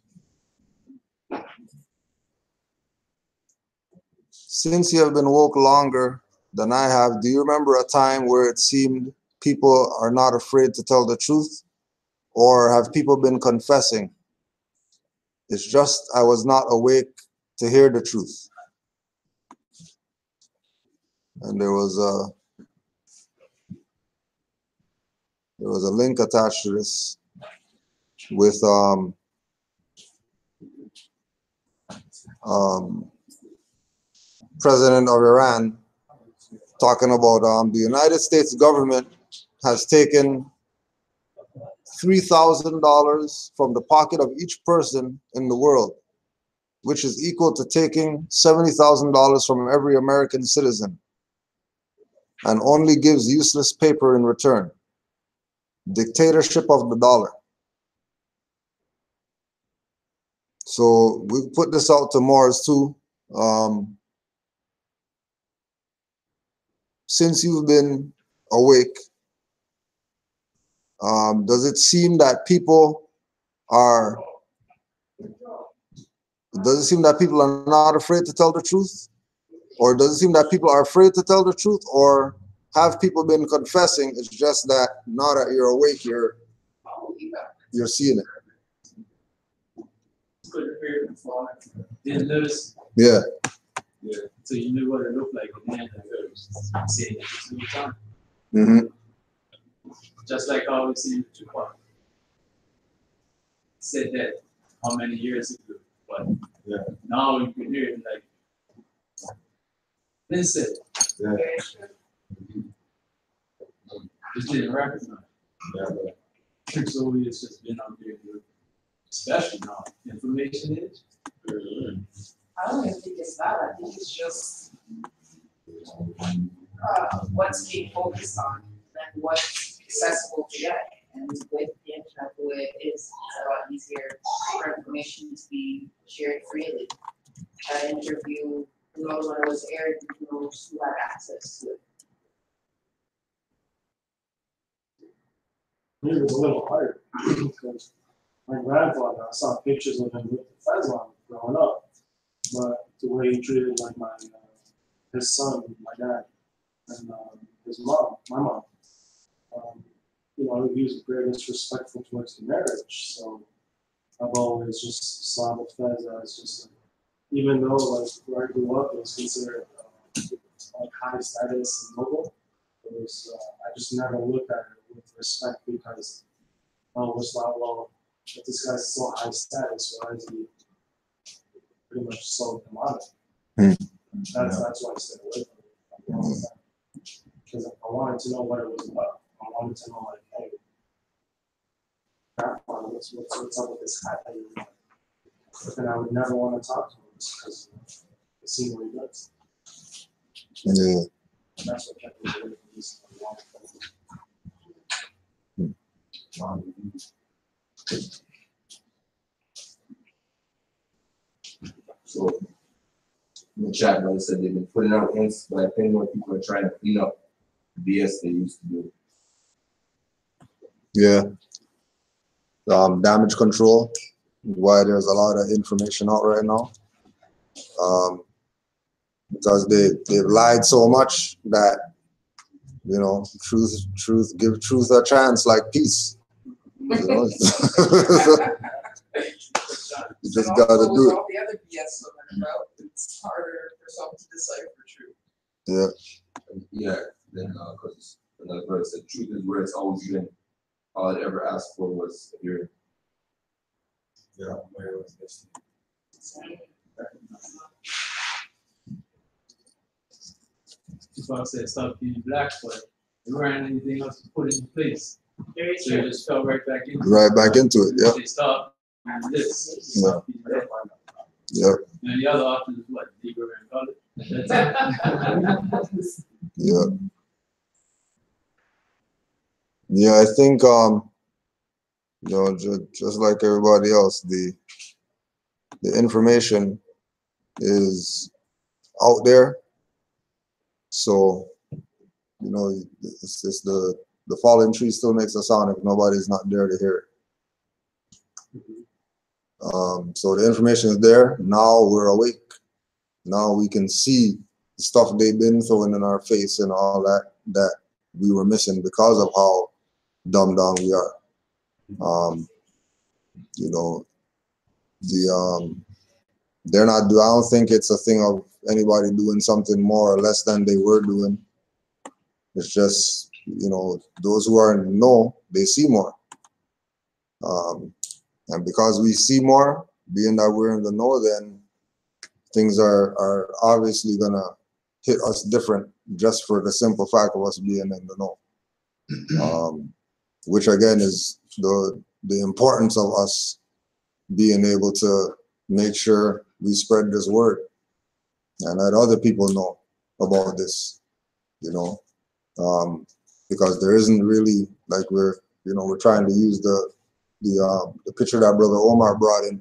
Since you have been woke longer than I have, do you remember a time where it seemed people are not afraid to tell the truth? Or have people been confessing? It's just I was not awake to hear the truth. And there was a link attached to this with President of Iran talking about the United States government has taken $3,000 from the pocket of each person in the world, which is equal to taking $70,000 from every American citizen, and only gives useless paper in return. Dictatorship of the dollar. So we put this out to Mars too. Since you've been awake, does it seem that people are not afraid to tell the truth? Or does it seem that people are afraid to tell the truth? Or have people been confessing? It's just that now that you're awake, you're seeing it. Didn't notice. Yeah. Yeah. So you knew what it looked like, and then saying it just new time. Mm-hmm. Just like how we see Tupac said that how many years ago, but yeah. Now you can hear it like listen. Yeah. Just didn't recognize. Yeah. So it's just been out there, especially now. Information is. I don't even think it's that. I think it's just what's being focused on and what's accessible today. And with the internet the way it is, it's a lot easier for information to shared freely. That interview, who knows when it was aired, who knows who had access to it. It was a little hard because my grandfather, I saw pictures of him with the fez on growing up, but the way he treated like my his son, my dad, and his mom, my mom, you know, he was very disrespectful towards the marriage. So I've always just saw the fez as just even though like where I grew up, it was considered like high status and noble. It was I just never looked at it with respect because I was like, well, if this guy's so high status, why is he pretty much so demonic? That's why I stayed away from it. Because I wanted to know what it was about. I wanted to know, like, hey, what's up with this guy? But then I would never want to talk to him because I see what he does. Yeah. And that's what kept me away from this. So in the chat, brother said they've been putting out hints, but I think more people are trying to clean up the BS they used to do. Yeah. Damage control, why there's a lot of information out right now. Because they've lied so much that, you know, give truth a chance like peace. You know? You just gotta do it. All the other BS about, it's harder for some to decipher truth. Yeah. Yeah, then because another brother said truth is where it's always been. All I'd ever asked for was a hearing. Yeah, where it was this. People said stop being black, but there weren't anything else to put in place. So you just fell right back into it. Right back into it, yeah. They stop and this. Yeah. Stop being black. Yeah. And the other option is what? Negro and colored. Yeah. Yeah, I think you know, just like everybody else, the information is out there. So, you know, it's just the fallen tree still makes a sound if nobody's not there to hear it. So the information is there. Now we're awake. Now we can see the stuff they've been throwing in our face and all that we were missing because of how dumbed down we are. You know, they're not I don't think it's a thing of anybody doing something more or less than they were doing. It's just, you know, those who are in the know, they see more. And because we see more, being that we're in the know, then things are obviously gonna hit us different just for the simple fact of us being in the know. Which again is the importance of us being able to make sure we spread this word and let other people know about this, you know, because there isn't really, like we're trying to use the picture that Brother Omar brought in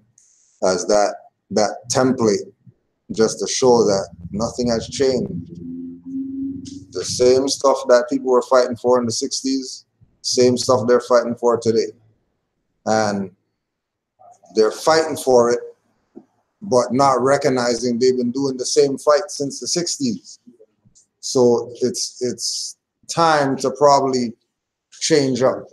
as that template just to show that nothing has changed. The same stuff that people were fighting for in the 60s, same stuff they're fighting for today. And they're fighting for it, but not recognizing they've been doing the same fight since the 60s. So it's time to probably change up.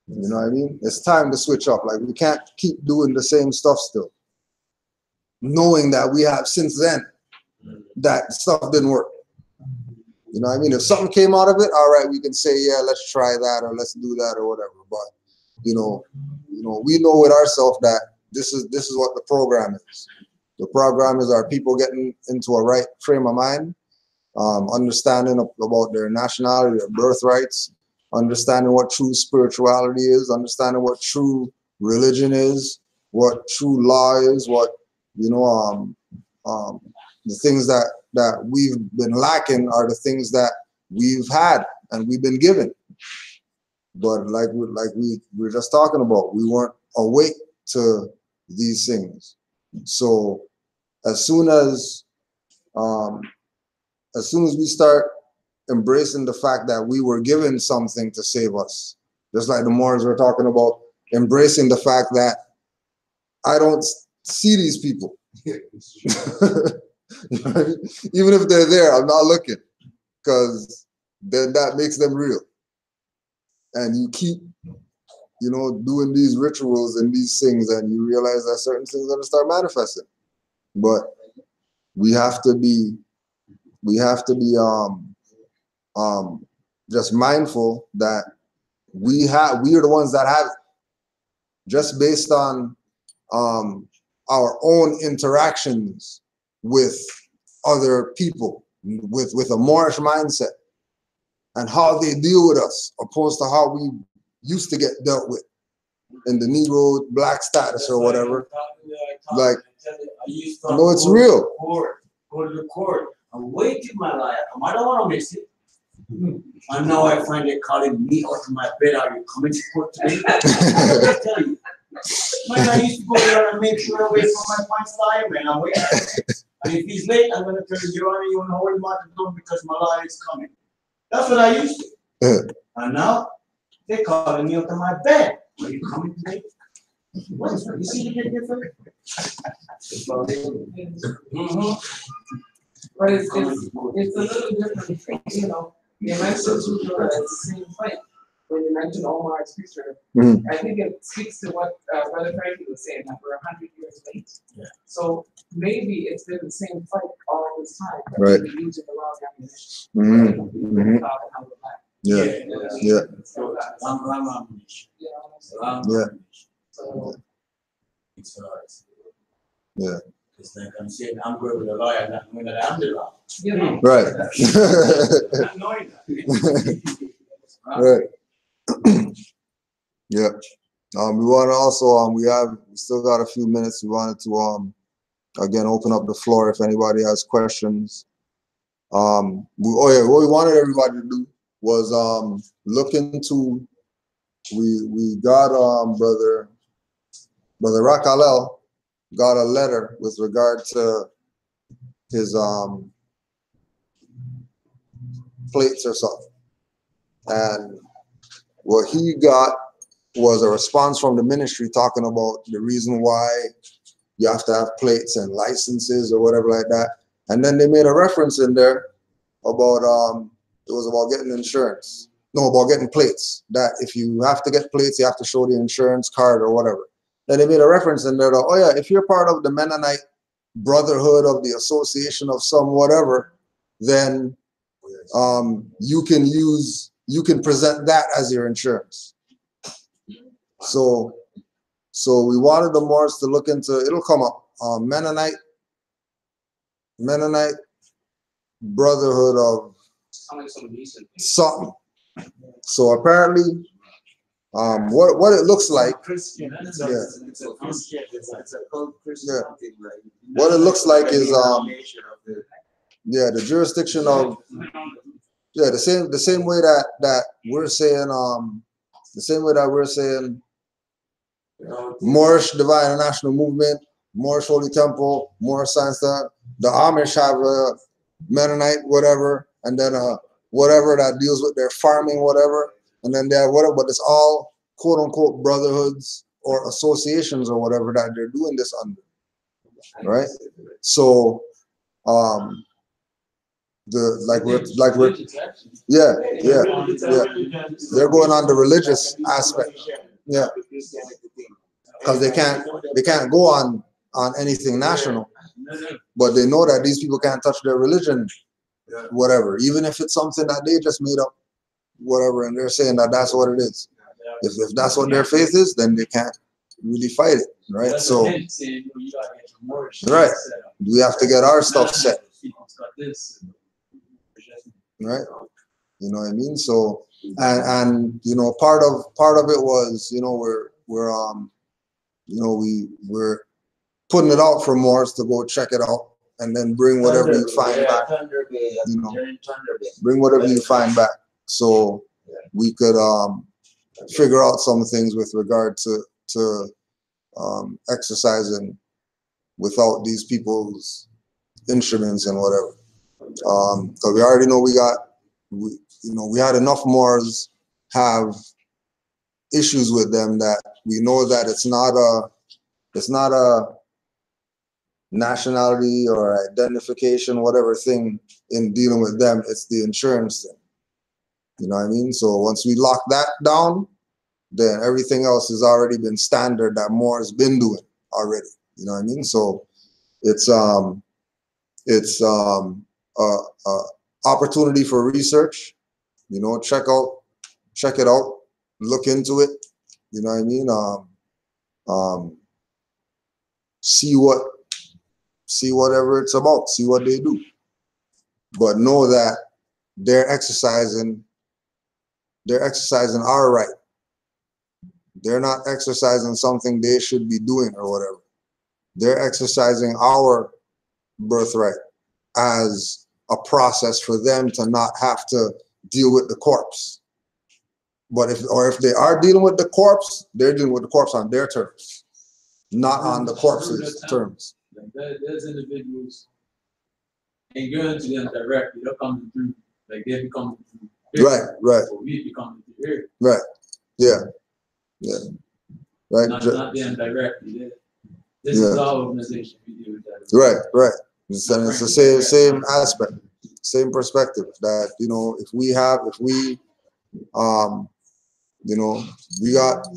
You know what I mean? It's time to switch up. Like, we can't keep doing the same stuff still, knowing that we have since then that stuff didn't work. You know what I mean? If something came out of it, all right, we can say, yeah, let's try that or let's do that or whatever. But you know, we know with ourselves that this is what the program is. The program is our people getting into a right frame of mind, understanding about their nationality, their birthrights, understanding what true spirituality is, understanding what true religion is, what true law is, what, you know, the things that we've been lacking are the things that we've had and we've been given. But like we were just talking about, we weren't awake to these things. So as soon as we start embracing the fact that we were given something to save us, just like the Moors were talking about, embracing the fact that I don't see these people. Even if they're there, I'm not looking, because then that makes them real. And you keep, doing these rituals and these things, and you realize that certain things are going to start manifesting. But we have to be just mindful that we are the ones that have it, just based on our own interactions with other people, with a Moorish mindset, and how they deal with us, opposed to how we used to get dealt with in the Negro black status or whatever. Like, no, it's real. Go to the court and wait till my lawyer come. I don't want to miss it. And now I find they calling me out of my bed. Are you coming to court today? I tell you. Man, I used to go there and make sure I wait for my points lawyer, man. I'm waiting. And if he's late, I'm going to tell you, Your Honor, you want to hold him out the door because my lawyer is coming. That's what I used to. And now they're calling me out of my bed. Are you coming today? What is that? You see the difference? But it's a little different, you know. You mentioned it's the same fight. When you mentioned Omar's picture, I think it speaks to what Brother Frankie was saying, that we're 100 years late. Yeah. So maybe it's been the same fight all this time, but right. we're using the wrong ammunition. Yeah. It's hard. Yeah. It's like I'm saying I'm going with a lawyer, not knowing that I'm the law. You know? Right. Not knowing that. Right. Yeah. We want to also we still got a few minutes. We wanted to again open up the floor if anybody has questions. What we wanted everybody to do was look into. We got brother Rakalel got a letter with regard to his plates or something, and what he got was a response from the ministry talking about the reason why you have to have plates and licenses or whatever like that. And then they made a reference in there about it was about getting insurance. No, about getting plates. That if you have to get plates, you have to show the insurance card or whatever. Then they made a reference in there that, oh yeah, if you're part of the Mennonite Brotherhood of the Association of some whatever, then you can present that as your insurance. So we wanted the Moors to look into, it'll come up, Mennonite Brotherhood of something. So apparently, what it looks like, Christian. It's a Christian. It's a cult Christian thing, right? What it looks like is the jurisdiction of the same way that we're saying Moorish Divine and National Movement, Moorish Holy Temple, Moorish Science Center. The Amish have a Mennonite whatever, and then whatever that deals with their farming whatever, and then they have whatever, but it's all quote unquote brotherhoods or associations or whatever that they're doing this under, right? So they're going on the religious aspect, because they can't go on anything national, but they know that these people can't touch their religion, whatever, even if it's something that they just made up, whatever, and they're saying that that's what it is. If that's what their faith is, then they can't really fight it, right? So right, we have to get our stuff set, right? You know what I mean? So and part of it was we're putting it out for Moors to go check it out and then bring whatever you find back. Bring whatever you find back, so we could figure out some things with regard to exercising without these people's instruments and whatever. So we already know we had enough Moors have issues with them that we know that it's not a nationality or identification, whatever thing in dealing with them, it's the insurance thing. You know what I mean? So once we lock that down, then everything else has already been standard that Moore's been doing already. You know what I mean? So it's opportunity for research. You know, check it out, look into it. You know what I mean? See whatever it's about, see what they do. But know that they're exercising our right. They're not exercising something they should be doing or whatever. They're exercising our birthright as a process for them to not have to deal with the corpse. But if they are dealing with the corpse, they're dealing with the corpse on their terms, not on the corpse's terms. Like there's individuals and going to them directly, they're coming through, like they become through. Right. Or we become through here. Right. Yeah. Right. Not them directly. This is our organization. We deal with that. Right. It's the same aspect, same perspective that, if we we got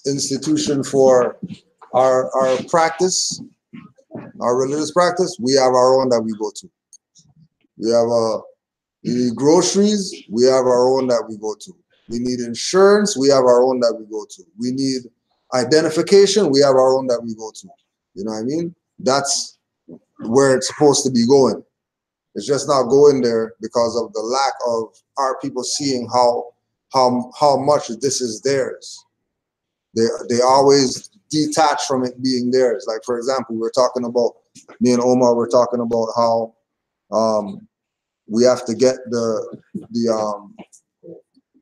institution for our practice, our religious practice. We have our own that we go to. We have we need groceries. We have our own that we go to. We need insurance. We have our own that we go to. We need identification. We have our own that we go to. You know what I mean? That's where it's supposed to be going. It's just not going there because of the lack of our people seeing how much this is theirs. They always detach from it being theirs. Like, for example, me and Omar were talking about how we have to get the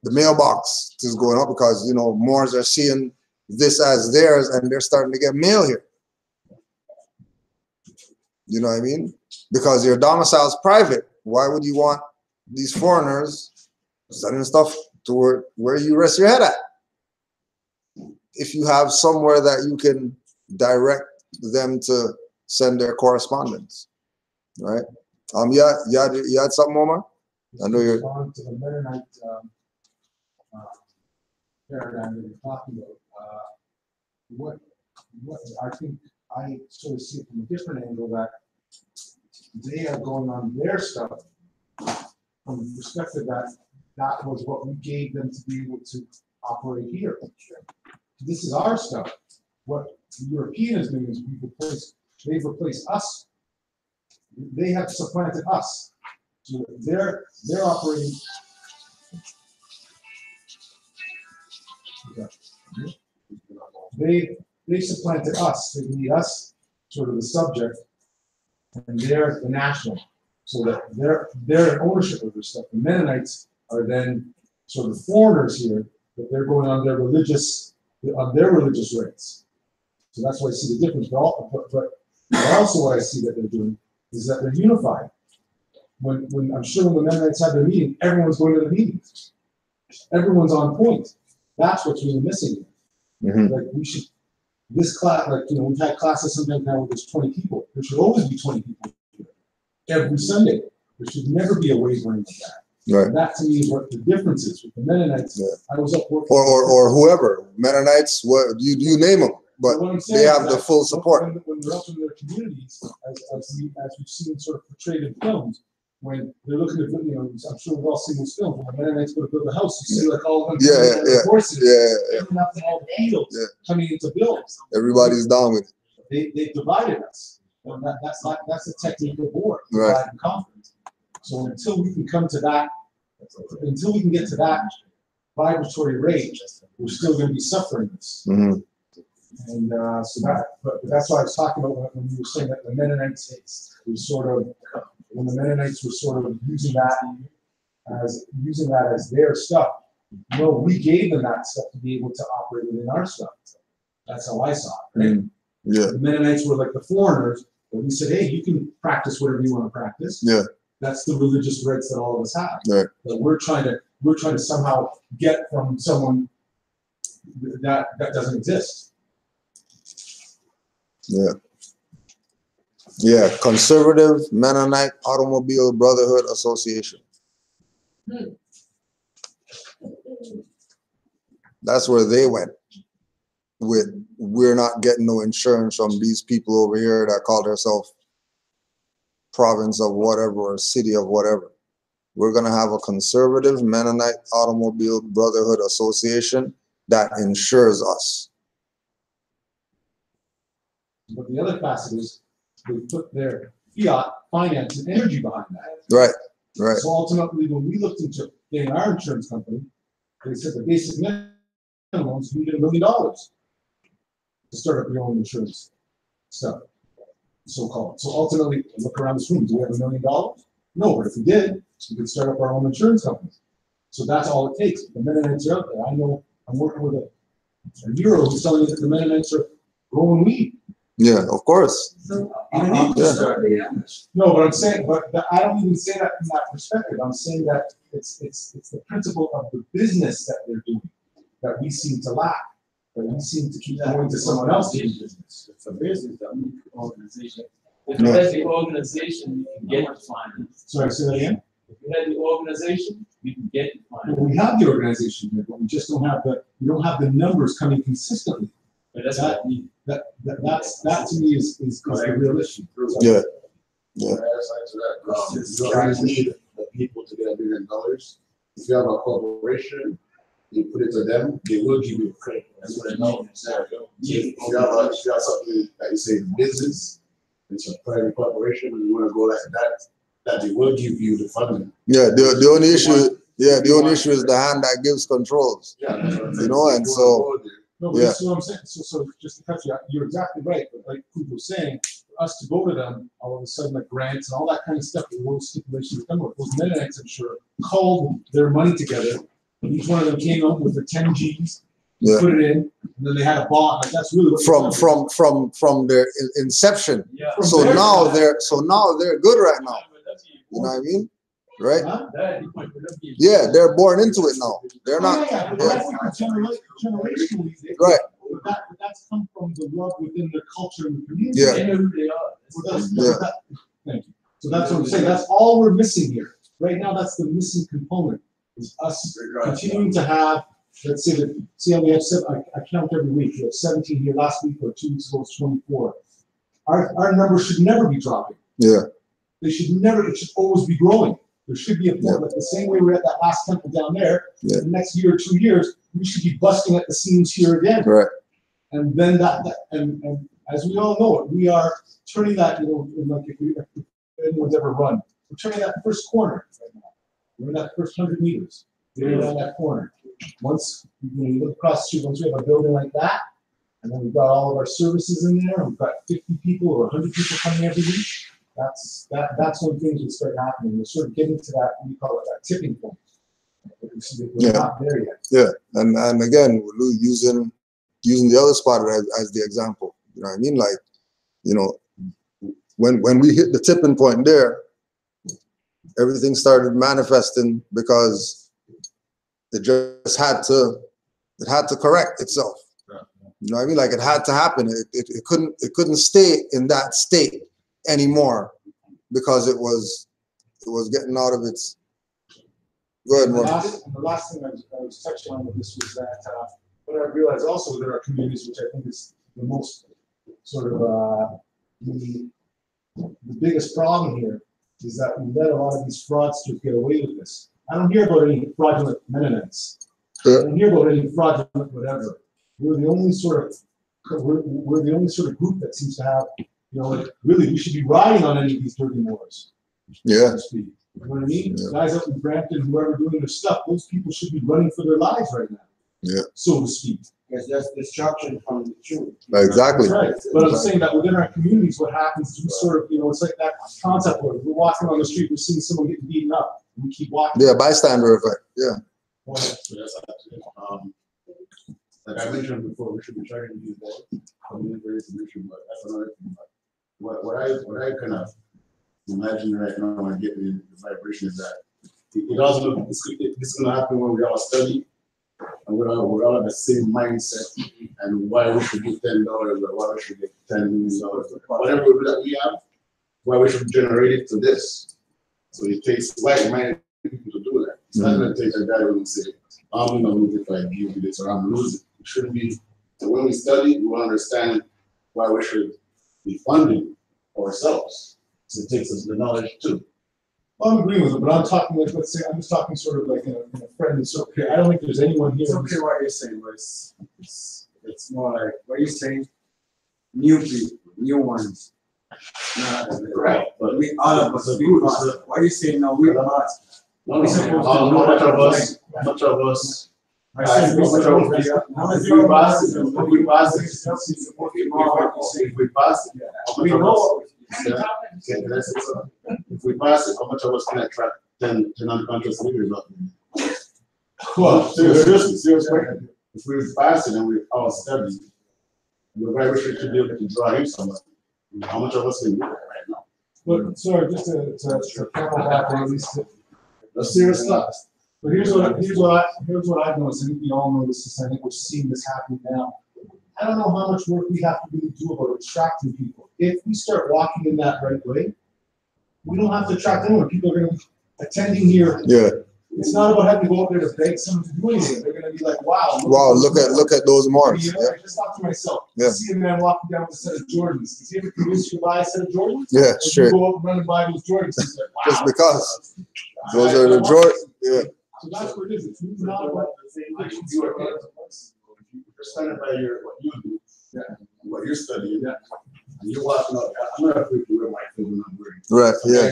mailbox is going up because Moors are seeing this as theirs and they're starting to get mail here. You know what I mean? Because your domicile is private. Why would you want these foreigners sending stuff to where you rest your head at? If you have somewhere that you can direct them to send their correspondence, right? You had something, Omar? I know you're on to the Mennonite paradigm that you're talking about. What I think I sort of see it from a different angle, that they are going on their stuff from the perspective that was what we gave them to be able to operate here. This is our stuff. What the European is doing is they've replaced us. They have supplanted us. So they're operating. They supplanted us. They made us sort of the subject, and they're the national. So that they're in ownership of their stuff. The Mennonites are then sort of foreigners here, but they're going on their religious rights. So that's why I see the difference. But also what I see that they're doing is that they're unified. When I'm sure when the Mennonites have their meeting, everyone's going to the meeting. Everyone's on point. That's what's really missing. Mm-hmm. Like this class, we've had classes sometimes now where there's 20 people. There should always be 20 people here. Every Sunday. There should never be a wavering of that. Right. And that to me is what the difference is with the Mennonites. Yeah. I was up working or whoever, Mennonites, what you name them, but they have the full support. When they're up in their communities, as we've seen sort of portrayed in films, when they're looking at, I'm sure we've all seen those films, when the Mennonites go to build a house, you see like all of them horses, coming up in all the fields, coming into builds. Everybody's down with it. They divided us. And that's a technique of war, divide and conquer. So until we can come to that, until we can get to that vibratory rate, we're still going to be suffering this. Mm-hmm. And but that's why I was talking about when you were saying that the Mennonites when the Mennonites were sort of using that as their stuff. No, we gave them that stuff to be able to operate within our stuff. That's how I saw it. Right? Yeah. The Mennonites were like the foreigners, but we said, hey, you can practice whatever you want to practice. Yeah. That's the religious rights that all of us have. Right. But we're trying to somehow get from someone that doesn't exist. Yeah. Yeah. Conservative Mennonite Automobile Brotherhood Association. That's where they went with, we're not getting no insurance from these people over here that call themselves province of whatever or city of whatever. We're going to have a conservative Mennonite Automobile Brotherhood Association that insures us. But the other facet is they put their fiat finance and energy behind that. Right, right. So ultimately, when we looked into getting our insurance company, they said the basic minimums, you get $1 million to start up your own insurance stuff, so-called. So ultimately, look around this room. Do we have $1 million? No, but if we did, we could start up our own insurance company. So that's all it takes. The Mennonites are out there. I know I'm working with a hero who's telling me that the Mennonites are growing weed. Yeah, of course. So, Yeah. No, but I'm saying, but I don't even say that from that perspective. I'm saying that it's the principle of the business that they're doing that we seem to lack, that we seem to keep going to someone else doing business. It's a business, that means organization. If you had the organization, you can get the finance. Sorry, say that again? If you had the organization, you can get the finance. Well, we have the organization here, but we just don't have the numbers coming consistently. But that's what I mean. That to me is the real issue. Yeah. Yeah. You guys need the people to get $1 million. If you have a corporation, you put it to them, they will give you credit. That's what I know. So if you have something that you say business, it's a private corporation, and you want to go like that they will give you the funding. Yeah, the only issue, the only issue is the hand that gives controls. Yeah, you know, and so no, but that's what I'm saying. So just to cut you out, you're exactly right. But like Kuba was saying, for us to go to them, all of a sudden, like grants and all that kind of stuff, the rules stipulations come with. Those Mennonites, I'm sure, called their money together. Each one of them came up with the 10 G's, put it in, and then they had a bond. Like that's really what from their inception. Yeah. So now they're good right now. You know what I mean? Right? Huh? Yeah, they're born into it now. They're not. Generationally, Right. But that's come from the love within their culture and the community. Yeah. They know who they are. Thank you. So that's what I'm saying. That's all we're missing here. Right now, that's the missing component. Is us continuing to have, let's say that, see how we have I count every week. We have 17 here last week, or 2 weeks ago, it's 24. Our numbers should never be dropping. Yeah. They should never, it should always be growing. There should be a point, like the same way we're at that last temple down there, the next year or 2 years, we should be busting at the seams here again. Right. And then and as we all know it, we are turning that, like if anyone's ever run, we're turning that first corner right now. We're in that first 100 meters. We're around that corner. Once you look across the street, once we have a building like that, and then we've got all of our services in there, and we've got 50 people or 100 people coming every week. That's when things will start happening. We're sort of getting to that, we call it that tipping point. We're not there yet. Yeah, and again, we're using the other spot as the example. You know what I mean? Like, when we hit the tipping point there, everything started manifesting because it just had to correct itself. You know what I mean? Like it had to happen. It couldn't stay in that state anymore because it was getting out of its. Go ahead, Mark. The last thing I was touching on with this was that what I realized also within our communities, which I think is the most sort of the biggest problem here, is that we let a lot of these fraudsters get away with this. I don't hear about any fraudulent Mennonites. I don't hear about any fraudulent whatever. We're the only sort of group that seems to have, like really we should be riding on any of these dirty wars. Yeah. So to speak. You know what I mean? Yeah. Guys up in Brampton, whoever doing their stuff, those people should be running for their lives right now. Yeah. So to speak. Because that's destruction from the truth. Exactly. That's right. But I'm saying that within our communities, what happens is we sort of, it's like that concept where we're walking on the street, we're seeing someone getting beaten up, and we keep walking. Yeah, bystander effect. Yeah. So that's actually, like I mentioned before, we should be trying to use both. community solution, but that's another thing. But what I kind of imagine right now when I get the vibration is that it also it's going to happen when we all study and we're all in the same mindset and why we should get $10 or why we should get $10 million, whatever that we have, why we should generate it to this. So it takes like-minded people to do that. It's not going to take a guy who will say, I'm going to lose if I give you this or I'm losing. It shouldn't be. So when we study, we will understand why we should be funding ourselves. So it takes us the knowledge too. Well, I'm agreeing with it, but I'm talking like, let's say, I'm just talking sort of like in a friendly circle here. I don't think there's anyone here. It's okay what you're saying, but it's more like, what you're saying, new people, new ones. Right, but we all of us, we pass. What you saying now, we pass. How much of us, how much of us, if we pass it, how much of us can attract 10 unconscious leaders up there? Well, seriously, if we pass it and we all study, we're very restricted to be able to draw in somebody. How much of us can do that right now? But sorry, just to couple back on these. That's serious stuff. But here's what I've noticed. I think we all notice this. I think we're seeing this happening now. I don't know how much work we have to really do about attracting people. If we start walking in that right way, we don't have to attract anyone. People are going to be attending here. Yeah. It's not about having to go up there to beg someone to do anything. They're going to be like, wow. Look at those marks. Yeah. I just thought to myself, yeah. See a man walking down with a set of Jordans. Does he ever convince you to buy a set of Jordans? Yeah, sure. You go up and run and buy those Jordans. He's like, wow. Just because. Those are the Jordans. Yeah. So that's what it is. It's not about the same thing. You're studying by what you do, what you're studying, and you're walking up. I'm not afraid to wear my clothes when I'm wearing. Right, yeah.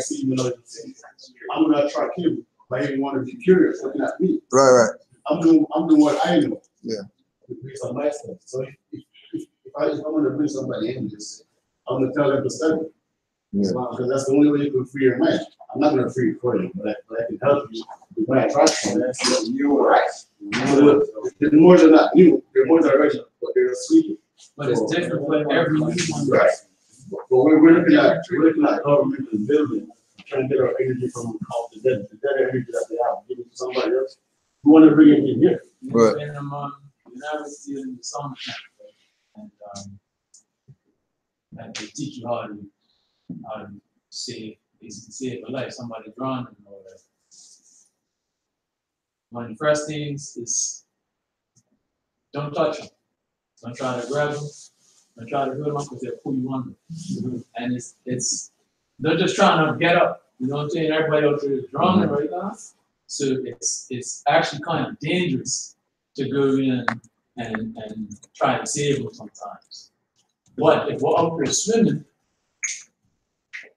I'm going to attract him by even want to be curious, looking at me. Right. I'm doing what I know. Yeah. Based on my stuff. So if I'm going to bring somebody in this, I'm going to tell them to study. Yeah. Because that's the only way you can free your mind. I'm not going to free you for you, but I can help you with my attraction. You're right. They're more than that. They're more direction, but they're sweet. But it's different for everyone. Right. But we're looking at government and building, trying to get our energy from out the dead energy that they have, give it to somebody else. We want to bring it in here. Right. And I was in the summer camp, and they teach you how to save a life. Somebody drowning or whatever. One of the first things is don't touch them. Don't try to grab them. Don't try to hurt them because they'll pull you under. And it's they're just trying to get up. You know what I'm saying? Everybody out there is drowning right now. So it's actually kind of dangerous to go in and try to save them sometimes. But if we're out there swimming,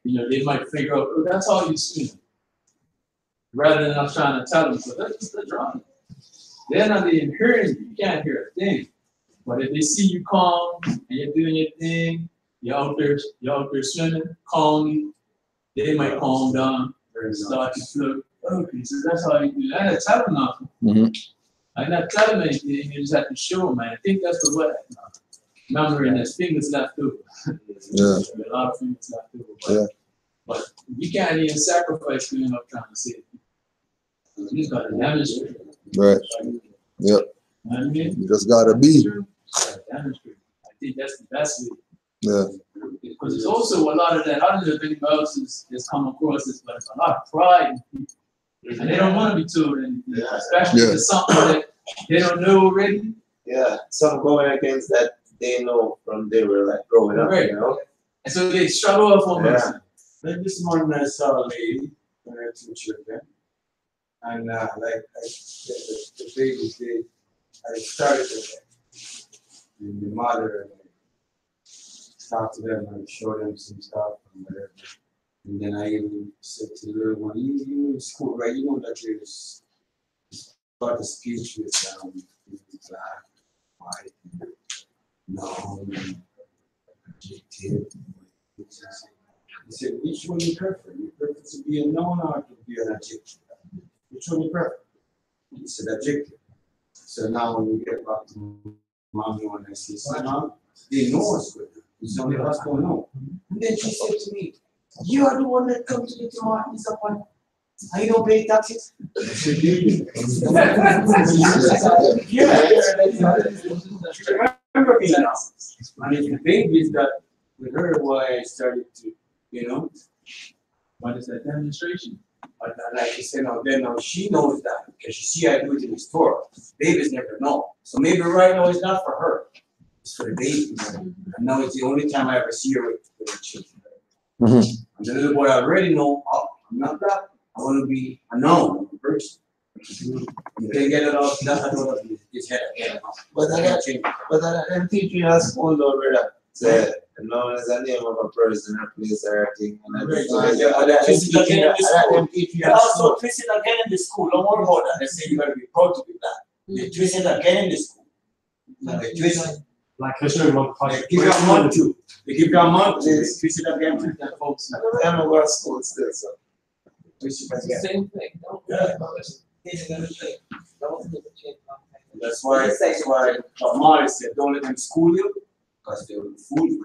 they might figure out, oh, that's how you swim. Rather than us trying to tell them, so that's just the drowning. They're not even hearing you. You can't hear a thing. But if they see you calm and you're doing your thing, you're out there swimming calmly, they might calm down and start to float. Okay, so that's how you do it. I didn't tell them nothing. Mm-hmm. I didn't tell them anything. You just have to show them. I think that's the what. Remember, and there's fingers left over. Yeah. A lot of fingers left over. But you can't even sacrifice going up trying to save people. You just got to demonstrate. Right. Yep. You know what I mean? You just gotta be. Demonstrate. I think that's the best way. Yeah. Because it's also a lot of that. I don't know if anybody else has come across this, but there's a lot of pride in people. And they don't want to be told anything, especially if it's something that they don't know already. Yeah, some going against that they know from they were like growing up, right. And so they struggle up on that. Like this morning I saw a lady when I had 2 children. And the babies, I started with them. And the mother and talk to them and show them some stuff and whatever. And then I even said to the little one, you in school, right? You know that there's part of speech with black, white, no, adjective. He said, which one you prefer? You prefer to be a noun or to be an adjective? Which one you prefer? He said adjective. So now when we get back to Mommy, when I say, son, Mom, they know what's good. It's only us don't know. And then she said to me, you are the one that come to the Martin's up on. I don't pay taxes. She did. Yeah. Remember me now. And it's the babies that with her why I started to, you know. What is that demonstration? But like she said, now she knows that because she see I do it in the store. Babies never know. So maybe right now it's not for her. It's for the babies. And now it's the only time I ever see her with the children. And the little boy already know, oh, I'm not black. I want to be a known person. You can get it off, that's not his head again. But I'm teaching at school though, brother. Say, known as a name of a person or place or a thing. And also twist it again in the school. Don't worry about that. They say you're going to be proud to be black. They twist it again in the school. They twist it. Black History Month. They give you a month to. They give you a month to twist it again to the folks. I'm a girl school still, so. It's the same thing. Don't worry about it. It's gonna change. Don't let it change. That's why Amari said, don't let them school you, because they will fool you.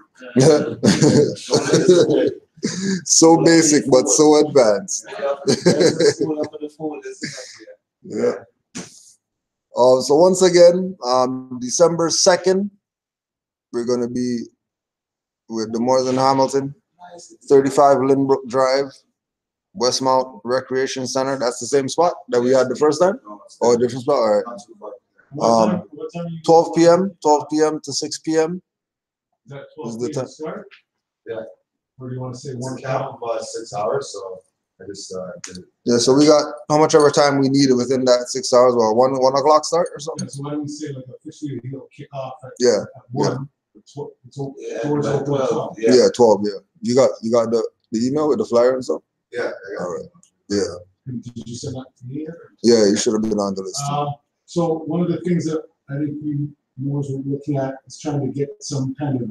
So basic, but so advanced. Yeah. So once again, December 2nd, we're going to be with the Northern Hamilton, 35 Lynbrook Drive, Westmount Recreation Center. That's the same spot that we had the first time? Or a different spot? All right. 12 p.m. to 6 p.m. Is that 12 p.m. start? Yeah. Or do you want to say one Count about 6 hours, so I just did it. Yeah, so we got how much ever time we needed within that 6 hours. Well, 1 o'clock start or something? Yeah, so why don't we say like officially he'll kick off at, Yeah. at 1. Yeah, Doors open at 12. Yeah, 12, yeah. You got the email with the flyer and stuff? Yeah, I got All right. Yeah. Did you send that to me? Yeah, you should have been on the list. So one of the things that I think we were looking at is trying to get some kind of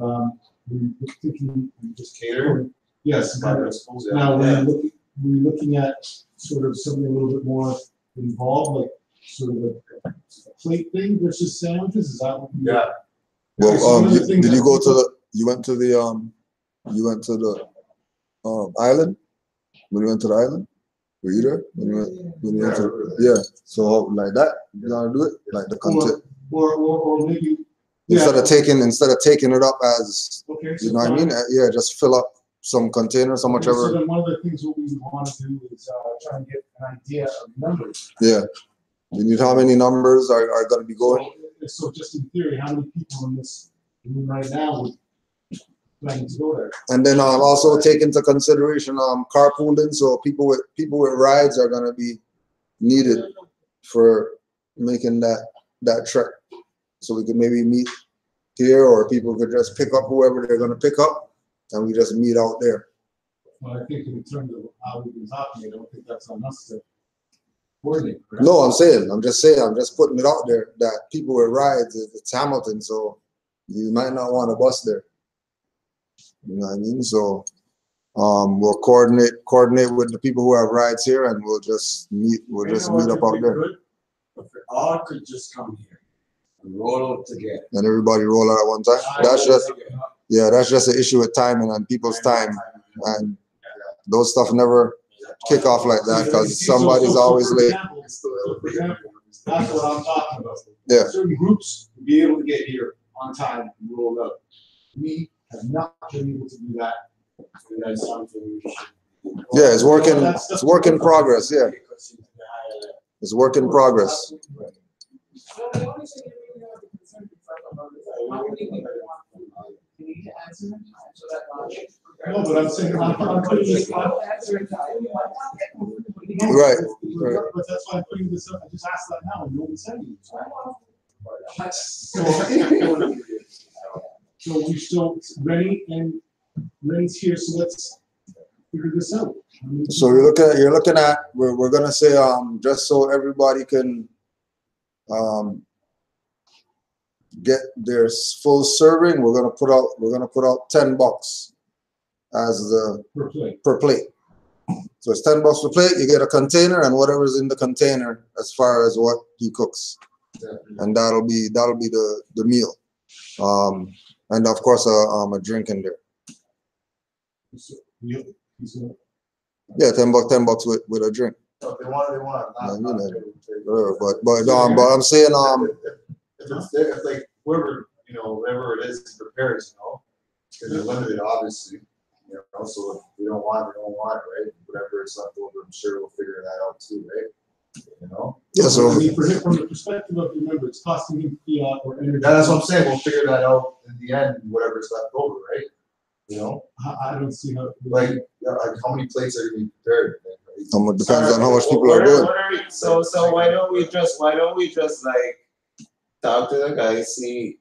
we were thinking just Catering? Yes. Yeah. Now we're looking at sort of something a little bit more involved, like sort of a plate thing versus sandwiches. Is that what? Yeah. Well, did you go to the? You went to the island. When you went to the island, were you there? When you went to, yeah. So like that, you gotta do it like the content. Or maybe Instead of taking it up as, okay, so you know what I mean? Yeah, just fill up some container, so much So ever. then one of the things what we want to do is try and get an idea of numbers. Yeah. You need how many numbers are going to be going? So just in theory, how many people in this room right now would planning to go there? And then also take into consideration carpooling. So people with rides are going to be needed for making that trek. So we could maybe meet here, or people could just pick up whoever they're going to pick up, and we just meet out there. Well, I think in terms of how we've been talking, I don't think that's on us to coordinate. Correct? No, I'm just putting it out there that people with rides, it's Hamilton, so you might not want a bus there. You know what I mean? So we'll coordinate with the people who have rides here, and we'll just meet up out there. If we all could just come here and roll out together. And everybody roll out at one time. That's just an issue with timing and people's time, and those stuff never kick off like that because somebody's always late. For example, that's what I'm talking about. Yeah. Certain groups will be able to get here on time and roll up. We have not been able to do that. And that's something we should. Yeah, it's work in progress. Yeah, it's work in progress. Well, the only thing you really have to concern yourself about is how many people want you need to answer them, so that No, but I'm saying I'm putting this up. Right. But that's why I'm putting this up. I just asked that now, and no one said anything. So we still Rennie's here, so let's figure this out. So you're looking at we're gonna say just so everybody can get their full serving, we're gonna put out $10 as the per plate. So it's $10 per plate. You get a container and whatever's in the container as far as what he cooks, and that'll be the meal. And of course a drink in there. Yeah, $10 with a drink. So if they want, they want. But I'm saying it's like whoever, whatever it is prepares, because they're limited, obviously. So if we don't want right? Whatever it's left over, I'm sure we'll figure that out too, right? Yeah, so I mean, from the perspective of, remember, it's costing him fiat or energy. That's what I'm saying. We'll figure that out in the end, whatever's left over, right? I don't see how. Like how many plates are going to be prepared? it depends on how much people are doing. So why don't we just like talk to the guy,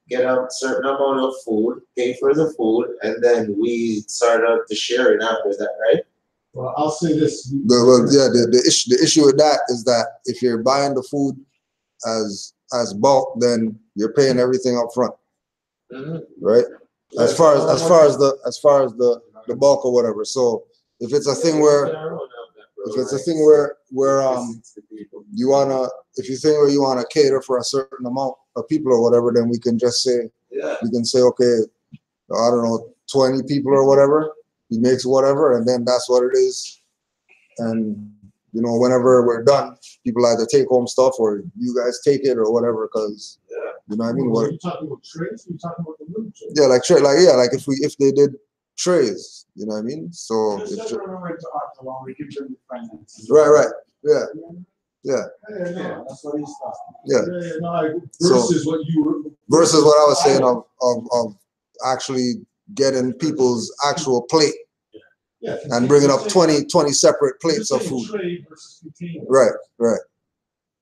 get a certain amount of food, pay for the food, and then we start out to share it after that, right? Well, I'll say this. The issue with that is that if you're buying the food as bulk, then you're paying everything up front, right? As far as the bulk or whatever. So if it's a thing where you wanna cater for a certain amount of people or whatever, then we can just say okay, I don't know, 20 people or whatever. He makes whatever, and then that's what it is. And whenever we're done, people either take home stuff or you guys take it or whatever, because you know what I mean. Are you talking about trays? Or are you talking about the little trays? Yeah, like if they did trays, you know what I mean. So just we can bring the finances. Right. Yeah. Yeah, that's what he's talking. Yeah. No, versus what you were. Versus what I was saying of actually getting people's actual plate. Yeah, and bringing up 20 separate plates of food. Right.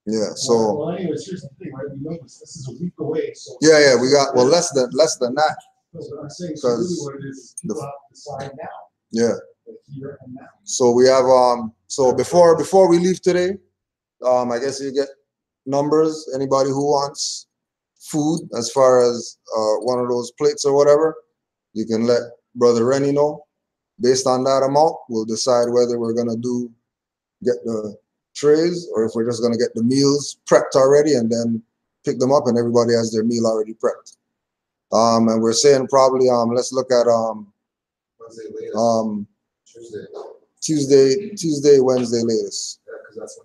Yeah. So. Well, anyways, here's the thing, right? We know this is a week away, so. Yeah. We got less than that. That's what I'm saying. So really what it is people have to decide now. Yeah. Like here and now. So we have So before we leave today, I guess you get numbers. Anybody who wants food, as far as one of those plates or whatever, you can let Brother Rennie know. Based on that amount, we'll decide whether we're gonna get the trays or if we're just gonna get the meals prepped already and then pick them up and everybody has their meal already prepped. And we're saying probably let's look at Tuesday, Wednesday latest. Yeah, because that's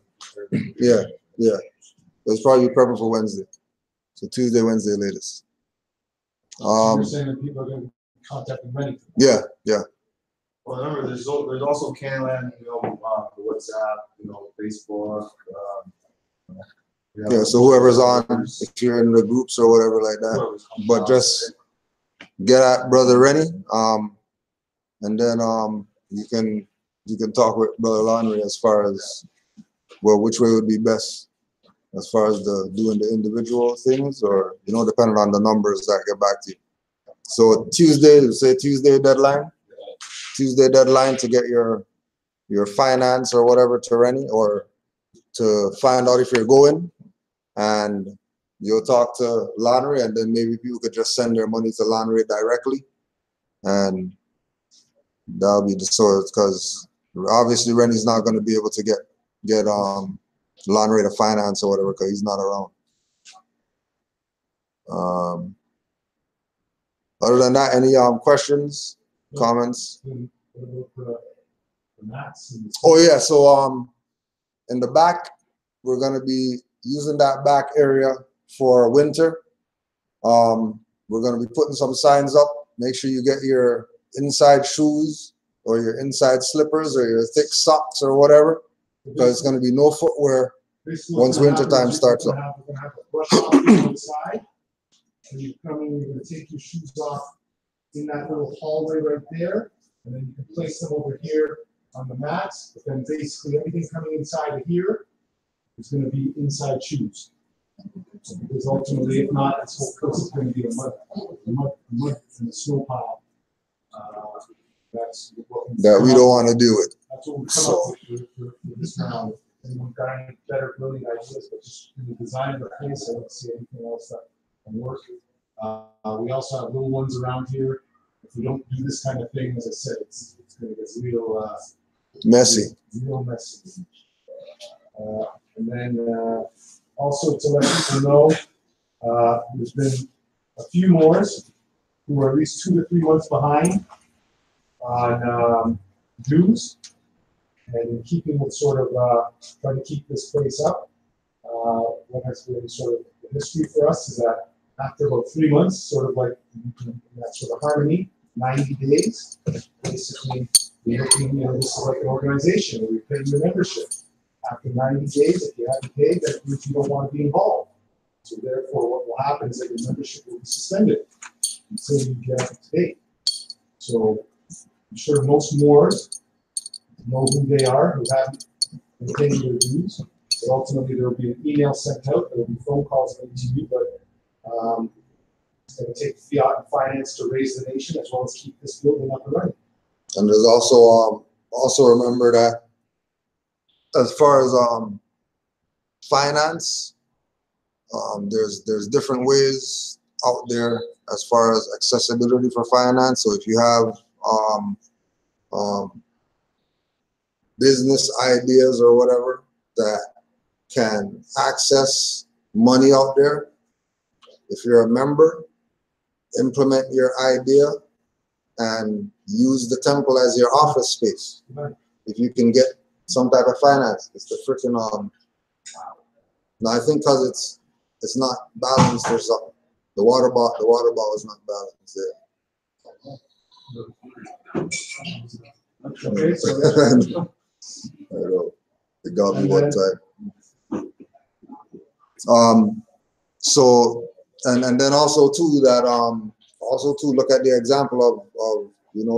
when. Yeah. It's probably prepping for Wednesday. So Tuesday, Wednesday latest. You're saying that people are going to be contacting Rennie. Yeah. Well, remember, there's also Canaanland, the WhatsApp, Facebook. Yeah, so whoever's on, if you're in the groups or whatever like that, but just get at Brother Rennie, and then you can talk with Brother Laundry as far as which way would be best, as far as doing the individual things, or depending on the numbers that get back to you. So Tuesday deadline. Tuesday deadline to get your finance or whatever to Rennie, or to find out if you're going, and you'll talk to Laundry, and then maybe people could just send their money to Laundry directly, and that'll be the source, because obviously Rennie's not going to be able to get Laundry to finance or whatever because he's not around. Other than that, any questions? Comments? Oh yeah, so in the back, we're gonna be using that back area for winter. We're gonna be putting some signs up. Make sure you get your inside shoes or your inside slippers or your thick socks or whatever, because it's gonna be no footwear once winter time starts up. We're gonna have a brush off outside, and you come in, you're gonna take your shoes off in that little hallway right there, and then you can place them over here on the mats. But then basically everything coming inside of here is going to be inside shoes. Because ultimately, if not, this whole coast is going to be a mud and a snow pile. That's what we don't want to do it. That's what we come up with for this round. And we've got any better building ideas, but just in the design of the place, I don't see anything else that can work. We also have little ones around here. If we don't do this kind of thing, as I said, it's going to get real messy. Real messy. And then also to let people know, there's been a few more who are at least 2 to 3 months behind on dues, and in keeping with sort of trying to keep this place up. What has been sort of the history for us is that after about 3 months, sort of like in that sort of harmony, 90 days, basically, we're looking, this is like an organization where we pay your membership. After 90 days, if you haven't paid, that means you don't want to be involved. So therefore, what will happen is that your membership will be suspended until you get up to date. So I'm sure most Moors know who they are, who haven't been paying their dues. But ultimately, there will be an email sent out, there will be phone calls made to you, but it's going to take fiat and finance to raise the nation as well as keep this building up and running. And there's also remember that as far as finance, there's different ways out there as far as accessibility for finance. So if you have business ideas or whatever that can access money out there, if you're a member, implement your idea and use the temple as your office space. If you can get some type of finance, it's the freaking now I think because it's not balanced or something. The water bottle is not balanced there. Okay, so I know. It got me one time. So and then also too that look at the example of the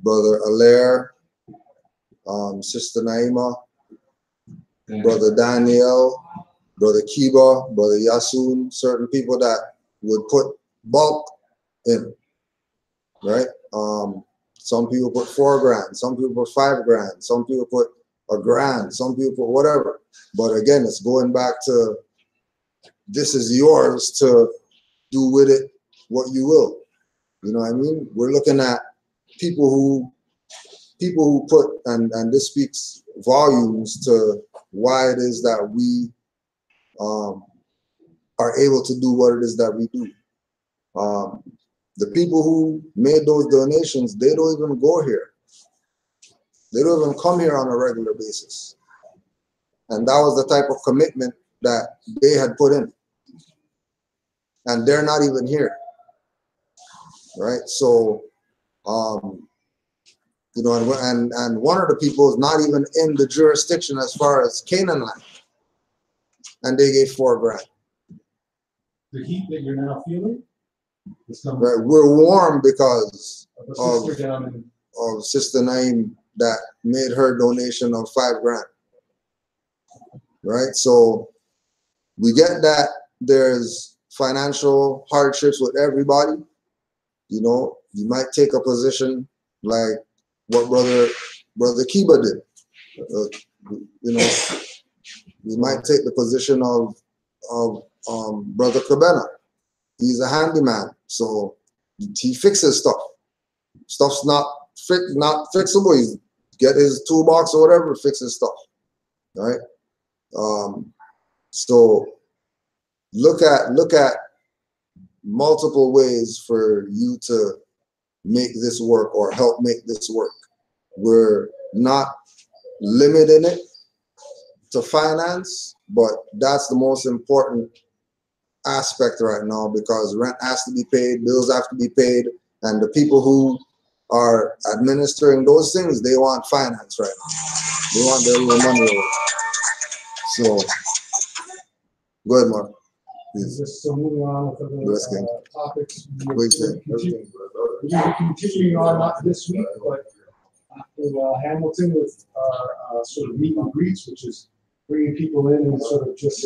brother Alair, sister Naima, brother Daniel, brother Kiba, brother Yasun, certain people that would put bulk in, right? Some people put $4 grand, some people put $5 grand, some people put $1 grand, some people put whatever. But again, it's going back to this is yours to do with it what you will. You know what I mean? We're looking at people who put, and this speaks volumes to why it is that we are able to do what it is that we do. The people who made those donations, they don't even go here. They don't even come here on a regular basis. And that was the type of commitment that they had put in. And they're not even here, right? So, and one of the people is not even in the jurisdiction as far as Canaanland, and they gave $4 grand. The heat that you're now feeling, right? We're warm because of Sister Naim that made her donation of $5 grand, right? So we get that there's financial hardships with everybody. You know, you might take a position like what brother Kiba did. We might take the position of brother Cabena. He's a handyman, so he fixes stuff. Stuff's not fixable. He get his toolbox or whatever, fix his stuff, right? So look at multiple ways for you to make this work or help make this work. We're not limiting it to finance, but that's the most important aspect right now because rent has to be paid, bills have to be paid, and the people who are administering those things, they want finance right now. They want their real money over. So, go ahead, Mark. Just so moving on with other topics. We're continuing on, not this week, but after Hamilton with our sort of meet and greets, which is bringing people in and sort of just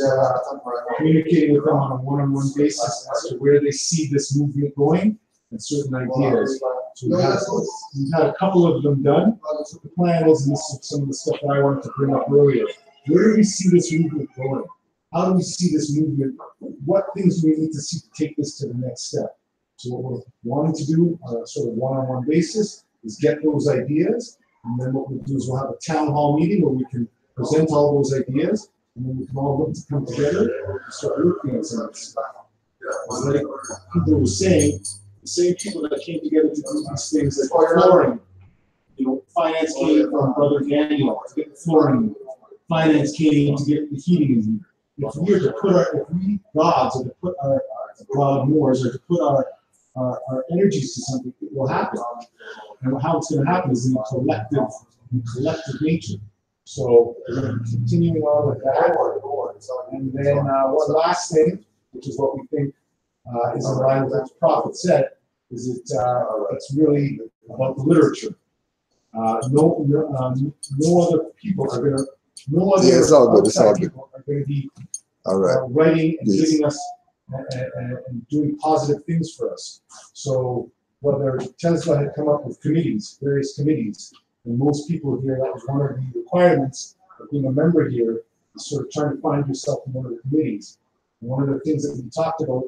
communicating with them on a one-on-one basis as to where they see this movement going and certain ideas. So we've had a couple of them done. So the plan is, and this is some of the stuff that I wanted to bring up earlier, where do we see this movement going? How do we see this movement? What things do we need to see to take this to the next step? So what we're wanting to do on a sort of one-on-one basis is get those ideas, and then what we'll do is we'll have a town hall meeting where we can present all those ideas, and then we can all look to come together and start working on some of this stuff. It's like people were saying, the same people that came together to do these things, like flooring. You know, finance came from Brother Daniel to get the flooring. Finance came to get the heating in here. If we are to put if we gods are to put our God Moors are to put our energies to something, it will happen. And how it's going to happen is in collective nature. So we're going to be continuing on with that. And then one last thing, which is what we think is in line with what the prophet said, is it's really about the literature. No other people are going to. No other outside people are going to be writing and giving us and doing positive things for us. So whether Tesla had come up with various committees, and most people here, that was one of the requirements of being a member here, is sort of trying to find yourself in one of the committees. And one of the things that we talked about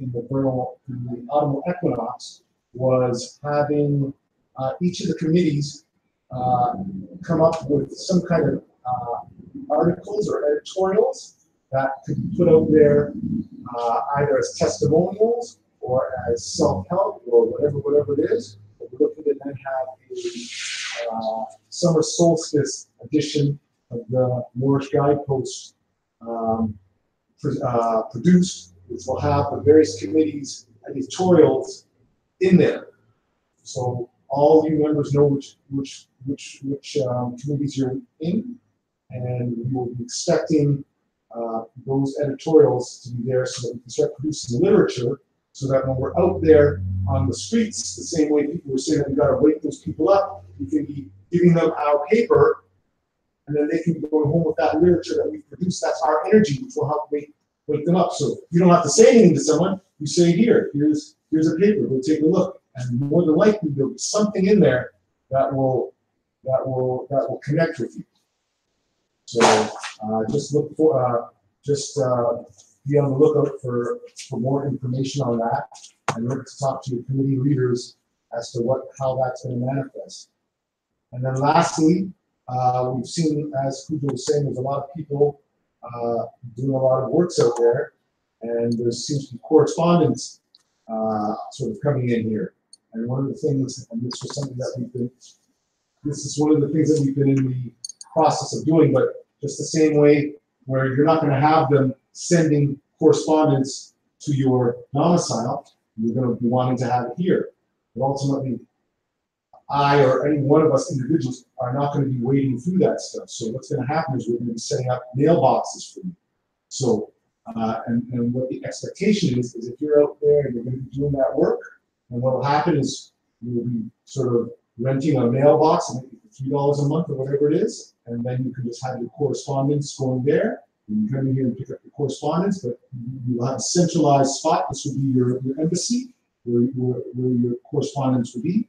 in the autumnal equinox was having each of the committees come up with some kind of articles or editorials that could be put out there either as testimonials or as self-help or whatever it is. But we're looking to then have a summer solstice edition of the Moorish Guidepost produced, which will have the various committees editorials in there. So all you members know which committees you're in, and we will be expecting those editorials to be there so that we can start producing literature, so that when we're out there on the streets, the same way people were saying that we got to wake those people up, we can be giving them our paper, and then they can be going home with that literature that we produced. That's our energy, which will help wake them up. So you don't have to say anything to someone. You say, here's a paper, go take a look. And more than likely there'll be something in there that will connect with you. So just look for be on the lookout for more information on that, and look to talk to your committee leaders as to how that's going to manifest. And then lastly, we've seen, as Kujo was saying, there's a lot of people doing a lot of works out there, and there seems to be correspondence sort of coming in here. And one of the things, and this was something that this is one of the things that we've been in the process of doing, but just the same way where you're not going to have them sending correspondence to your domicile, you're going to be wanting to have it here. But ultimately, I or any one of us individuals are not going to be wading through that stuff. So what's going to happen is we're going to be setting up mailboxes for you. So, and what the expectation is if you're out there and you're going to be doing that work, and what will happen is you'll be sort of renting a mailbox, and $3 a month or whatever it is, and then you can just have your correspondence going there. You can come in here and pick up your correspondence, but you will have a centralized spot. This will be your embassy, where your correspondence will be.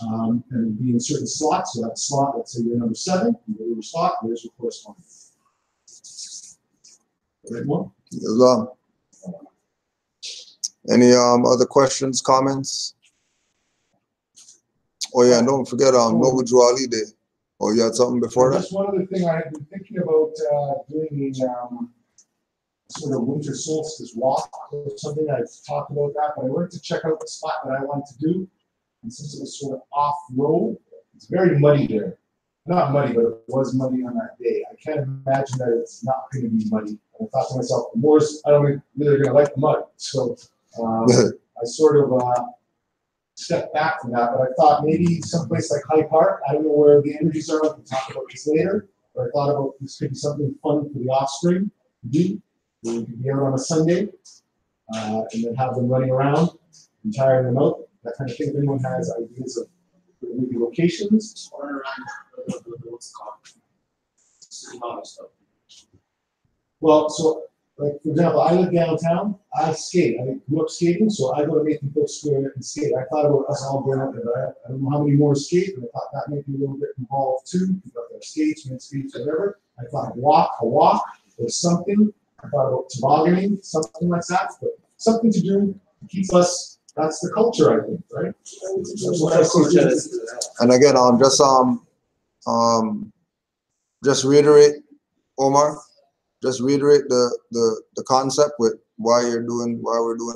And it'll be in certain slots. You'll have a slot, let's say you're number 7, you go to your slot, there's your correspondence. Right, more? Any other questions, comments? Oh yeah, and don't forget Nova Juali Day. Oh, you had something before that? Just one other thing, I had been thinking about doing a sort of winter solstice walk or something. I've talked about that, but I went to check out the spot that I wanted to do. And since it was sort of off-road, it's very muddy there. Not muddy, but it was muddy on that day. I can't imagine that it's not going to be muddy. And I thought to myself, the Moors, I don't think they're going to like the mud. So I sort of stepped back from that. But I thought maybe someplace like High Park, I don't know where the energies are. We can talk about this later. But I thought about this could be something fun for the offspring to do. We could be out on a Sunday and then have them running around and tiring them out. That kind of thing. If anyone has ideas of maybe locations. Well, so like for example, I live downtown. I skate. I grew up skating, so I go to Nathan Cook Square and skate. I thought about us all going up there, but I don't know how many more skate. But I thought that might be a little bit involved too. We've got their skates, whatever. I thought a walk or something. I thought about tobogganing, something like that. But something to do to keep us. That's the culture, I think, right? And again, just reiterate, Omar, just reiterate the concept with why we're doing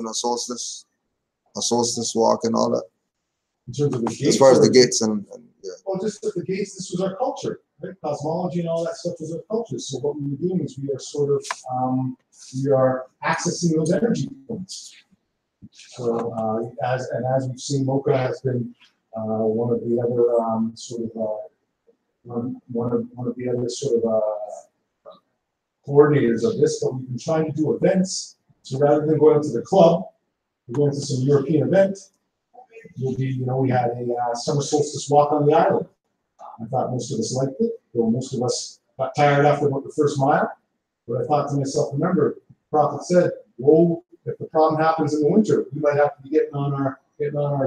a solstice walk and all that. In terms of the gates, as far as the gates and yeah. Well, just that the gates, this was our culture, right? Cosmology and all that stuff was our culture. So what we were doing is we are sort of we are accessing those energy points. So as we've seen, Mocha has been one of the other one of the other sort of coordinators of this. But we've been trying to do events. So rather than going to the club, we're going to some European event. We'll be, we had a summer solstice walk on the island. I thought most of us liked it, though most of us got tired after about the first mile. But I thought to myself, remember, the prophet said, "Whoa, if the problem happens in the winter, we might have to be getting on our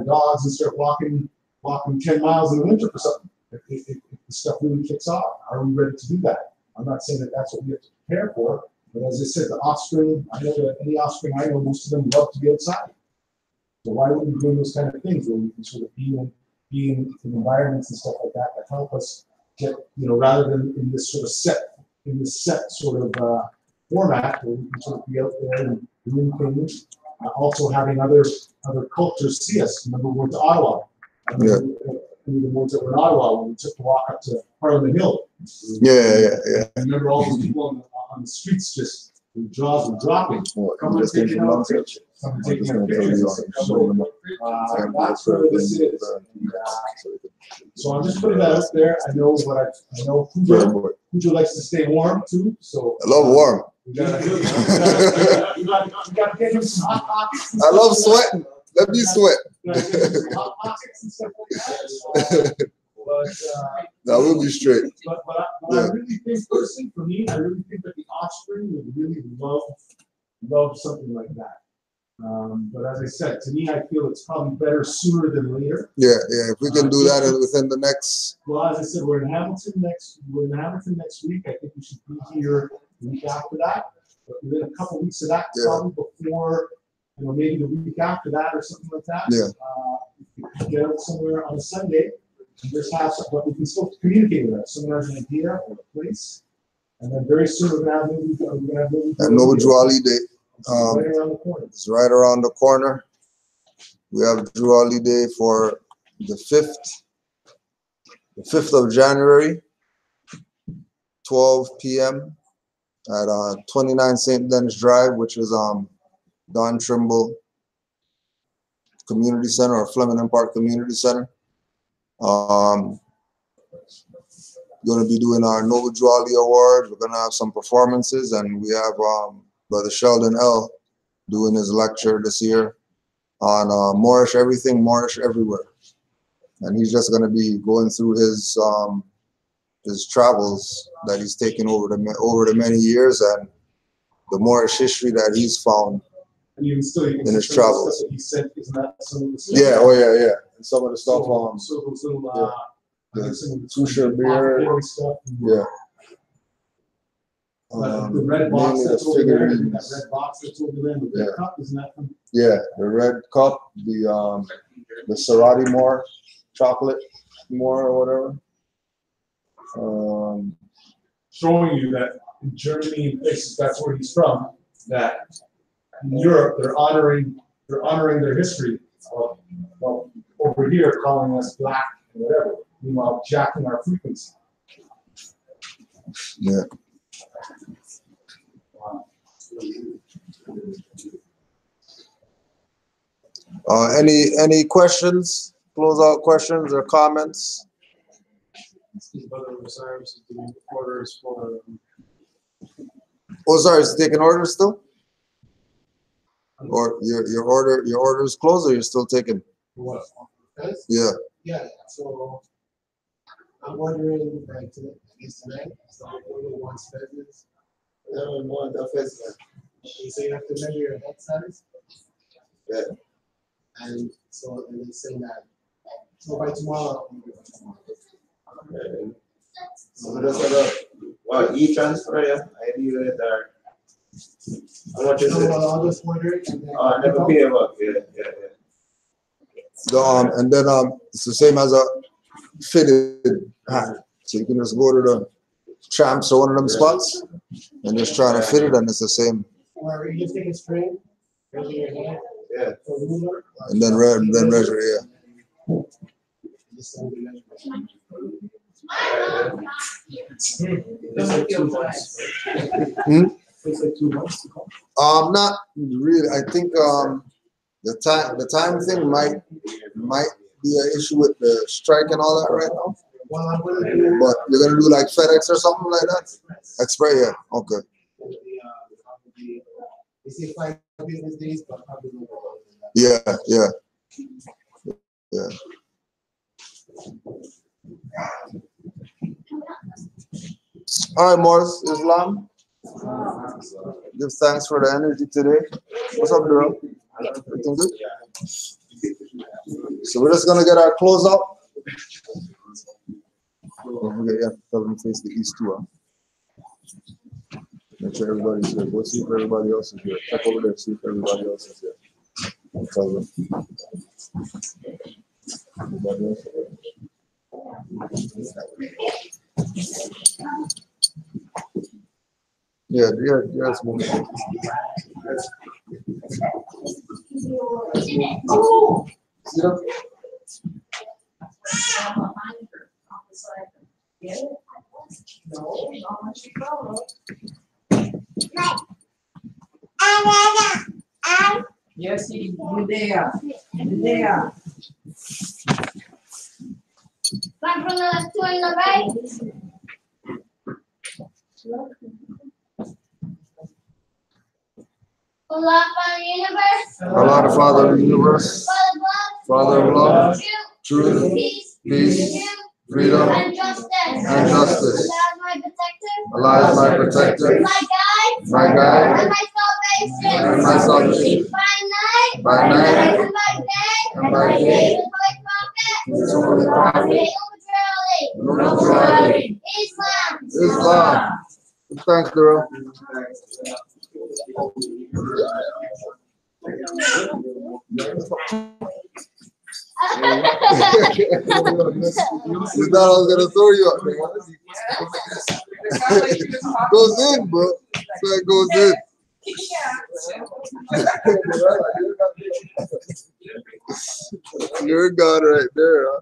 dogs and start walking 10 miles in the winter for something. If the stuff really kicks off, are we ready to do that?" I'm not saying that that's what we have to prepare for, but as I said, the offspring, I know that any offspring I know, most of them love to be outside. So why wouldn't we do those kind of things where we can sort of be in environments and stuff like that that help us get, rather than in this set sort of format where we can sort of be out there and doing things, also having other cultures see us. Remember, we went to Ottawa. Yeah. The ones that were in Ottawa when we took the walk up to Parliament Hill. Yeah. I remember all those people on the streets just, their jaws were dropping. Come and taking out pictures. Someone taking out pictures. So that's where this is. So I'm just putting that out there. I know Pujo likes to stay warm too. So I love warm. We gotta get him some hot pockets. I love sweating. Let me sweat. Hot pockets and stuff like that. That will be straight. But I really think, personally, for me, I really think that the offspring would really love something like that. But as I said, to me, I feel it's probably better sooner than later. Yeah. If we can do that within the next. Well, as I said, we're in Hamilton next week. I think we should be here the week after that. But within a couple of weeks of that, probably before, maybe the week after that or something like that. Yeah. We can get out somewhere on a Sunday and just have some, but we can still communicate with us. Someone has an idea or a place. And then very soon we're gonna have Nova Juali Day. Right around the corner. It's right around the corner. We have Juali Day for the 5th of January, 12 p.m. at 29 St. Denis Drive, which is Don Trimble Community Center or Flemington Park Community Center. Going to be doing our Nova Juali Award. We're going to have some performances, and we have Brother Sheldon L. doing his lecture this year on Moorish Everything, Moorish Everywhere. And he's just going to be going through his travels that he's taken over the many years and the Moorish history that he's found in his travels. He said, isn't that some of the stuff? Yeah. And some of the stuff so those little the Tusher beer stuff. Yeah. The red box that's over there, that red box that's over there, the red cup, isn't that from? Yeah, the red cup, the Serrati Moor, chocolate Moor or whatever. Showing you that in Germany and places that's where he's from, that in Europe they're honoring their history. Well, over here calling us black and whatever, meanwhile jacking our frequency. Yeah. Any questions? Close out questions or comments? Oh, sorry, is taking orders still? Or your order is closed, or you're still taking? What? Yeah. Yeah. So I'm ordering like tonight. So I'm ordering one pheasants. One the pheasant. So you have to measure your head size. Yeah. And so they say that. So by tomorrow. Okay. So what e-transfer? Yeah, I do it there. How much is it? I'll just order it. And then I never pay about. Yeah. And then it's the same as a fitted hat. So you can just go to tramps to one of them spots and just trying to fit it, and it's the same. Or you just take a string, raise your hand, Yeah. a ruler. And then measure, yeah. It's like 2 months to come. Not really. I think the time thing might be an issue with the strike and all that right now. But you're gonna do like FedEx or something like that? Express, yeah. Okay. They say 5 business days, but probably no more than that. Yeah. All right, Morris, Islam. Give thanks for the energy today. What's up, Durham? Everything good? So we're just gonna get our close up. Don't forget, you have to tell them to face the east too. Huh? Make sure everybody's here. Go see if everybody else is here. Check over there, see if everybody else is here. Tell them. Everybody else is here. Yeah, it's moving. See them? Yes, you there. You there. One from the left, two on the right. Allah, Father, universe. Allah, the Father of the universe. Father of love, truth, peace, freedom, and justice. Allah is my protector. My guide. And my salvation. By night. And by day. Islam. Thanks, Duro. You thought I was gonna throw you up there. Goes in, bro. So it goes in. You're God right there. Huh?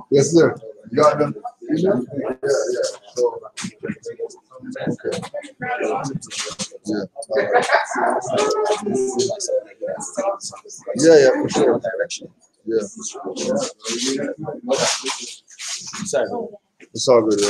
Yes, sir. You got them. Yeah. So, okay. Yeah. Yeah, for sure. Yeah. It's all good.